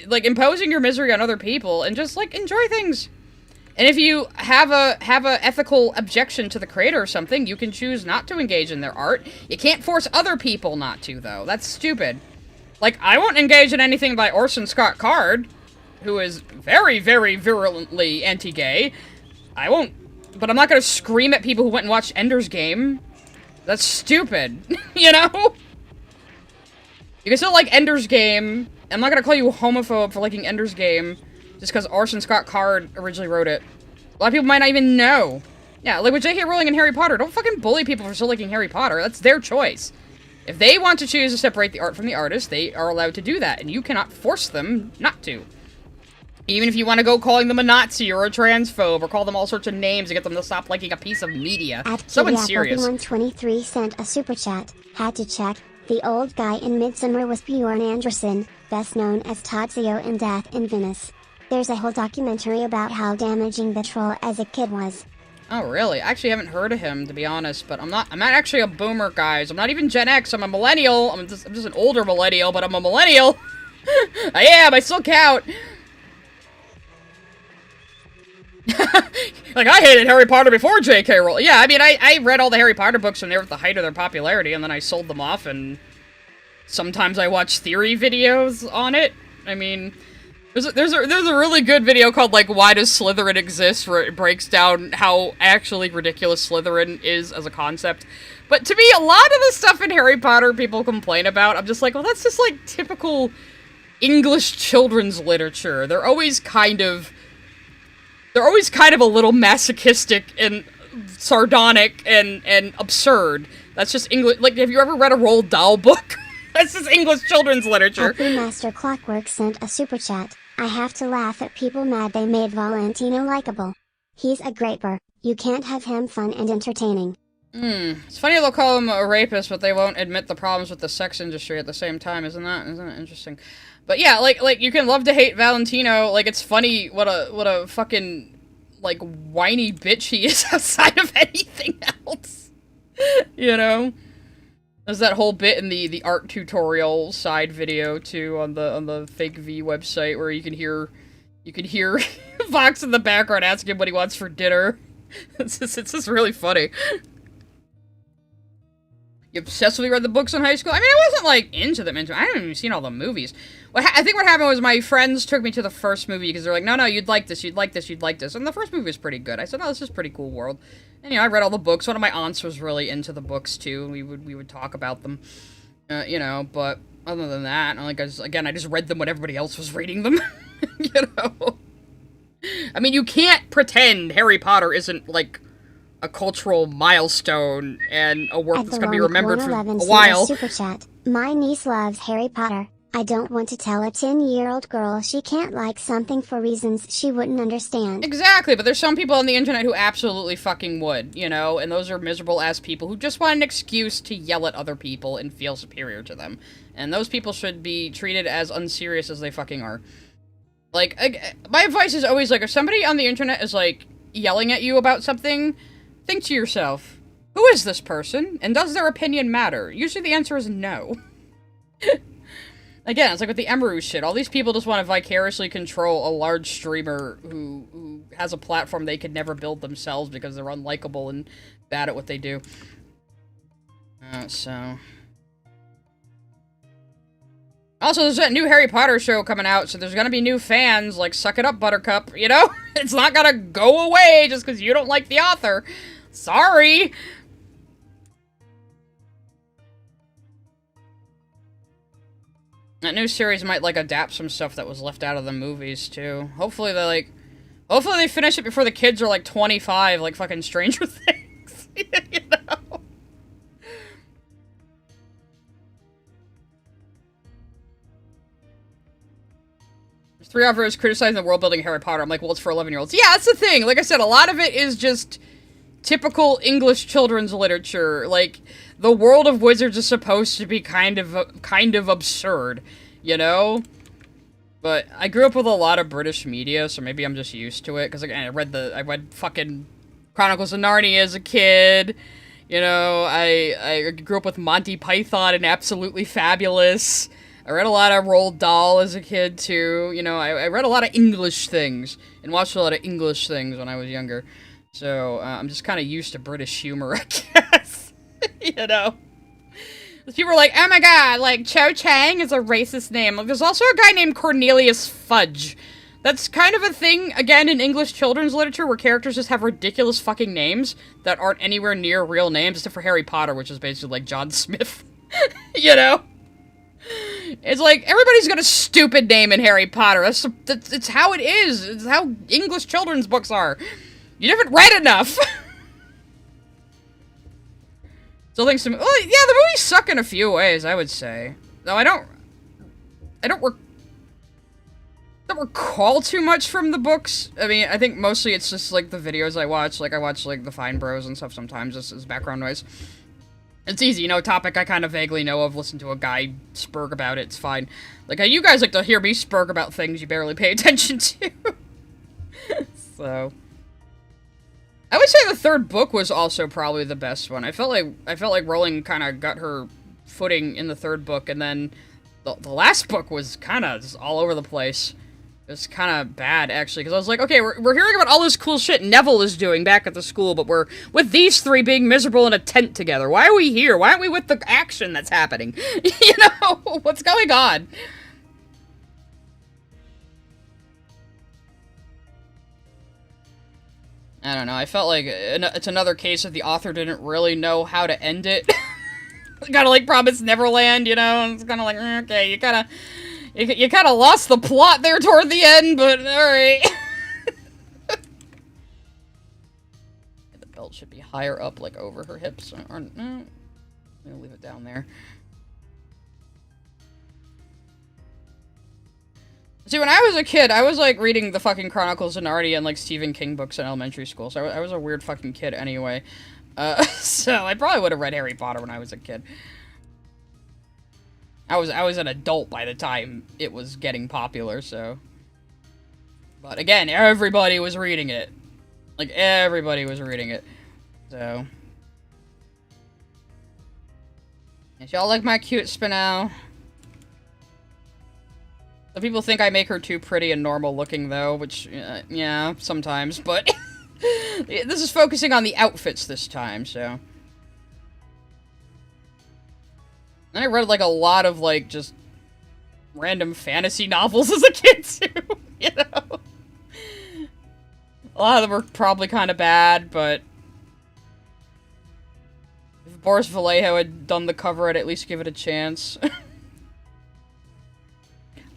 like, imposing your misery on other people, and just, like, enjoy things. And if you have a ethical objection to the creator or something, you can choose not to engage in their art. You can't force other people not to, though. That's stupid. Like, I won't engage in anything by Orson Scott Card, who is very, very virulently anti-gay. I won't, but I'm not gonna scream at people who went and watched Ender's Game. That's stupid, you know? You can still like Ender's Game. I'm not gonna call you a homophobe for liking Ender's Game, just because Orson Scott Card originally wrote it. A lot of people might not even know. Yeah, like with J.K. Rowling and Harry Potter, don't fucking bully people for still liking Harry Potter. That's their choice. If they want to choose to separate the art from the artist, they are allowed to do that, and you cannot force them not to. Even if you want to go calling them a Nazi or a transphobe or call them all sorts of names to get them to stop liking a piece of media. Someone serious. 123 sent a super chat. Had to check. The old guy in Midsummer was Bjorn Anderson, best known as Tadzio in Death in Venice. There's a whole documentary about how damaging the troll as a kid was. Oh, really? I actually haven't heard of him, to be honest, but I'm not actually a boomer, guys. I'm not even Gen X, I'm a millennial. I'm just an older millennial, but I'm a millennial. I am, I still count. Like, I hated Harry Potter before J.K. Rowling. Yeah, I mean, I read all the Harry Potter books when they were at the height of their popularity, and then I sold them off, and sometimes I watch theory videos on it. I mean, there's a really good video called, like, Why Does Slytherin Exist, where it breaks down how actually ridiculous Slytherin is as a concept. But to me, a lot of the stuff in Harry Potter people complain about, I'm just like, well, that's just, like, typical English children's literature. They're always kind of a little masochistic and sardonic and absurd. That's just English. Like, have you ever read a Roald Dahl book? That's just English children's literature. Happy Master Clockwork sent a super chat. I have to laugh at people mad they made Valentino likable. He's a graper. You can't have him fun and entertaining. It's funny they'll call him a rapist, but they won't admit the problems with the sex industry at the same time. Isn't that interesting? But yeah, like you can love to hate Valentino. Like, it's funny what a fucking, like, whiny bitch he is outside of anything else. You know? There's that whole bit in the art tutorial side video too on the Fake V website where you can hear Vox in the background asking him what he wants for dinner. It's just really funny. You obsessively read the books in high school? I mean, I wasn't, like, into them. I haven't even seen all the movies. I think what happened was my friends took me to the first movie because they're like, no, you'd like this, you'd like this, you'd like this. And the first movie was pretty good. I said, oh, this is a pretty cool world. And, you know, I read all the books. One of my aunts was really into the books, too. We would talk about them, you know, but other than that, like, I just read them when everybody else was reading them, you know. I mean, you can't pretend Harry Potter isn't, like, a cultural milestone and a work that's going to be remembered for a while. Super chat. My niece loves Harry Potter. I don't want to tell a 10-year-old girl she can't like something for reasons she wouldn't understand. Exactly, but there's some people on the internet who absolutely fucking would, you know, and those are miserable-ass people who just want an excuse to yell at other people and feel superior to them. And those people should be treated as unserious as they fucking are. Like, my advice is always, like, if somebody on the internet is, like, yelling at you about something, think to yourself, who is this person, and does their opinion matter? Usually the answer is no. Again, it's like with the Emerald shit. All these people just want to vicariously control a large streamer who has a platform they could never build themselves because they're unlikable and bad at what they do. Also, there's that new Harry Potter show coming out, so there's gonna be new fans. Like, suck it up, Buttercup, you know? It's not gonna go away just because you don't like the author. Sorry! That new series might, like, adapt some stuff that was left out of the movies, too. Hopefully they finish it before the kids are, like, 25, like fucking Stranger Things. You know? There's 3 authors criticizing the world-building Harry Potter. I'm like, well, it's for 11-year-olds. Yeah, that's the thing. Like I said, a lot of it is just typical English children's literature. Like, the world of wizards is supposed to be kind of absurd, you know? But I grew up with a lot of British media, so maybe I'm just used to it. Because, again, I read fucking Chronicles of Narnia as a kid. You know, I grew up with Monty Python and Absolutely Fabulous. I read a lot of Roald Dahl as a kid, too. You know, I read a lot of English things and watched a lot of English things when I was younger. So, I'm just kind of used to British humor, I guess. You know? People are like, oh my god, like, Cho Chang is a racist name. Like, there's also a guy named Cornelius Fudge. That's kind of a thing, again, in English children's literature, where characters just have ridiculous fucking names that aren't anywhere near real names, except for Harry Potter, which is basically like John Smith. You know? It's like, everybody's got a stupid name in Harry Potter. It's how it is. It's how English children's books are. You haven't read enough. So yeah, the movies suck in a few ways, I would say. Though I don't recall too much from the books. I mean, I think mostly it's just, like, the videos I watch. Like, I watch, like, the Fine Bros and stuff sometimes as background noise. It's easy, you know, a topic I kind of vaguely know of. Listen to a guy spurg about it, it's fine. Like, how you guys like to hear me spurg about things you barely pay attention to. So... I would say the 3rd book was also probably the best one. I felt like Rowling kind of got her footing in the 3rd book, and then the last book was kind of just all over the place. It was kind of bad, actually, because I was like, okay, we're hearing about all this cool shit Neville is doing back at the school, but we're with these three being miserable in a tent together. Why are we here? Why aren't we with the action that's happening? You know, what's going on? I don't know, I felt like it's another case that the author didn't really know how to end it. Kinda like Promised Neverland, you know? It's kinda like, okay, you kinda lost the plot there toward the end, but alright. The belt should be higher up, like over her hips, or no. I'm gonna leave it down there. See, when I was a kid, I was, like, reading the fucking Chronicles of Narnia and, like, Stephen King books in elementary school, so I was a weird fucking kid anyway. So I probably would have read Harry Potter when I was a kid. I was an adult by the time it was getting popular, so... But again, everybody was reading it. Like, everybody was reading it. So... And y'all like my cute Spinel? Some people think I make her too pretty and normal looking, though, which, yeah, sometimes, but... This is focusing on the outfits this time, so... And I read, like, a lot of, like, just... random fantasy novels as a kid, too, you know? A lot of them were probably kind of bad, but... If Boris Vallejo had done the cover, I'd at least give it a chance.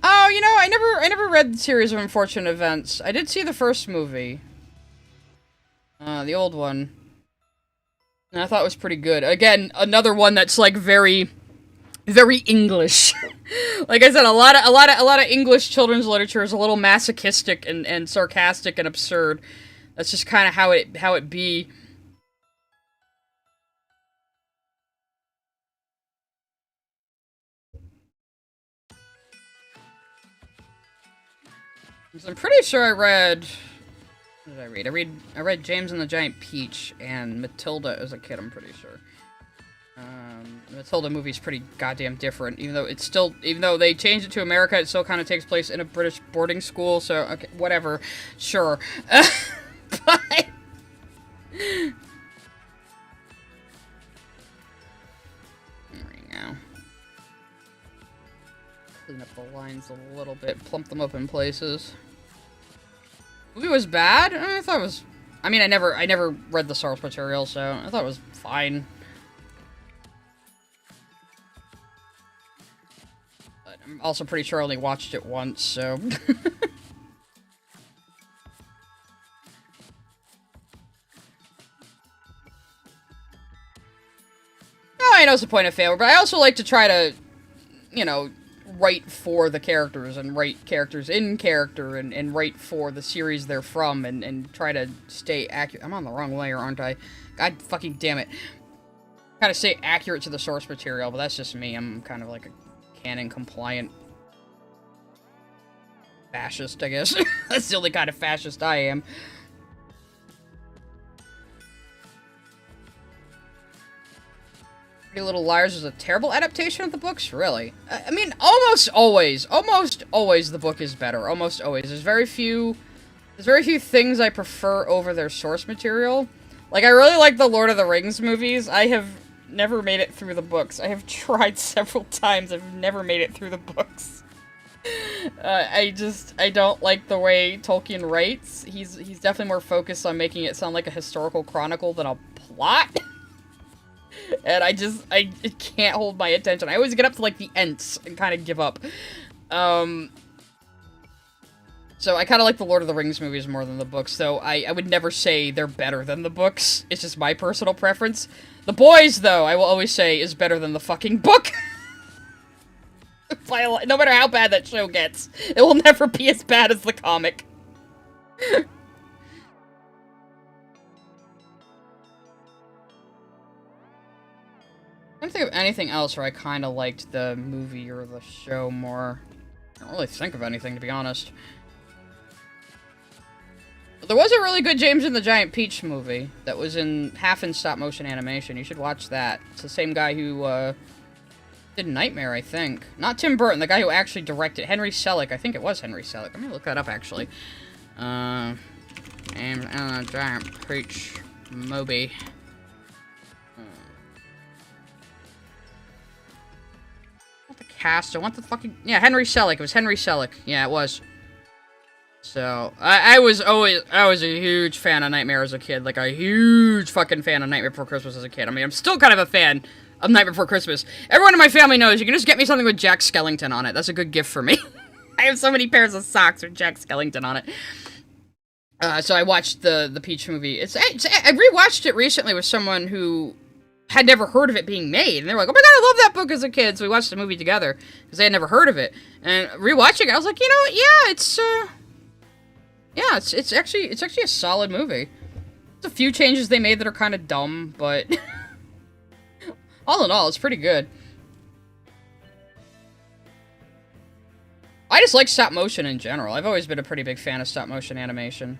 Oh, you know, I never read the series of Unfortunate Events. I did see the first movie. The old one. And I thought it was pretty good. Again, another one that's like very English. Like I said, a lot of English children's literature is a little masochistic and sarcastic and absurd. That's just kind of how it be. I'm pretty sure I read... What did I read? I read James and the Giant Peach and Matilda as a kid, I'm pretty sure. The Matilda movie's pretty goddamn different, even though they changed it to America, it still kind of takes place in a British boarding school, so, okay, whatever. Sure. But... There we go. Clean up the lines a little bit, plump them up in places. The movie was bad? I thought it was... I mean, I never read the source material, so I thought it was fine. But I'm also pretty sure I only watched it once, so... I know it's a point of failure, but I also like to try to, you know, write for the characters and write characters in character and write for the series they're from and try to stay accurate. I'm on the wrong layer, aren't I? God fucking damn it. Kind of stay accurate to the source material, but that's just me. I'm kind of like a canon-compliant fascist, I guess. That's the only kind of fascist I am. Pretty Little Liars is a terrible adaptation of the books? Really? I mean, almost always the book is better. Almost always. There's very few things I prefer over their source material. Like, I really like the Lord of the Rings movies. I have never made it through the books. I have tried several times. I've never made it through the books. I don't like the way Tolkien writes. He's definitely more focused on making it sound like a historical chronicle than a plot. And I can't hold my attention. I always get up to, like, the Ents and kind of give up. So I kind of like the Lord of the Rings movies more than the books, though I would never say they're better than the books. It's just my personal preference. The Boys, though, I will always say is better than the fucking book. No matter how bad that show gets, it will never be as bad as the comic. I don't think of anything else where I kind of liked the movie or the show more. I don't really think of anything, to be honest. There was a really good James and the Giant Peach movie that was half in stop-motion animation. You should watch that. It's the same guy who Did Nightmare, I think. Not Tim Burton, the guy who actually directed. Henry Selick. I think it was Henry Selick. Let me look that up, actually. Giant Preach Moby. The cast. I want the fucking... Yeah, Henry Selick. It was Henry Selick. Yeah, it was. So, I was a huge fan of Nightmare as a kid. Like, a huge fucking fan of Nightmare Before Christmas as a kid. I mean, I'm still kind of a fan of Nightmare Before Christmas. Everyone in my family knows you can just get me something with Jack Skellington on it. That's a good gift for me. I have so many pairs of socks with Jack Skellington on it. So I watched the Peach movie. I rewatched it recently with someone who had never heard of it being made. And they were like, oh my god, I love that book as a kid. So we watched the movie together, because they had never heard of it. And rewatching it, I was like, you know what, it's actually a solid movie. There's a few changes they made that are kind of dumb, but all in all, it's pretty good. I just like stop motion in general. I've always been a pretty big fan of stop motion animation.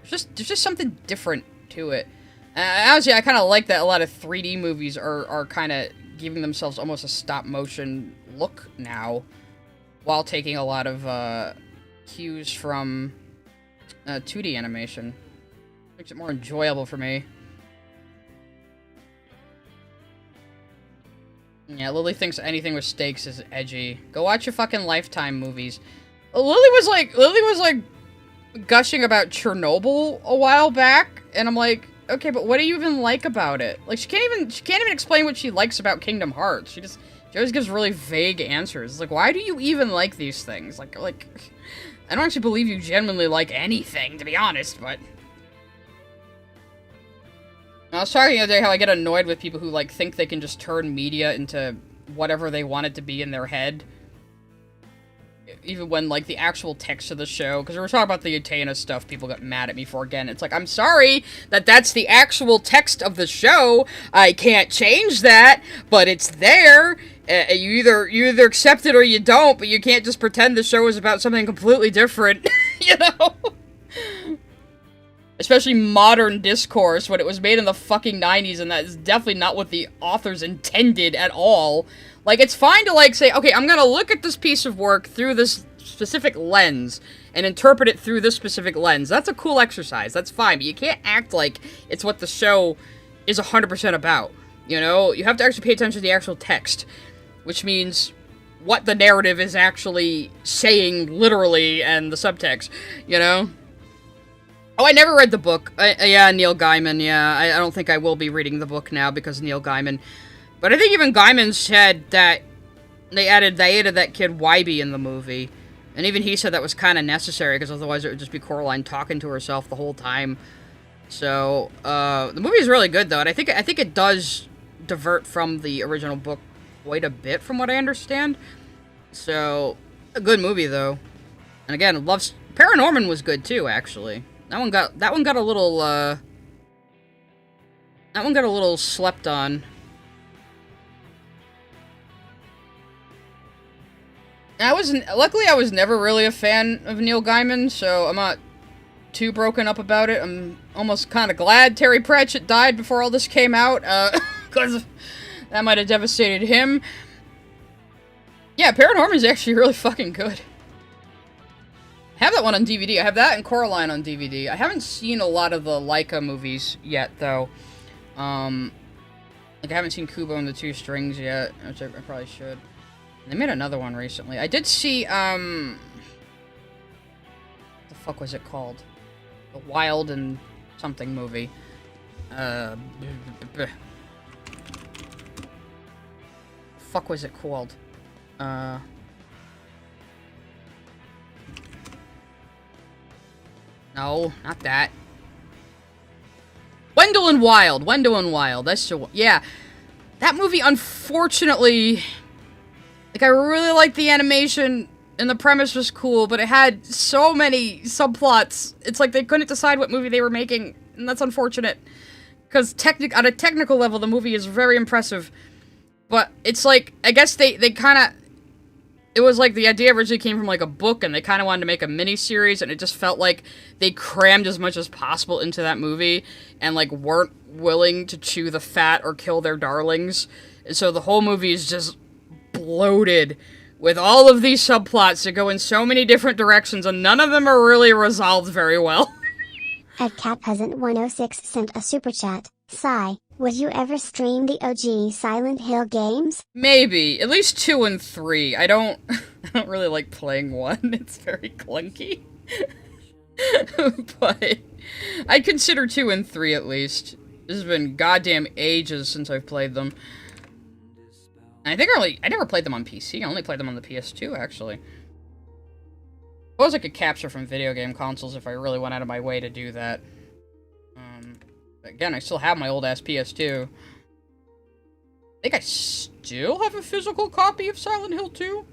There's just something different to it. Honestly, I kind of like that a lot of 3D movies are kind of giving themselves almost a stop motion look now, while taking a lot of cues from 2D animation. Makes it more enjoyable for me. Yeah, Lily thinks anything with stakes is edgy. Go watch your fucking Lifetime movies. Lily was like gushing about Chernobyl a while back, and I'm like, okay, but what do you even like about it? Like, she can't even explain what she likes about Kingdom Hearts. She always gives really vague answers. It's like, why do you even like these things? Like, I don't actually believe you genuinely like anything, to be honest, but... I was talking the other day how I get annoyed with people who, like, think they can just turn media into whatever they want it to be in their head. Even when, like, the actual text of the show... Because we were talking about the Utena stuff, people got mad at me for again. It's like, I'm sorry that that's the actual text of the show. I can't change that, but it's there. You either accept it or you don't, but you can't just pretend the show is about something completely different, you know? Especially modern discourse, when it was made in the fucking 90s, and that is definitely not what the authors intended at all. Like, it's fine to, like, say, okay, I'm gonna look at this piece of work through this specific lens, and interpret it through this specific lens. That's a cool exercise, that's fine, but you can't act like it's what the show is 100% about, you know? You have to actually pay attention to the actual text, which means what the narrative is actually saying, literally, and the subtext, you know? Oh, I never read the book. Yeah, Neil Gaiman, yeah. I don't think I will be reading the book now because of Neil Gaiman. But I think even Gaiman said that they added that kid Wybie in the movie. And even he said that was kind of necessary, because otherwise it would just be Coraline talking to herself the whole time. So, the movie is really good, though. And I think it does divert from the original book quite a bit, from what I understand. So, a good movie, though. And again, Paranorman was good, too, actually. That one got a little slept on. Luckily I was never really a fan of Neil Gaiman, so I'm not too broken up about it. I'm almost kind of glad Terry Pratchett died before all this came out, because that might have devastated him. Yeah, Paranorman is actually really fucking good. I have that one on DVD. I have that and Coraline on DVD. I haven't seen a lot of the Laika movies yet, though. Like, I haven't seen Kubo and the Two Strings yet, which I probably should. They made another one recently. I did see, what the fuck was it called? The Wild and something movie. Fuck was it called? No, not that. Wendell and Wild. That's the one. Yeah. That movie, unfortunately... Like, I really liked the animation, and the premise was cool, but it had so many subplots. It's like they couldn't decide what movie they were making, and that's unfortunate. Because on a technical level, the movie is very impressive. But it's like, I guess they kind of... It was like the idea originally came from like a book, and they kind of wanted to make a mini-series, and it just felt like they crammed as much as possible into that movie, and like weren't willing to chew the fat or kill their darlings. And so the whole movie is just loaded with all of these subplots that go in so many different directions, and none of them are really resolved very well. At CatPeasant106 sent a super chat. Sigh, would you ever stream the OG Silent Hill games? Maybe. At least 2 and 3. I don't really like playing 1. It's very clunky. But I'd consider 2 and 3 at least. This has been goddamn ages since I've played them. And I think I never played them on PC. I only played them on the PS2, actually. I suppose I could capture from video game consoles if I really went out of my way to do that. Again, I still have my old-ass PS2. I think I still have a physical copy of Silent Hill 2?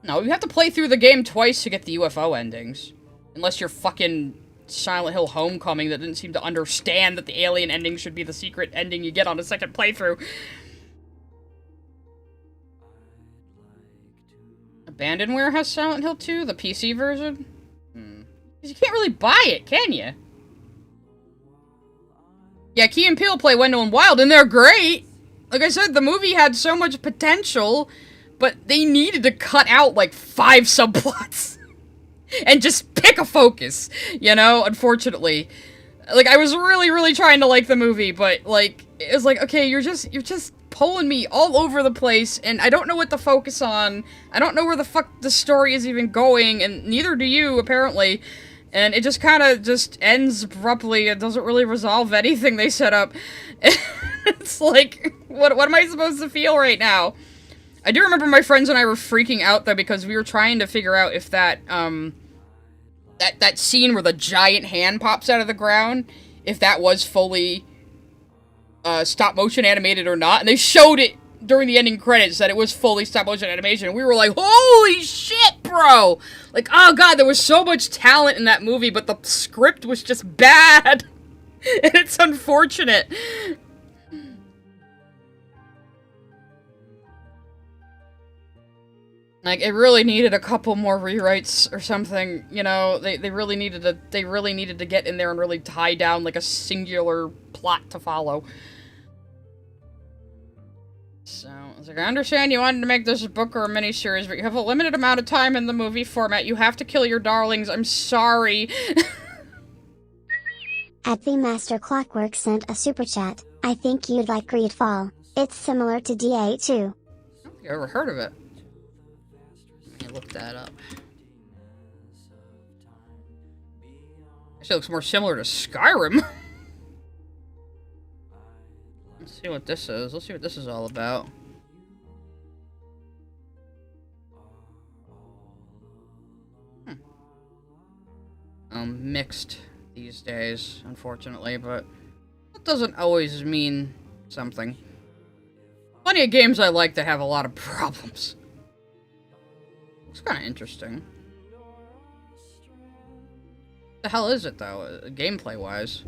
No, you have to play through the game twice to get the UFO endings. Unless you're fucking Silent Hill Homecoming that didn't seem to understand that the alien ending should be the secret ending you get on a second playthrough. Abandonware has Silent Hill 2, the PC version? You can't really buy it, can you? Yeah, Key and Peele play Wendell and Wild, and they're great! Like I said, the movie had so much potential, but they needed to cut out, like, 5 subplots. And just pick a focus, you know, unfortunately. Like, I was really trying to like the movie, but, like, it was like, okay, you're just pulling me all over the place, and I don't know what to focus on. I don't know where the fuck the story is even going, and neither do you, apparently. And it just kind of just ends abruptly. It doesn't really resolve anything they set up. It's like, what am I supposed to feel right now? I do remember my friends and I were freaking out, though, because we were trying to figure out if that scene where the giant hand pops out of the ground, if that was fully stop-motion animated or not. And they showed it during the ending credits that it was fully stop-motion animation. And we were like, holy shit, bro! Like, oh god, there was so much talent in that movie, but the script was just bad. And it's unfortunate. Like, it really needed a couple more rewrites or something, you know, they really needed to get in there and really tie down, like, a singular plot to follow. So, I was like, I understand you wanted to make this a book or a miniseries, but you have a limited amount of time in the movie format. You have to kill your darlings. I'm sorry. At the Master Clockwork sent a super chat. I think you'd like Greedfall. It's similar to DA2. I don't think I've ever heard of it. Let me look that up. Actually looks more similar to Skyrim. Let's see what this is. Let's see what this is all about. Mixed these days, unfortunately, but that doesn't always mean something. Plenty of games I like that have a lot of problems. Looks kind of interesting. What the hell is it, though, gameplay-wise?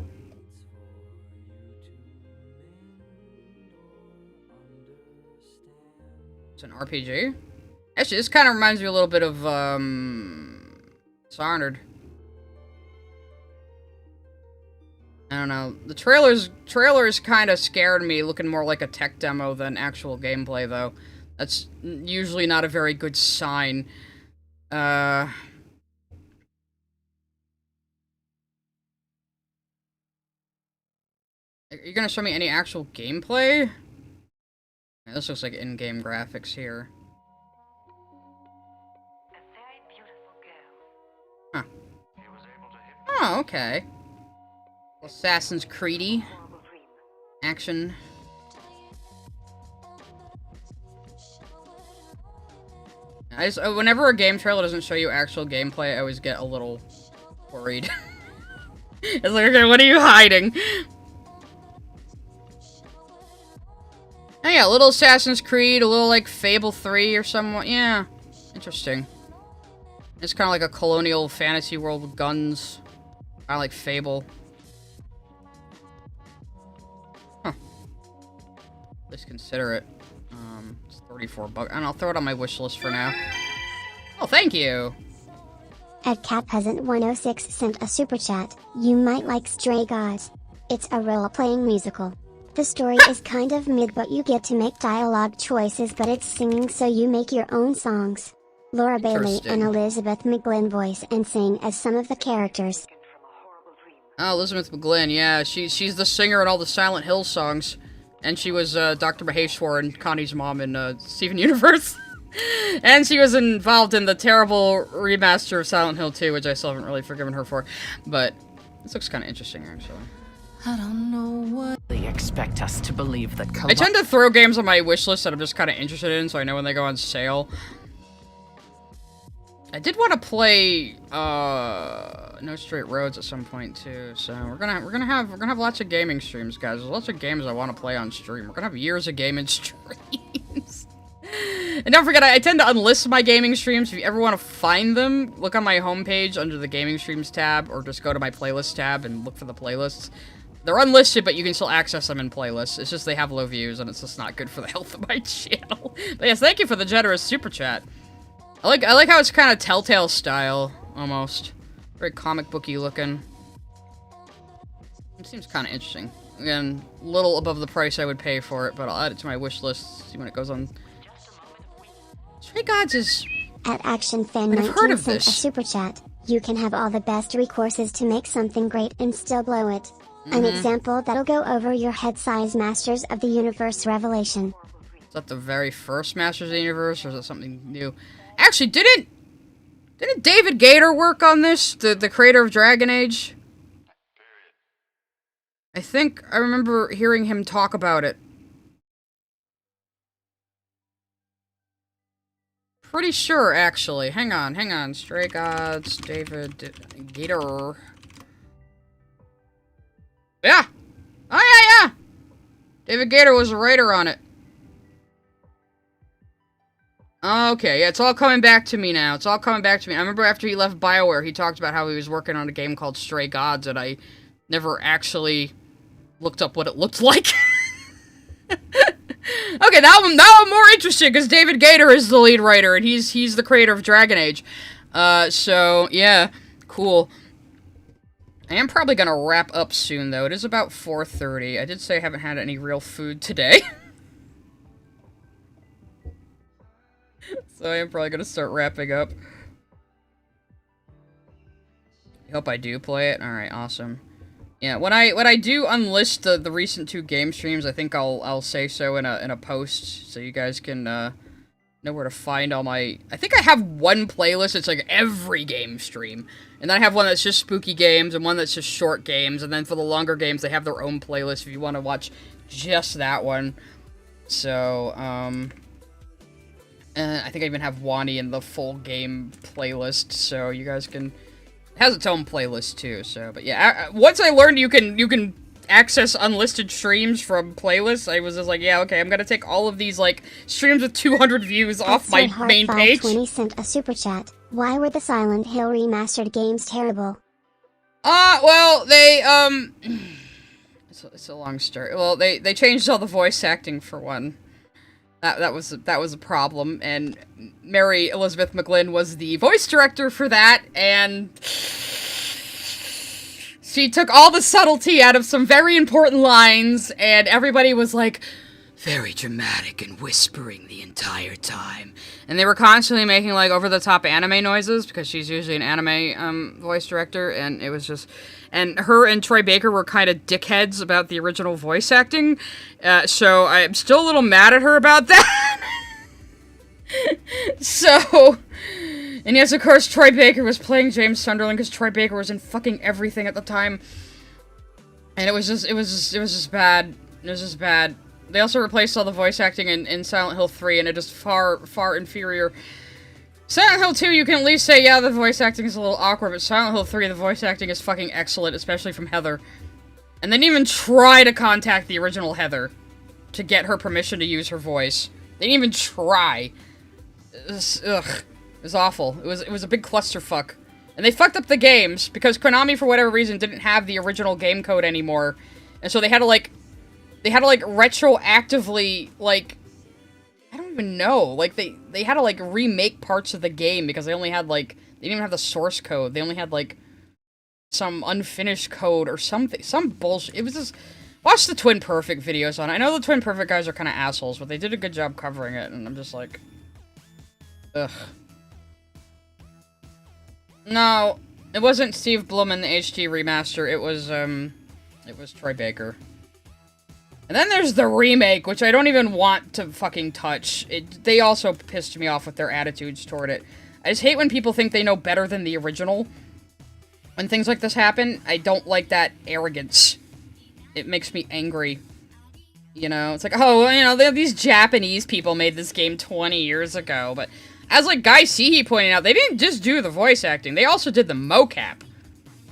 It's an RPG? Actually, this kind of reminds me a little bit of, Dishonored. I don't know. The trailers kind of scared me, looking more like a tech demo than actual gameplay, though. That's usually not a very good sign. Are you gonna show me any actual gameplay? Yeah, this looks like in-game graphics here. Huh. Oh, okay. Assassin's Creed-y. Action. Whenever a game trailer doesn't show you actual gameplay, I always get a little worried. It's like, okay, what are you hiding? Oh yeah, a little Assassin's Creed, a little like Fable 3 or somewhat. Yeah, interesting. It's kind of like a colonial fantasy world with guns. Kind of like Fable. Huh. At least consider it. It's 34 bucks. And I'll throw it on my wish list for now. Oh, thank you! At CatPeasant106 sent a super chat. You might like Stray Gods. It's a role-playing musical. The story is kind of mid, but you get to make dialogue choices, but it's singing, so you make your own songs. Laura Bailey and Elizabeth McGlynn voice and sing as some of the characters. Oh, Elizabeth McGlynn, yeah, she's the singer in all the Silent Hill songs. And she was Dr. Maheshwar and Connie's mom in Steven Universe. And she was involved in the terrible remaster of Silent Hill 2, which I still haven't really forgiven her for. But this looks kind of interesting, actually. I don't know what they expect us to believe that. I tend to throw games on my wish list that I'm just kind of interested in, so I know when they go on sale. I did want to play No Straight Roads at some point too, so we're gonna have lots of gaming streams, guys. There's lots of games I want to play on stream. We're gonna have years of gaming streams. And don't forget, I tend to unlist my gaming streams. If you ever want to find them, look on my homepage under the gaming streams tab, or just go to my playlist tab and look for the playlists. They're unlisted, but you can still access them in playlists. It's just they have low views, and it's just not good for the health of my channel. But yes, thank you for the generous super chat. I like how it's kind of Telltale style, almost. Very comic booky looking. It seems kind of interesting. Again, a little above the price I would pay for it, but I'll add it to my wish list, see when it goes on. Stray Gods is... At ActionFan19 sent a super chat. You can have all the best recourses to make something great and still blow it. An example that'll go over your head size Masters of the Universe revelation. Is that the very first Masters of the Universe, or is that something new? Actually, didn't David Gator work on this? The creator of Dragon Age? I think I remember hearing him talk about it. Pretty sure, actually. Hang on. Stray Gods, David Gator. Yeah! Oh, yeah! David Gator was a writer on it. Okay, yeah, it's all coming back to me now. It's all coming back to me. I remember after he left BioWare, he talked about how he was working on a game called Stray Gods, and I never actually looked up what it looked like. Okay, now I'm more interested, because David Gator is the lead writer, and he's the creator of Dragon Age. So, yeah, cool. I am probably gonna wrap up soon, though. It is about 4:30. I did say I haven't had any real food today. So I am probably gonna start wrapping up. I hope I do play it. Alright, awesome. Yeah, when I do unlist the recent 2 game streams, I think I'll say so in a post, so you guys can know where to find all my... I think I have one playlist, it's like every game stream. And then I have one that's just spooky games, and one that's just short games, and then for the longer games, they have their own playlist if you want to watch just that one. So, and I think I even have Wani in the full game playlist, so you guys can... It has its own playlist, too, so... But yeah, once I learned you can access unlisted streams from playlists, I was just like, yeah, okay, I'm gonna take all of these, like, streams with 200 views off my main page. 520 sent a super chat. Why were the Silent Hill remastered games terrible? Well, they, it's a long story. Well, they changed all the voice acting, for one. That was a problem, and Mary Elizabeth McGlynn was the voice director for that, and she took all the subtlety out of some very important lines, and everybody was like, very dramatic and whispering the entire time. And they were constantly making, like, over-the-top anime noises, because she's usually an anime, voice director, and it was just... And her and Troy Baker were kind of dickheads about the original voice acting, so I'm still a little mad at her about that. So... And yes, of course, Troy Baker was playing James Sunderland, because Troy Baker was in fucking everything at the time. And it was just bad. It was just bad. They also replaced all the voice acting in Silent Hill 3, and it is far, far inferior. Silent Hill 2, you can at least say, yeah, the voice acting is a little awkward, but Silent Hill 3, the voice acting is fucking excellent, especially from Heather. And they didn't even try to contact the original Heather to get her permission to use her voice. They didn't even try. It was awful. It was a big clusterfuck. And they fucked up the games, because Konami, for whatever reason, didn't have the original game code anymore. And so they had to, like, retroactively, like, I don't even know, like, they had to, like, remake parts of the game, because they only had, like, they didn't even have the source code, they only had, like, some unfinished code or something, some bullshit. It was just, Watch the Twin Perfect videos on it. I know the Twin Perfect guys are kind of assholes, but they did a good job covering it, and I'm just like... Ugh. No, it wasn't Steve Blum in the HD remaster, it was Troy Baker. And then there's the remake, which I don't even want to fucking touch. They also pissed me off with their attitudes toward it. I just hate when people think they know better than the original. When things like this happen, I don't like that arrogance. It makes me angry. You know, it's like, oh, you know, these Japanese people made this game 20 years ago, but as, like, Guy Seehee pointed out, they didn't just do the voice acting, they also did the mocap.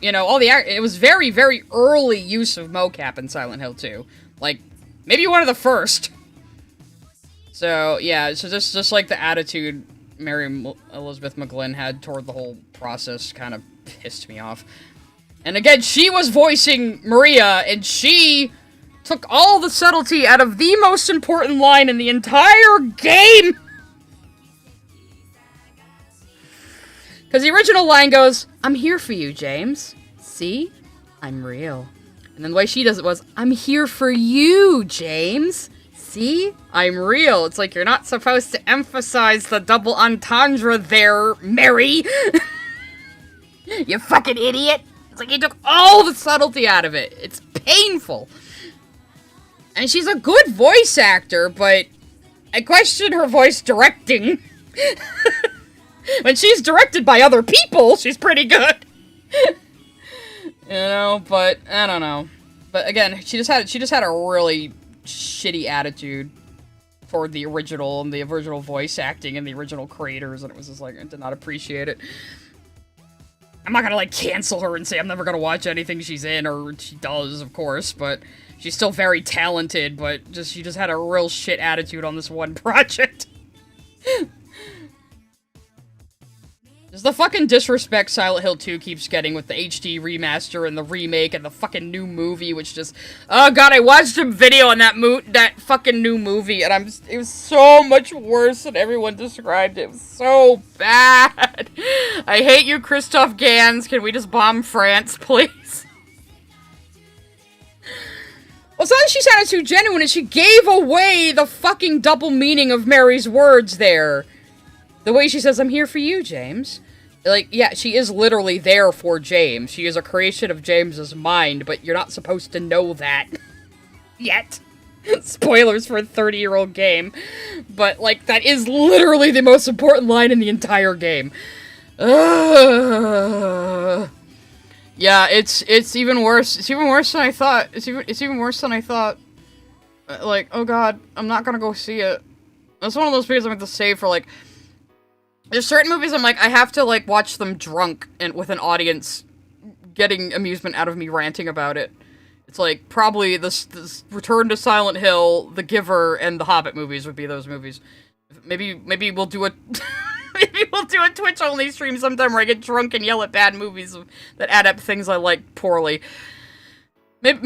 You know, it was very, very early use of mocap in Silent Hill 2. Like, maybe one of the first. So, yeah, so just like the attitude Mary Elizabeth McGlynn had toward the whole process kind of pissed me off. And again, she was voicing Maria, and she took all the subtlety out of the most important line in the entire game! Because the original line goes, "I'm here for you, James. See? I'm real." And then the way she does it was, "I'm here for you, James. See? I'm real." It's like, you're not supposed to emphasize the double entendre there, Mary! You fucking idiot! It's like, he took all the subtlety out of it. It's painful. And she's a good voice actor, but I question her voice directing. When she's directed by other people, she's pretty good. You know, but I don't know. But again, she just had a really shitty attitude toward the original and the original voice acting and the original creators, and it was just like, I did not appreciate it. I'm not gonna, like, cancel her and say I'm never gonna watch anything she's in, or she does, of course, but she's still very talented, but she just had a real shit attitude on this one project. Just the fucking disrespect Silent Hill 2 keeps getting with the HD remaster and the remake and the fucking new movie, which just... Oh god, I watched a video on that fucking new movie, and it was so much worse than everyone described it. It was so bad. I hate you, Christoph Gans. Can we just bomb France, please? Well, it's not that she sounded too genuine, she gave away the fucking double meaning of Mary's words there. The way she says, "I'm here for you, James." Like, yeah, she is literally there for James. She is a creation of James's mind, but you're not supposed to know that. Yet. Spoilers for a 30-year-old game. But, like, that is literally the most important line in the entire game. Yeah, it's even worse. It's even worse than I thought. It's even worse than I thought. Like, oh god, I'm not gonna go see it. That's one of those videos I'm going to save for, like... There's certain movies I'm like, I have to, like, watch them drunk and with an audience getting amusement out of me ranting about it. It's like, probably this Return to Silent Hill, The Giver, and the Hobbit movies would be those movies. Maybe we'll do a... maybe we'll do a Twitch-only stream sometime where I get drunk and yell at bad movies that add up things I like poorly.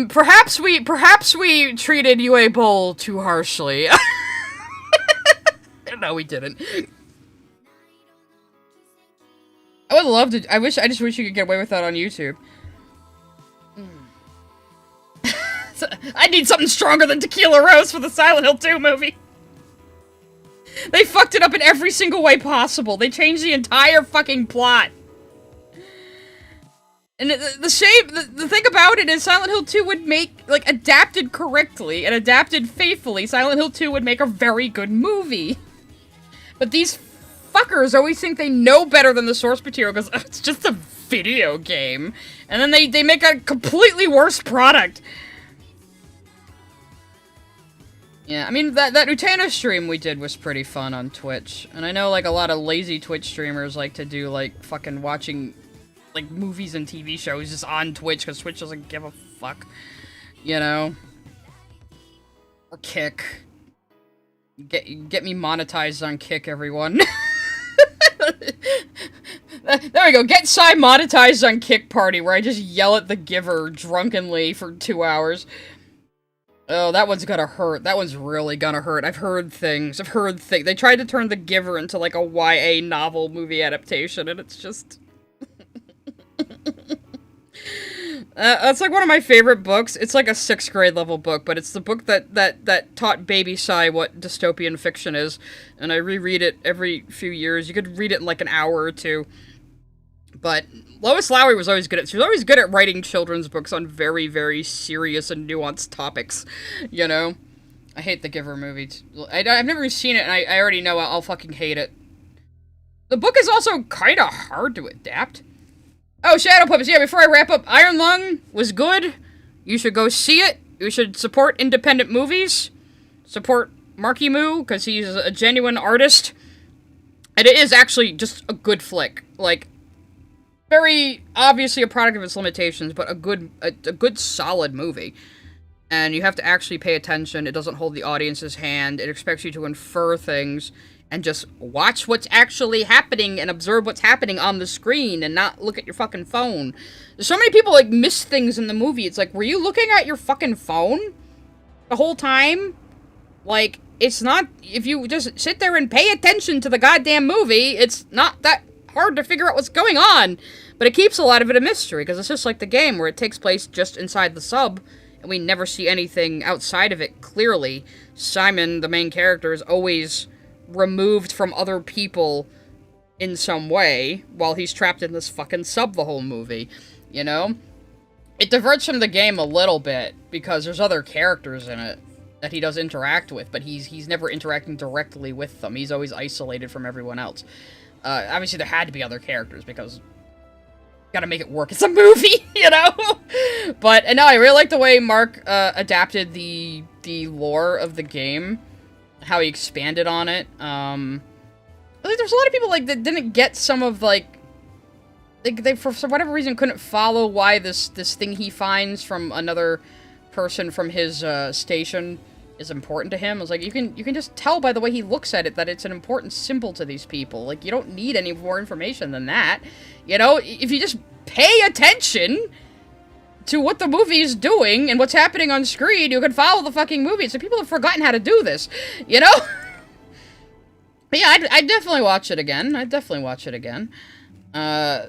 Perhaps we treated UA Bowl too harshly. No, we didn't. I would love to. I just wish you could get away with that on YouTube. I need something stronger than Tequila Rose for the Silent Hill 2 movie. They fucked it up in every single way possible. They changed the entire fucking plot. And the thing about it is Silent Hill 2 would make, like, adapted correctly and adapted faithfully, Silent Hill 2 would make a very good movie. But these fuckers always think they know better than the source material because it's just a video game. And then they make a completely worse product. Yeah, I mean, that Utena stream we did was pretty fun on Twitch. And I know, like, a lot of lazy Twitch streamers like to do, like, fucking watching, like, movies and TV shows just on Twitch because Twitch doesn't give a fuck. You know? Or Kick. Get me monetized on Kick, everyone. There we go, get Psy monetized on Kick Party, where I just yell at the Giver drunkenly for 2 hours. Oh, that one's gonna hurt. That one's really gonna hurt. I've heard things. They tried to turn the Giver into, like, a YA novel movie adaptation, and it's just... That's like one of my favorite books. It's like a 6th grade level book, but it's the book that taught baby Sai what dystopian fiction is, and I reread it every few years. You could read it in like an hour or two. But Lois Lowry was always good at, she was always good at writing children's books on very, very serious and nuanced topics, you know? I hate the Giver movie. I've never seen it, and I already know I'll fucking hate it. The book is also kind of hard to adapt. Oh, Shadow Puppets, yeah, before I wrap up, Iron Lung was good. You should go see it. You should support independent movies. Support Marky Moo, because he's a genuine artist. And it is actually just a good flick. Like, very obviously a product of its limitations, but a good solid movie. And you have to actually pay attention. It doesn't hold the audience's hand. It expects you to infer things and just watch what's actually happening and observe what's happening on the screen and not look at your fucking phone. There's so many people, like, miss things in the movie. It's like, were you looking at your fucking phone the whole time? Like, it's not, if you just sit there and pay attention to the goddamn movie, it's not that hard to figure out what's going on. But it keeps a lot of it a mystery, because it's just like the game, where it takes place just inside the sub, and we never see anything outside of it clearly. Simon, the main character, is always removed from other people in some way while he's trapped in this fucking sub the whole movie, you know? It diverts from the game a little bit because there's other characters in it that he does interact with, but he's never interacting directly with them. He's always isolated from everyone else. Obviously there had to be other characters because gotta make it work. It's a movie, you know? But, and no, I really like the way Mark adapted the lore of the game, how he expanded on it. I think there's a lot of people, like, that didn't get some of, like, they for whatever reason couldn't follow why this thing he finds from another person from his station is important to him. I was like, you can just tell by the way he looks at it that it's an important symbol to these people. Like, you don't need any more information than that. You know, if you just pay attention to what the movie is doing and what's happening on screen, you can follow the fucking movie. So people have forgotten how to do this, you know? But yeah, I'd definitely watch it again. I'd definitely watch it again.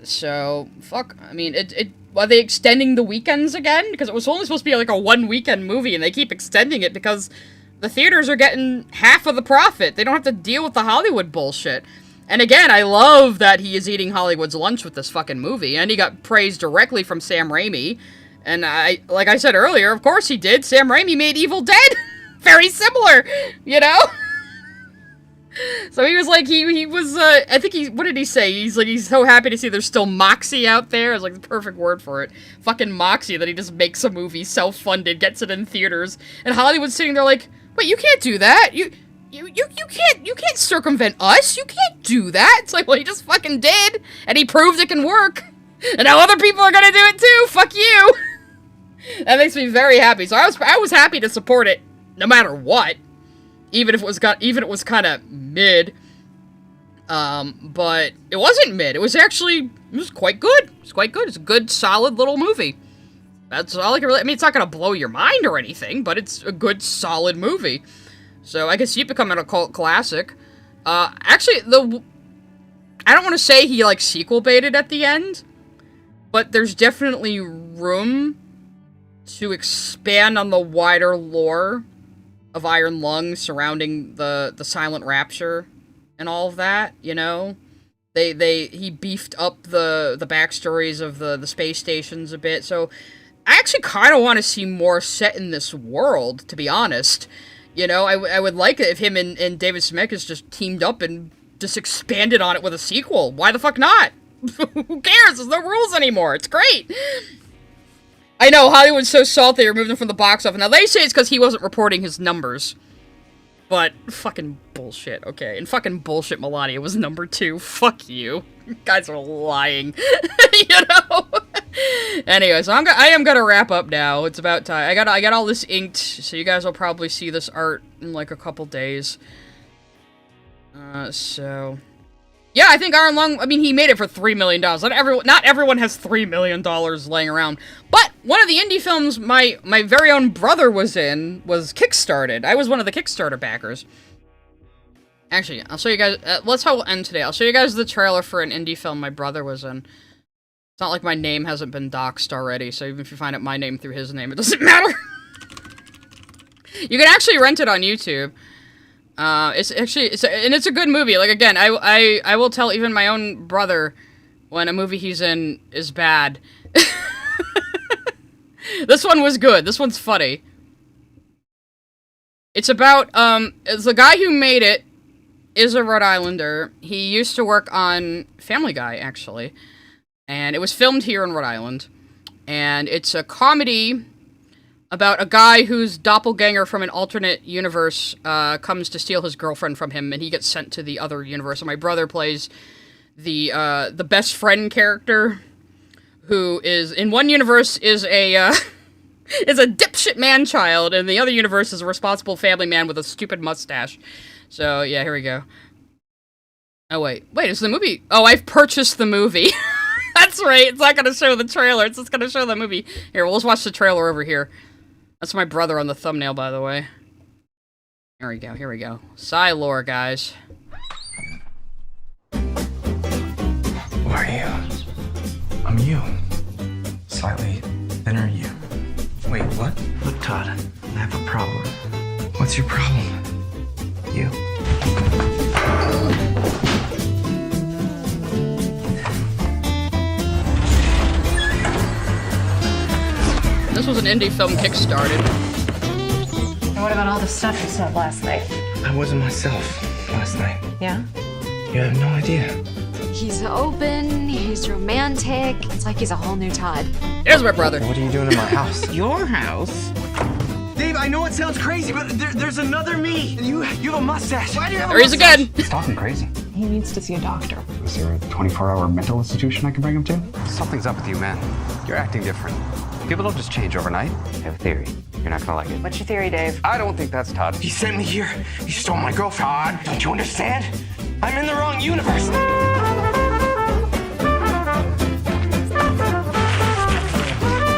So, fuck, I mean, are they extending the weekends again? Because it was only supposed to be like a 1-weekend movie, and they keep extending it because the theaters are getting half of the profit. They don't have to deal with the Hollywood bullshit. And again, I love that he is eating Hollywood's lunch with this fucking movie, and he got praise directly from Sam Raimi. And like I said earlier, of course he did. Sam Raimi made Evil Dead. Very similar, you know? So he was like, he was, I think what did he say? He's like, he's so happy to see there's still moxie out there. It's like the perfect word for it. Fucking moxie, that he just makes a movie, self-funded, gets it in theaters. And Hollywood's sitting there like, wait, you can't do that. You can't circumvent us. You can't do that. It's like, well, he just fucking did. And he proved it can work. And now other people are gonna do it too. Fuck you. That makes me very happy. So I was happy to support it, no matter what, even if it was kind of mid. But it wasn't mid. It was quite good. It's quite good. It's a good, solid little movie. That's all I can really. I mean, it's not gonna blow your mind or anything, but it's a good, solid movie. So I can see it becoming a cult classic. Actually, I don't want to say he like sequel baited at the end, but there's definitely room to expand on the wider lore of Iron Lung surrounding the Silent Rapture and all of that, you know? He beefed up the backstories of the space stations a bit, so I actually kind of want to see more set in this world, to be honest. You know, I would like it if him and David Zemeckis just teamed up and just expanded on it with a sequel. Why the fuck not? Who cares? There's no rules anymore. It's great. I know, Hollywood's so salty they removed him from the box office. Now, they say it's because he wasn't reporting his numbers. But, fucking bullshit, okay? And fucking bullshit Melania was number 2. Fuck you. You guys are lying. You know? Anyway, so I am gonna wrap up now. It's about time. I got all this inked, so you guys will probably see this art in, like, a couple days. So... yeah, I think Iron Lung, I mean, he made it for $3 million. Not everyone has $3 million laying around. But one of the indie films my very own brother was in was Kickstarted. I was one of the Kickstarter backers. Actually, I'll show you guys, that's how we'll end today. I'll show you guys the trailer for an indie film my brother was in. It's not like my name hasn't been doxed already, so even if you find out my name through his name, it doesn't matter. You can actually rent it on YouTube. It's a good movie. Like, again, I will tell even my own brother when a movie he's in is bad. This one was good. This one's funny. It's about, it's the guy who made it is a Rhode Islander. He used to work on Family Guy, actually. And it was filmed here in Rhode Island. And it's a comedy about a guy whose doppelganger from an alternate universe comes to steal his girlfriend from him, and he gets sent to the other universe. And my brother plays the best friend character, who is, in one universe, is a dipshit man-child, and the other universe is a responsible family man with a stupid mustache. So, yeah, here we go. Oh, wait, is the movie... Oh, I've purchased the movie. That's right, it's not gonna show the trailer, it's just gonna show the movie. Here, well, let's watch the trailer over here. That's my brother on the thumbnail, by the way. Here we go. Psy lore, guys. Who are you? I'm you. Slightly thinner you. Wait, what? Look, Todd, I have a problem. What's your problem? You. This was an indie film kickstarted. And what about all the stuff you said last night? I wasn't myself last night. Yeah? You have no idea. He's open, he's romantic. It's like he's a whole new Todd. There's my brother. What are you doing in my house? Your house? Dave, I know it sounds crazy, but there's another me. And you have a mustache. Why do you have there he is again. He's talking crazy. He needs to see a doctor. Is there a 24-hour mental institution I can bring him to? Something's up with you, man. You're acting different. People don't just change overnight. I have a theory. You're not gonna like it. What's your theory, Dave? I don't think that's Todd. He sent me here. He stole my girlfriend. Todd, don't you understand? I'm in the wrong universe.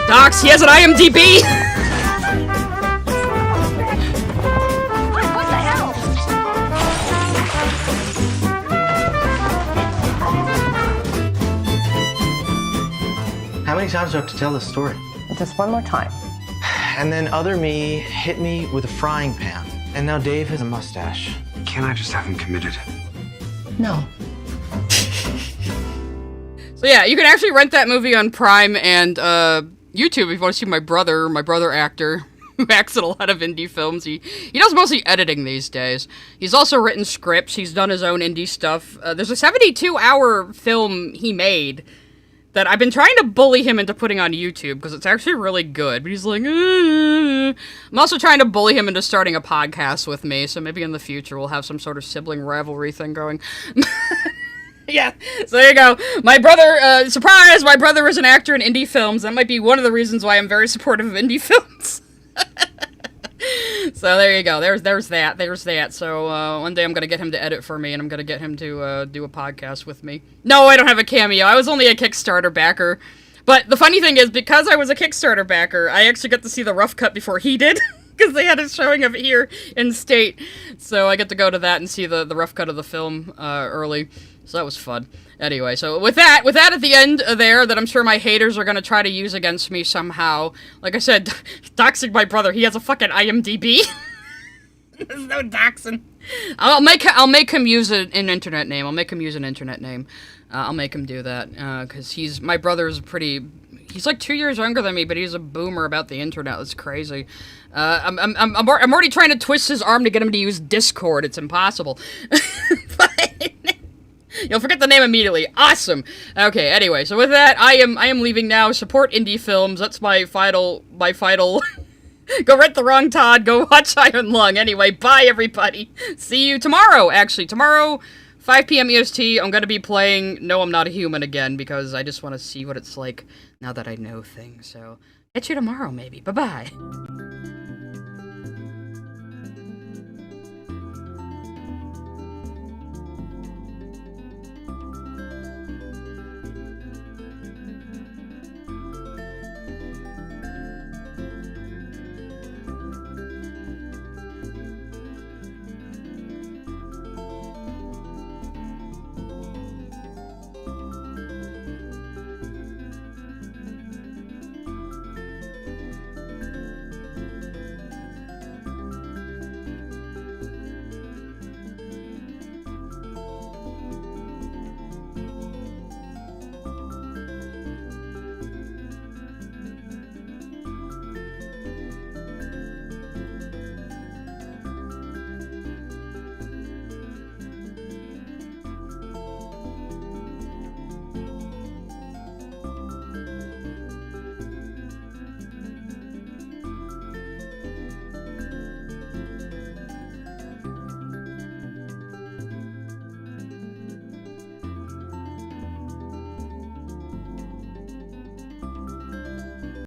Docs, he has an IMDb! What the hell? How many times do I have to tell this story? Just one more time. And then other me hit me with a frying pan. And now Dave has a mustache. Can't I just have him committed? No. So yeah, you can actually rent that movie on Prime and YouTube if you want to see my brother actor, who acts in a lot of indie films. He does mostly editing these days. He's also written scripts, he's done his own indie stuff. There's a 72-hour film he made that I've been trying to bully him into putting on YouTube, because it's actually really good, but he's like, I'm also trying to bully him into starting a podcast with me, so maybe in the future we'll have some sort of sibling rivalry thing going. Yeah, so there you go. My brother, surprise, my brother is an actor in indie films. That might be one of the reasons why I'm very supportive of indie films. So there you go. There's that. So one day I'm gonna get him to edit for me, and I'm gonna get him to do a podcast with me. No, I don't have a cameo. I was only a Kickstarter backer. But the funny thing is, because I was a Kickstarter backer, I actually got to see the rough cut before he did, because they had a showing of it here in state. So I get to go to that and see the rough cut of the film early. So that was fun. Anyway, so with that at the end there, that I'm sure my haters are gonna try to use against me somehow. Like I said, doxing my brother. He has a fucking IMDb. There's no doxing. I'll make him use an internet name. I'll make him use an internet name. I'll make him do that because my brother's pretty. He's like 2 years younger than me, but he's a boomer about the internet. That's crazy. I'm already trying to twist his arm to get him to use Discord. It's impossible. But you'll forget the name immediately. Awesome. Okay. Anyway, so with that, I am leaving now. Support indie films. That's my final. Go rent The Wrong Todd. Go watch Iron Lung. Anyway, bye everybody. See you tomorrow. Actually, tomorrow, 5 p.m. EST. I'm gonna be playing No, I'm Not a Human again because I just want to see what it's like now that I know things. So, catch you tomorrow, maybe. Bye bye.